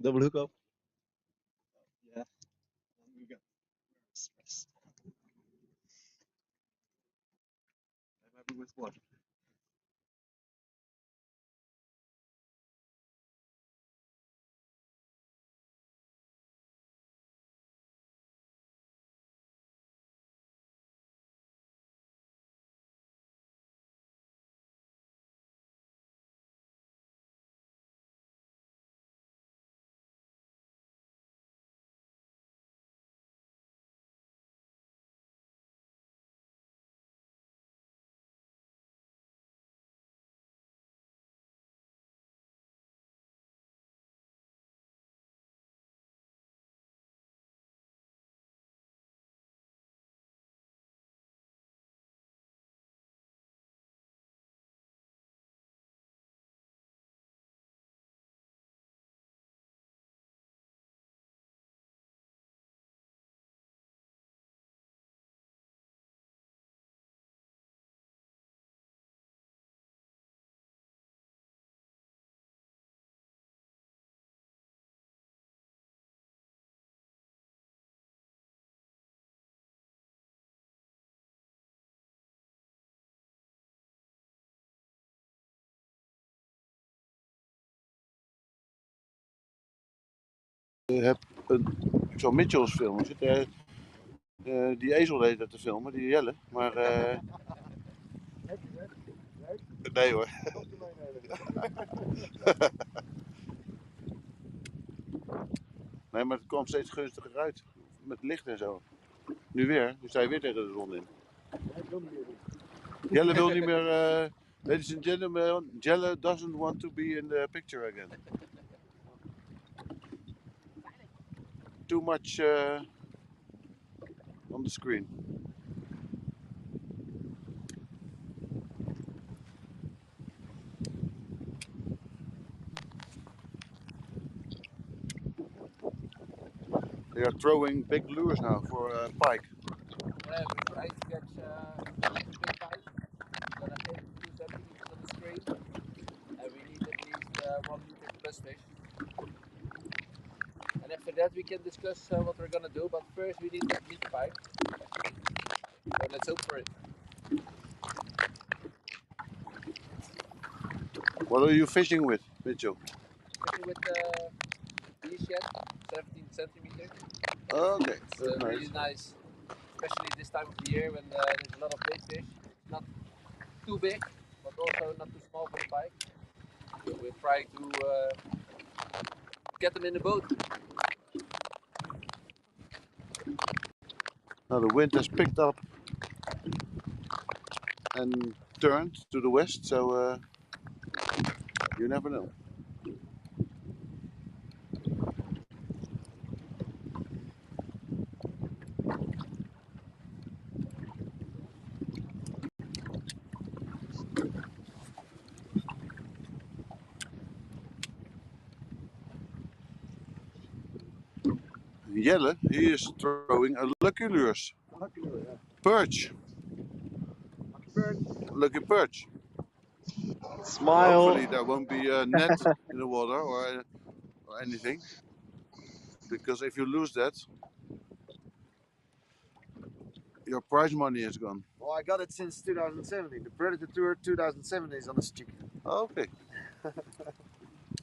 Double hookup. Yeah. We got stress. I'm happy with what? Ik heb zo'n Mitchells film. Zit die ezel deed dat te filmen, die Jelle. Maar nee hoor. Nee, maar het kwam steeds gunstiger uit. Met licht en zo. Nu weer. Nu sta je weer tegen de zon in. Jelle wil niet meer... ladies and gentlemen, Jelle doesn't want to be in the picture again. Too much on the screen. They are throwing big lures now for pike. Yeah, we're trying to catch big pike. We're gonna hit 2 centimeters on the screen, and we need at least 1 meter plus fish. And after that, we can discuss what we're gonna do. But first, we need that big pike. So let's hope for it. What are you fishing with, Mitchell? Fishing with these shed, 17 centimeters. Okay, It's that's nice. really nice, especially this time of the year when there's a lot of big fish. It's not too big, but also not too small for the pike. So we're trying to get them in the boat. Now the wind has picked up and turned to the west, so you never know. Jelle, he is throwing a lucky lures. Lucky lure, yeah. Perch. Lucky perch. Smile. Hopefully there won't be a net in the water or anything. Because if you lose that, Your prize money is gone. Well, I got it since 2017. The Predatortour 2017 is on the stick. Oh, okay.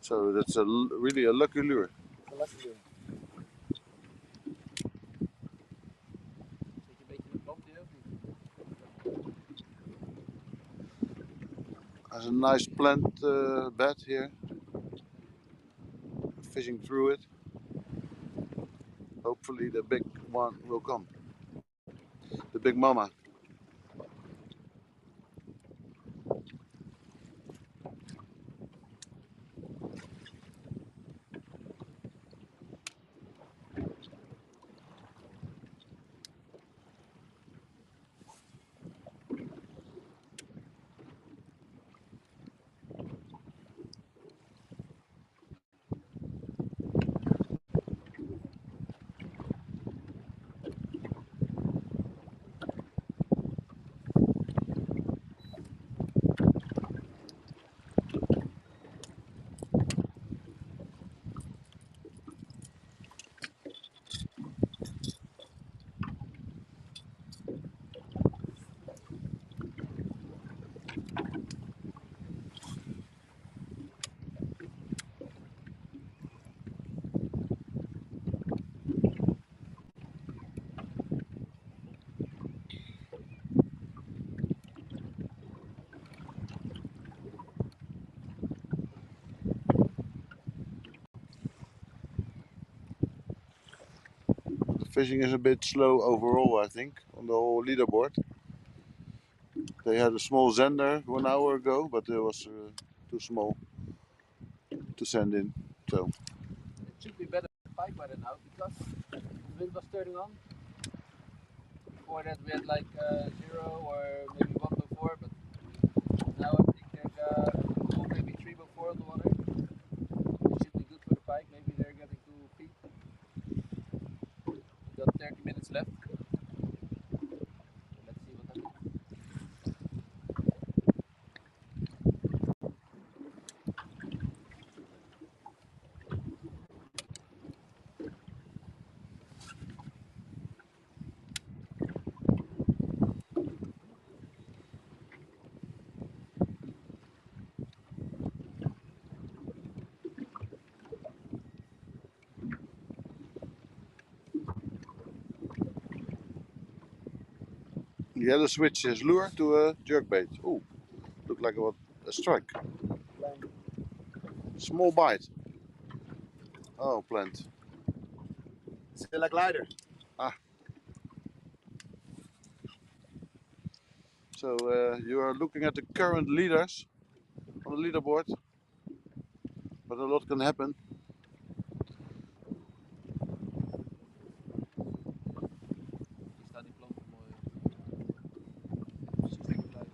So that's really a lucky lure. The lucky lure. Zit je een beetje in het land hier of niet? There's a nice plant bed here. Fishing through it. Hopefully the big one will come. The big mama. Fishing is a bit slow overall, I think, on the whole leaderboard. They had a small zender 1 hour ago, but it was too small to send in. So It should be better pike weather now because the wind was turning on. Before that we had like 0 or maybe 1 before, but now I think they've 2, maybe 3 before on the water. It should be good for the pike. Maybe they're getting to feed. We got 30 minutes left. Let's see what happens. he had to switch his lure to a jerkbait. Oh, looked like a strike. Small bite. Oh, plant. Still a glider. Ah. So you are looking at the current leaders on the leaderboard, but a lot can happen. Die staan die planten mooi. Precies lekker blij.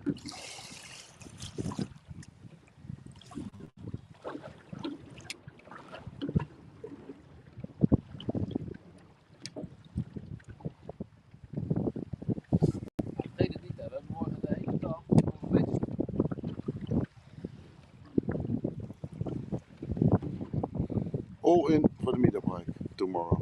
Vergeet het niet, hè. We hebben morgen de hele dag nog een beetje. All in for the meetup hike tomorrow.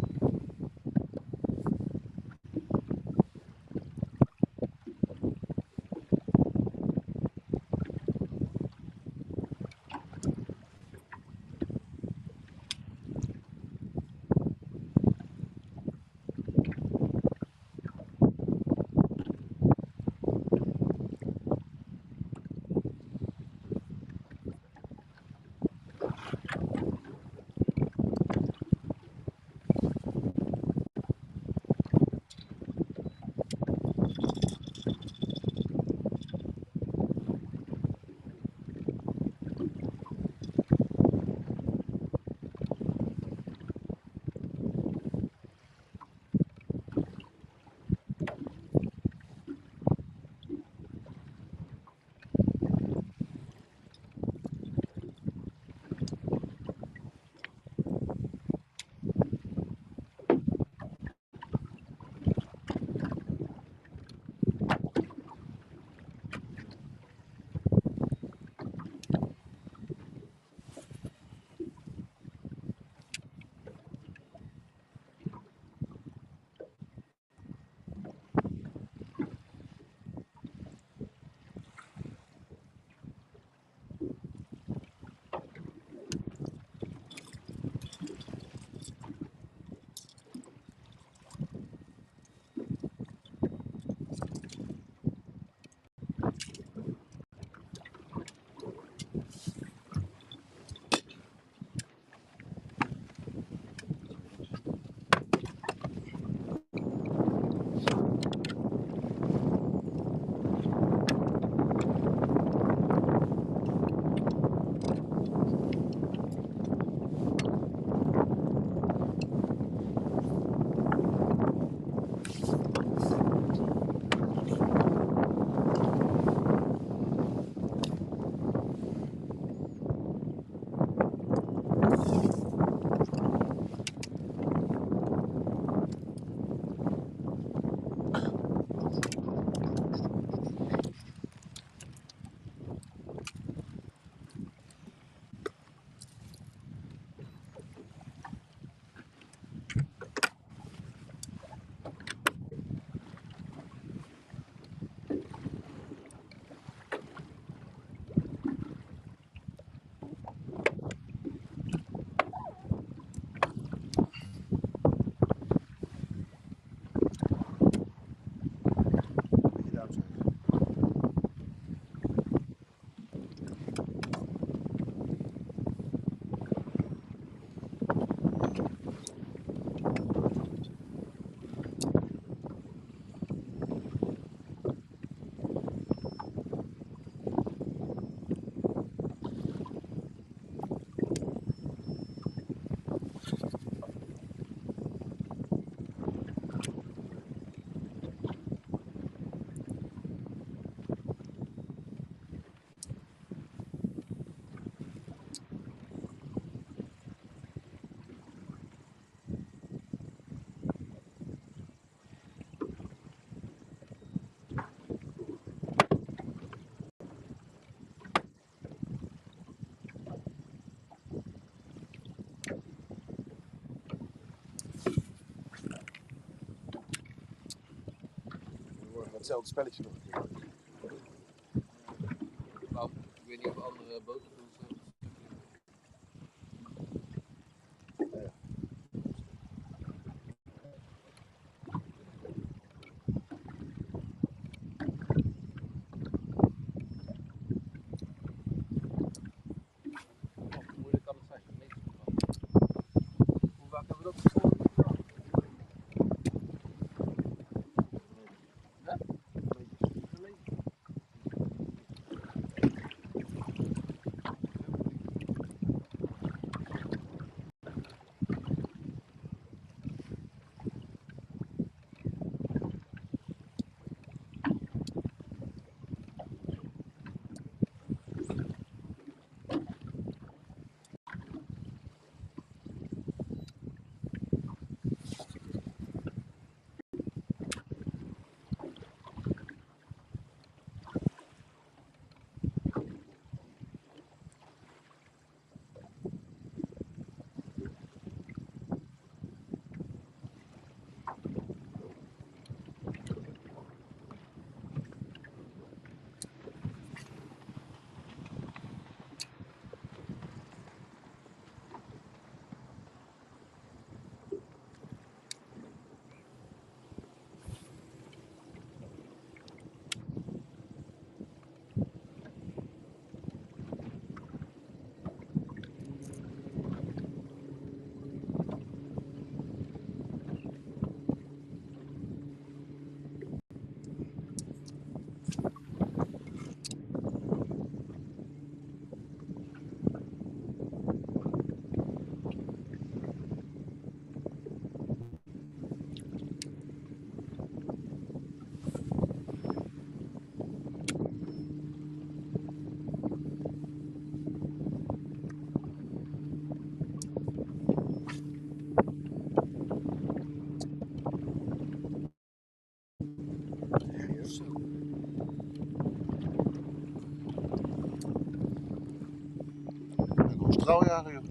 Hetzelfde spelletje nog een keer. Nou, ik weet niet of andere boten doen zo. Hoe moeilijk kan het zijn? Hoe vaak hebben we dat gesproken? Ja? straaljager, joh.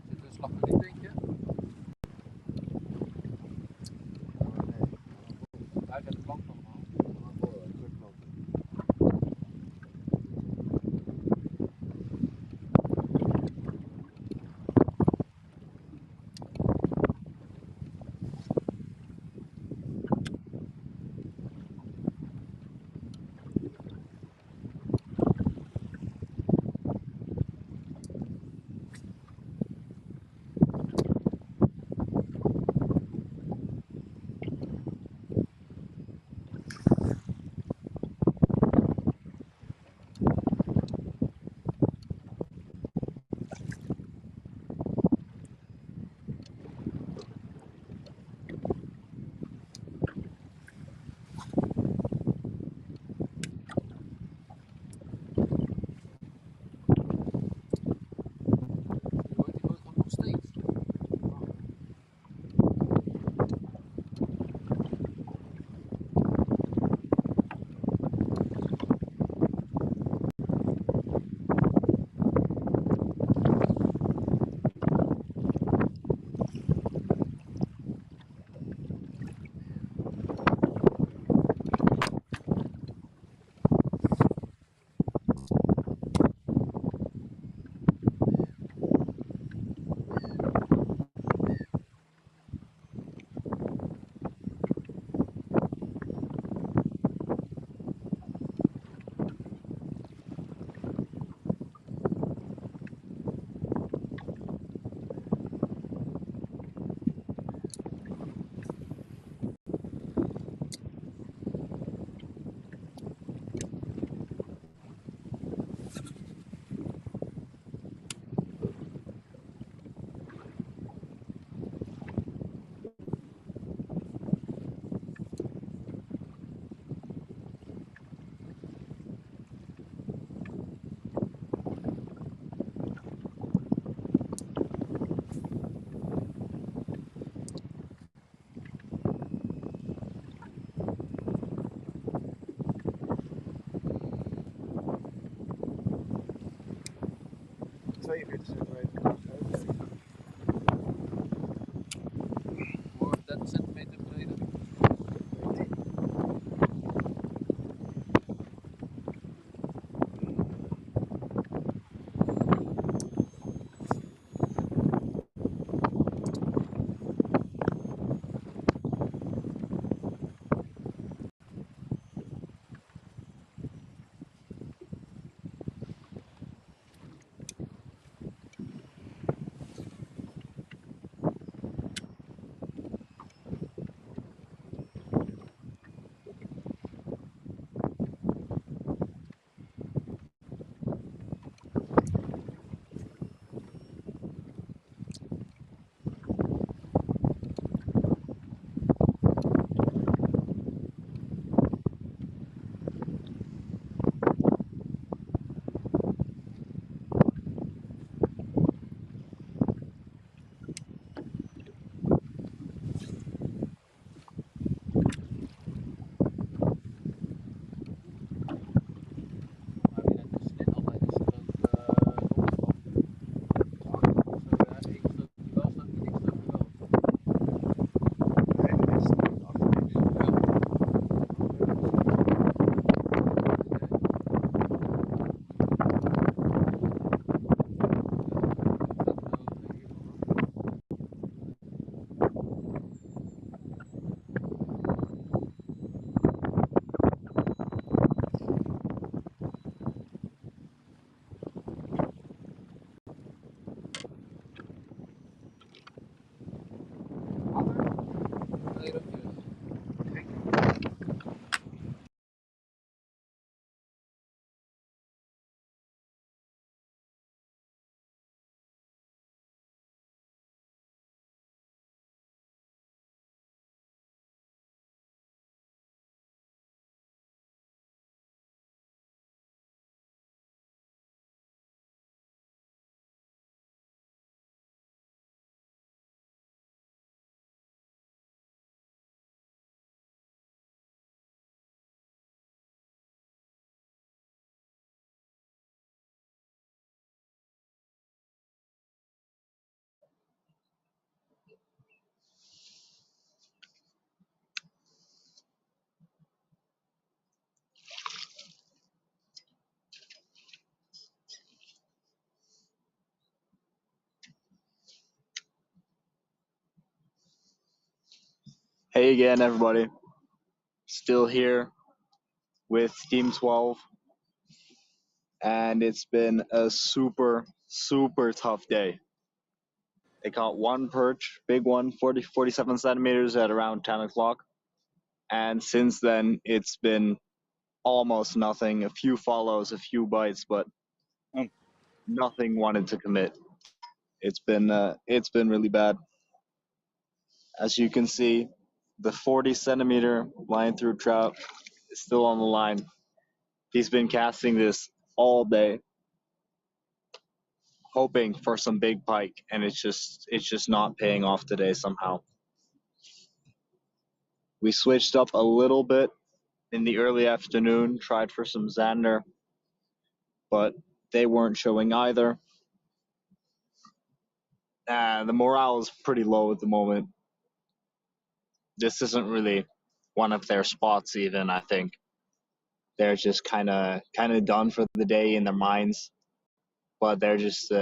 Zit er een slag voor dit, denk je? Uit de plank allemaal. Voor 30 centimeter beneden. Hey again, everybody. Still here with Team 12, and it's been a super tough day. They caught one perch, big one, 47 centimeters at around 10 o'clock, and since then it's been almost nothing. A few follows, a few bites, but nothing wanted to commit. It's been really bad. As you can see, the 40 centimeter line through trout is still on the line. He's been casting this all day, hoping for some big pike, and it's just not paying off today somehow. We switched up a little bit in the early afternoon, tried for some zander, but they weren't showing either. The morale is pretty low at the moment. This isn't really one of their spots even, I think. They're just kind of done for the day in their minds, but they're just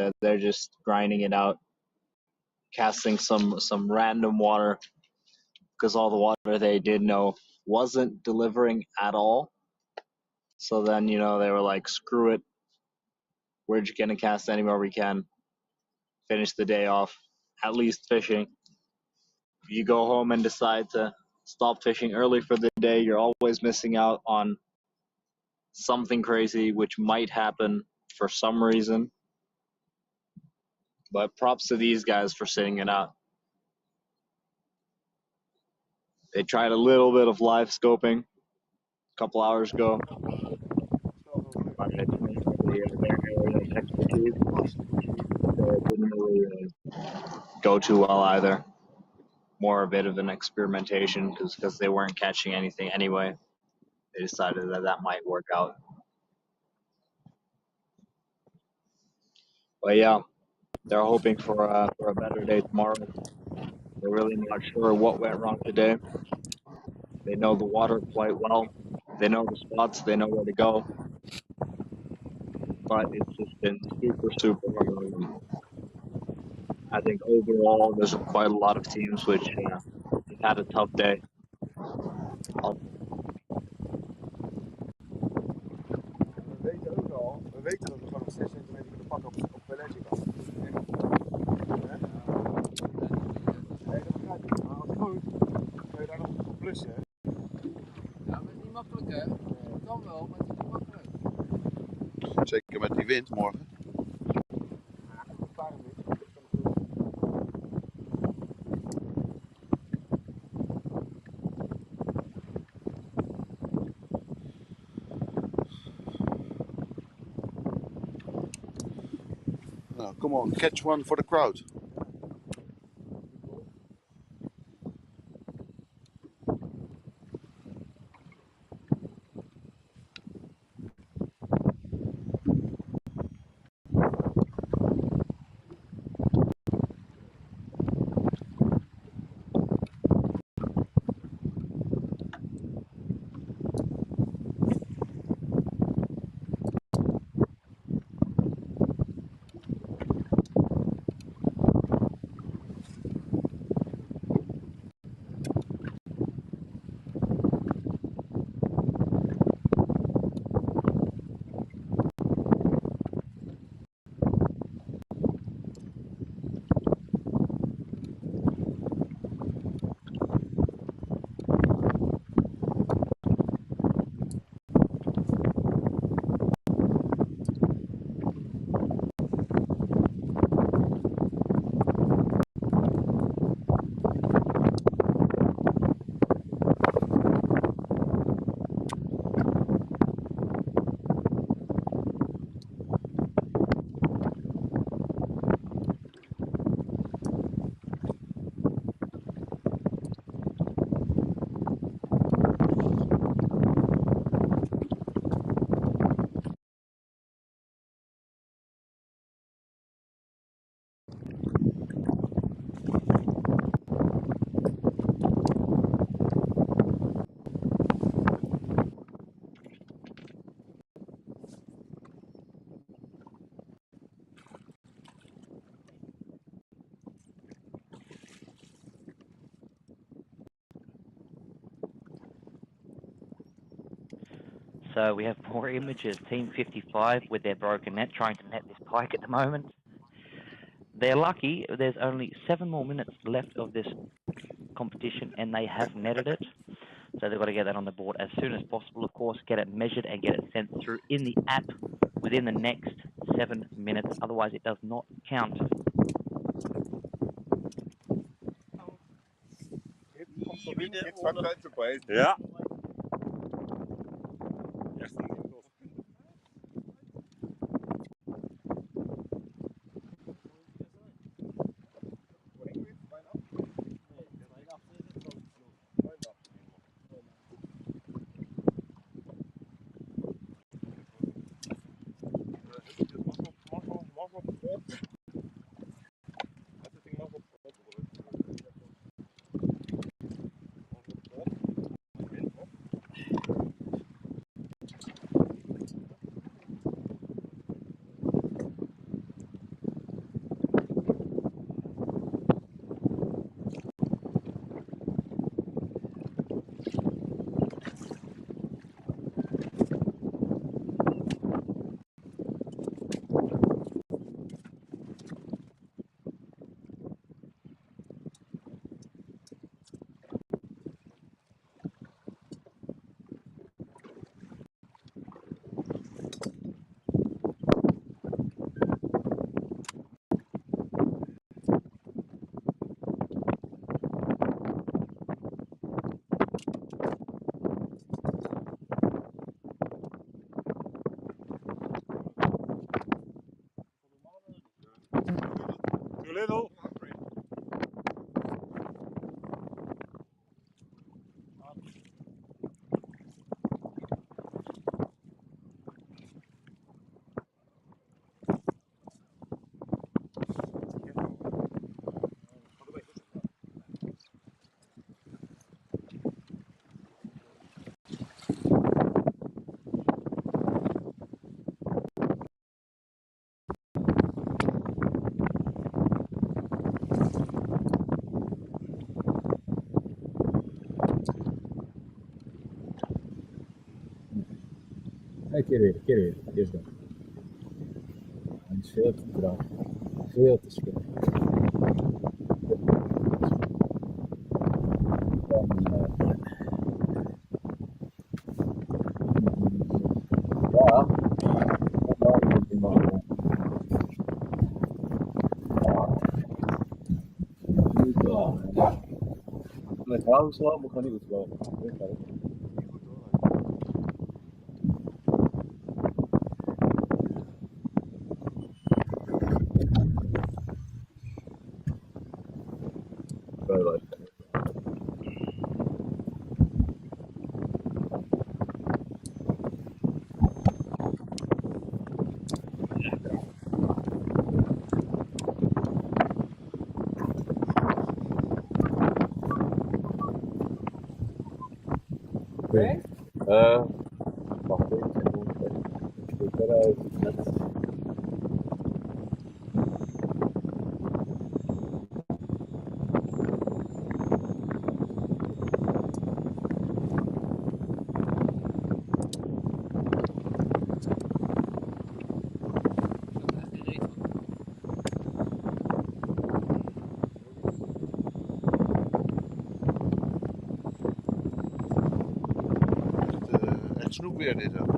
grinding it out, casting some random water, because all the water they did know wasn't delivering at all. So then, they were like, screw it. We're just going to cast anywhere we can. Finish the day off, at least fishing. If you go home and decide to stop fishing early for the day, you're always missing out on something crazy, which might happen for some reason. But props to these guys for sitting it out. They tried a little bit of live scoping a couple hours ago. But it's not really their area of expertise. So it didn't really go too well either. More a bit of an experimentation because they weren't catching anything anyway. They decided that might work out. But yeah, they're hoping for a better day tomorrow. They're really not sure what went wrong today. They know the water quite well. They know the spots. They know where to go. But it's just been super hard on them. I think overall there's quite a lot of teams which have had a tough day. We weten dat we gewoon 6 centimeter kunnen pakken op Peletje kan. Nee, dat begrijp ik. Maar als goed, kun je daar nog op plussen. Hè? Ja, maar het is niet makkelijk hè. Het kan wel, maar het is niet makkelijk. Zeker met die wind morgen. Now, come on, catch one for the crowd. So we have more images. Team 55 with their broken net, trying to net this pike at the moment. They're lucky. There's only 7 more minutes left of this competition, and they have netted it. So they've got to get that on the board as soon as possible. Of course, get it measured and get it sent through in the app within the next 7 minutes. Otherwise, it does not count. Ja. Too little. Keer weer. Eerst dan. Hij is veel te braaf. Veel te spelen. Ja. Met houden we gaan niet goed lopen. Wacht even. Ik eruit. Echt snoep weer dit ook.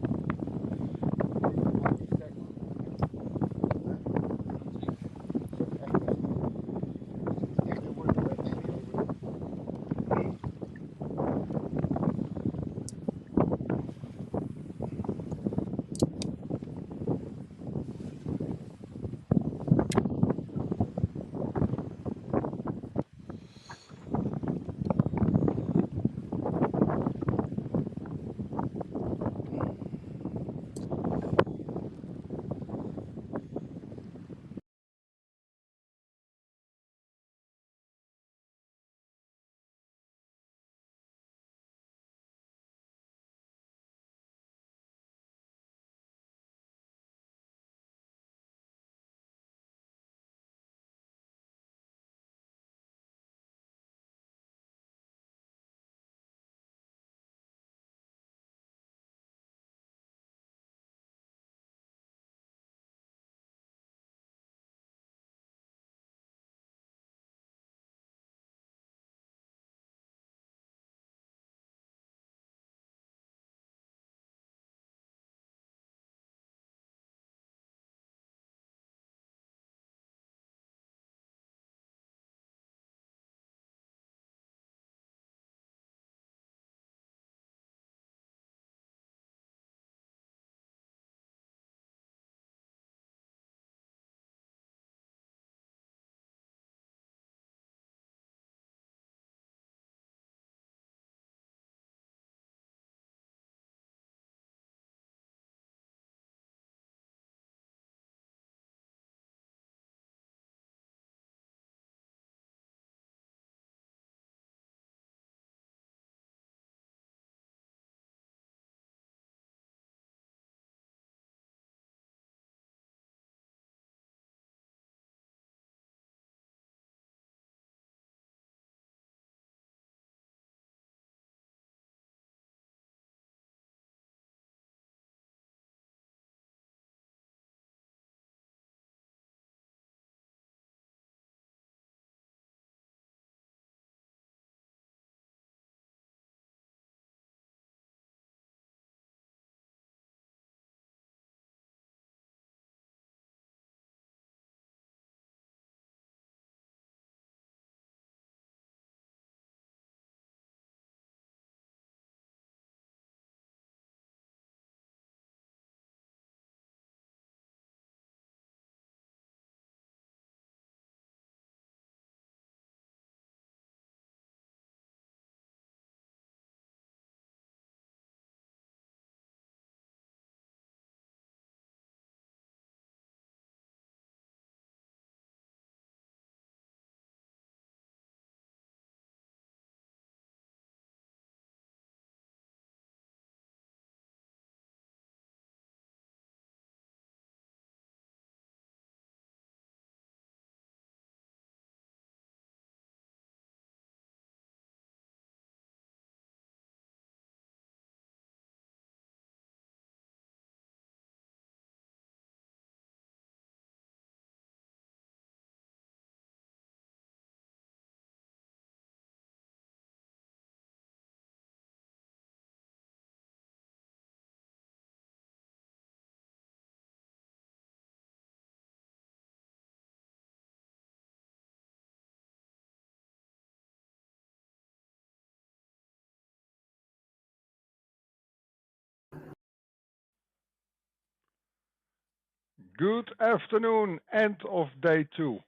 Good afternoon, end of day 2.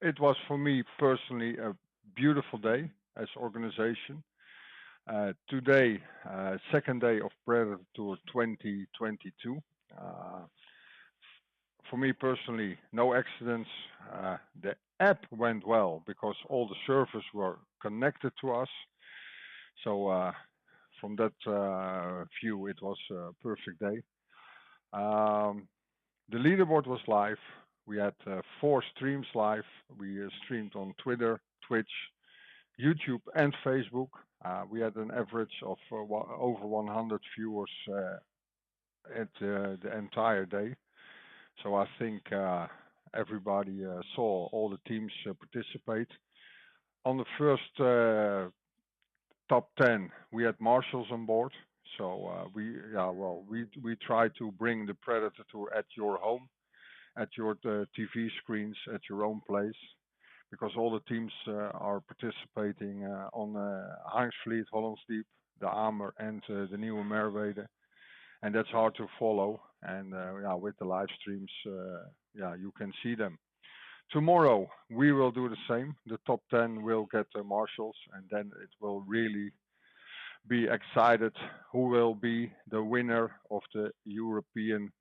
It was for me personally a beautiful day as organization. Today, second day of Predatortour 2022. Uh, for me personally, no accidents. The app went well because all the servers were connected to us. So from that view, it was a perfect day. The leaderboard was live. We had 4 streams live. We streamed on Twitter, Twitch, YouTube, and Facebook. We had an average of over 100 viewers at the entire day. So I think everybody saw all the teams participate. On the first top 10, we had marshals on board. So we try to bring the Predatortour at your home, at your TV screens, at your own place, because all the teams are participating on Haringvliet, Hollandsdiep, the Amer, and the new Merwede, and that's hard to follow. And with the live streams, you can see them. Tomorrow we will do the same. The top 10 will get the marshals, and then it will really be excited who will be the winner of the European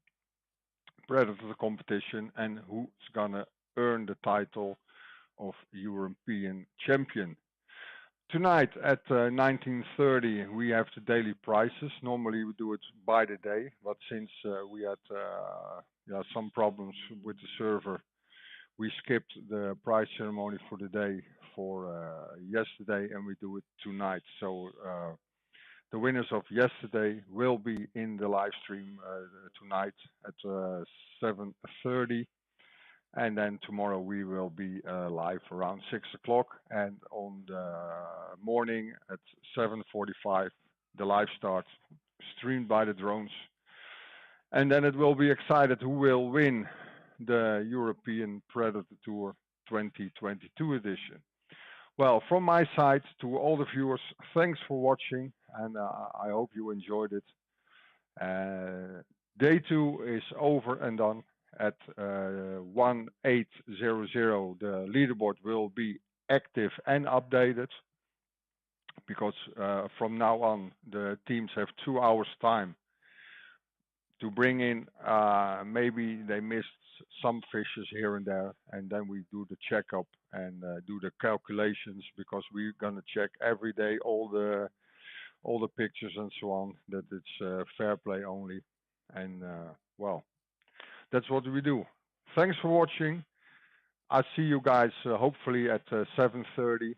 Predator competition and who's gonna earn the title of European champion. Tonight at 19:30 we have the daily prizes. Normally we do it by the day, but since we had some problems with the server, we skipped the prize ceremony for the day for yesterday, and we do it tonight. So the winners of yesterday will be in the live stream tonight at 7:30, and then tomorrow we will be live around 6 o'clock, and on the morning at 7:45 the live starts, streamed by the drones, and then it will be excited who will win the European Predatortour 2022 edition. Well, from my side to all the viewers, thanks for watching, and I hope you enjoyed it. Day 2 is over and done. At 1800, the leaderboard will be active and updated, because from now on the teams have 2 hours time to bring in, maybe they missed some fishes here and there, and then we do the checkup and do the calculations, because we're gonna check every day all the pictures and so on, that it's fair play only, and that's what we do. Thanks for watching. I see you guys hopefully at 7:30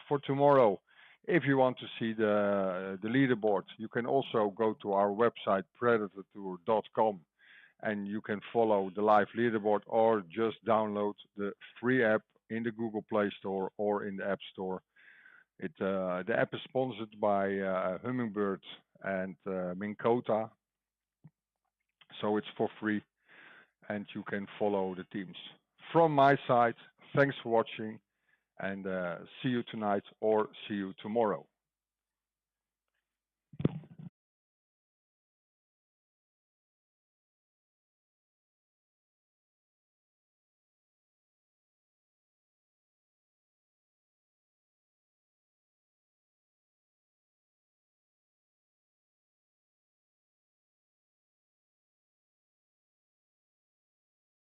for tomorrow. If you want to see the leaderboard, you can also go to our website predatortour.com, and you can follow the live leaderboard, or just download the free app in the Google Play Store or in the App Store. The app is sponsored by Hummingbird and Minn Kota, so it's for free, and you can follow the teams. From my side, thanks for watching, and see you tonight or see you tomorrow.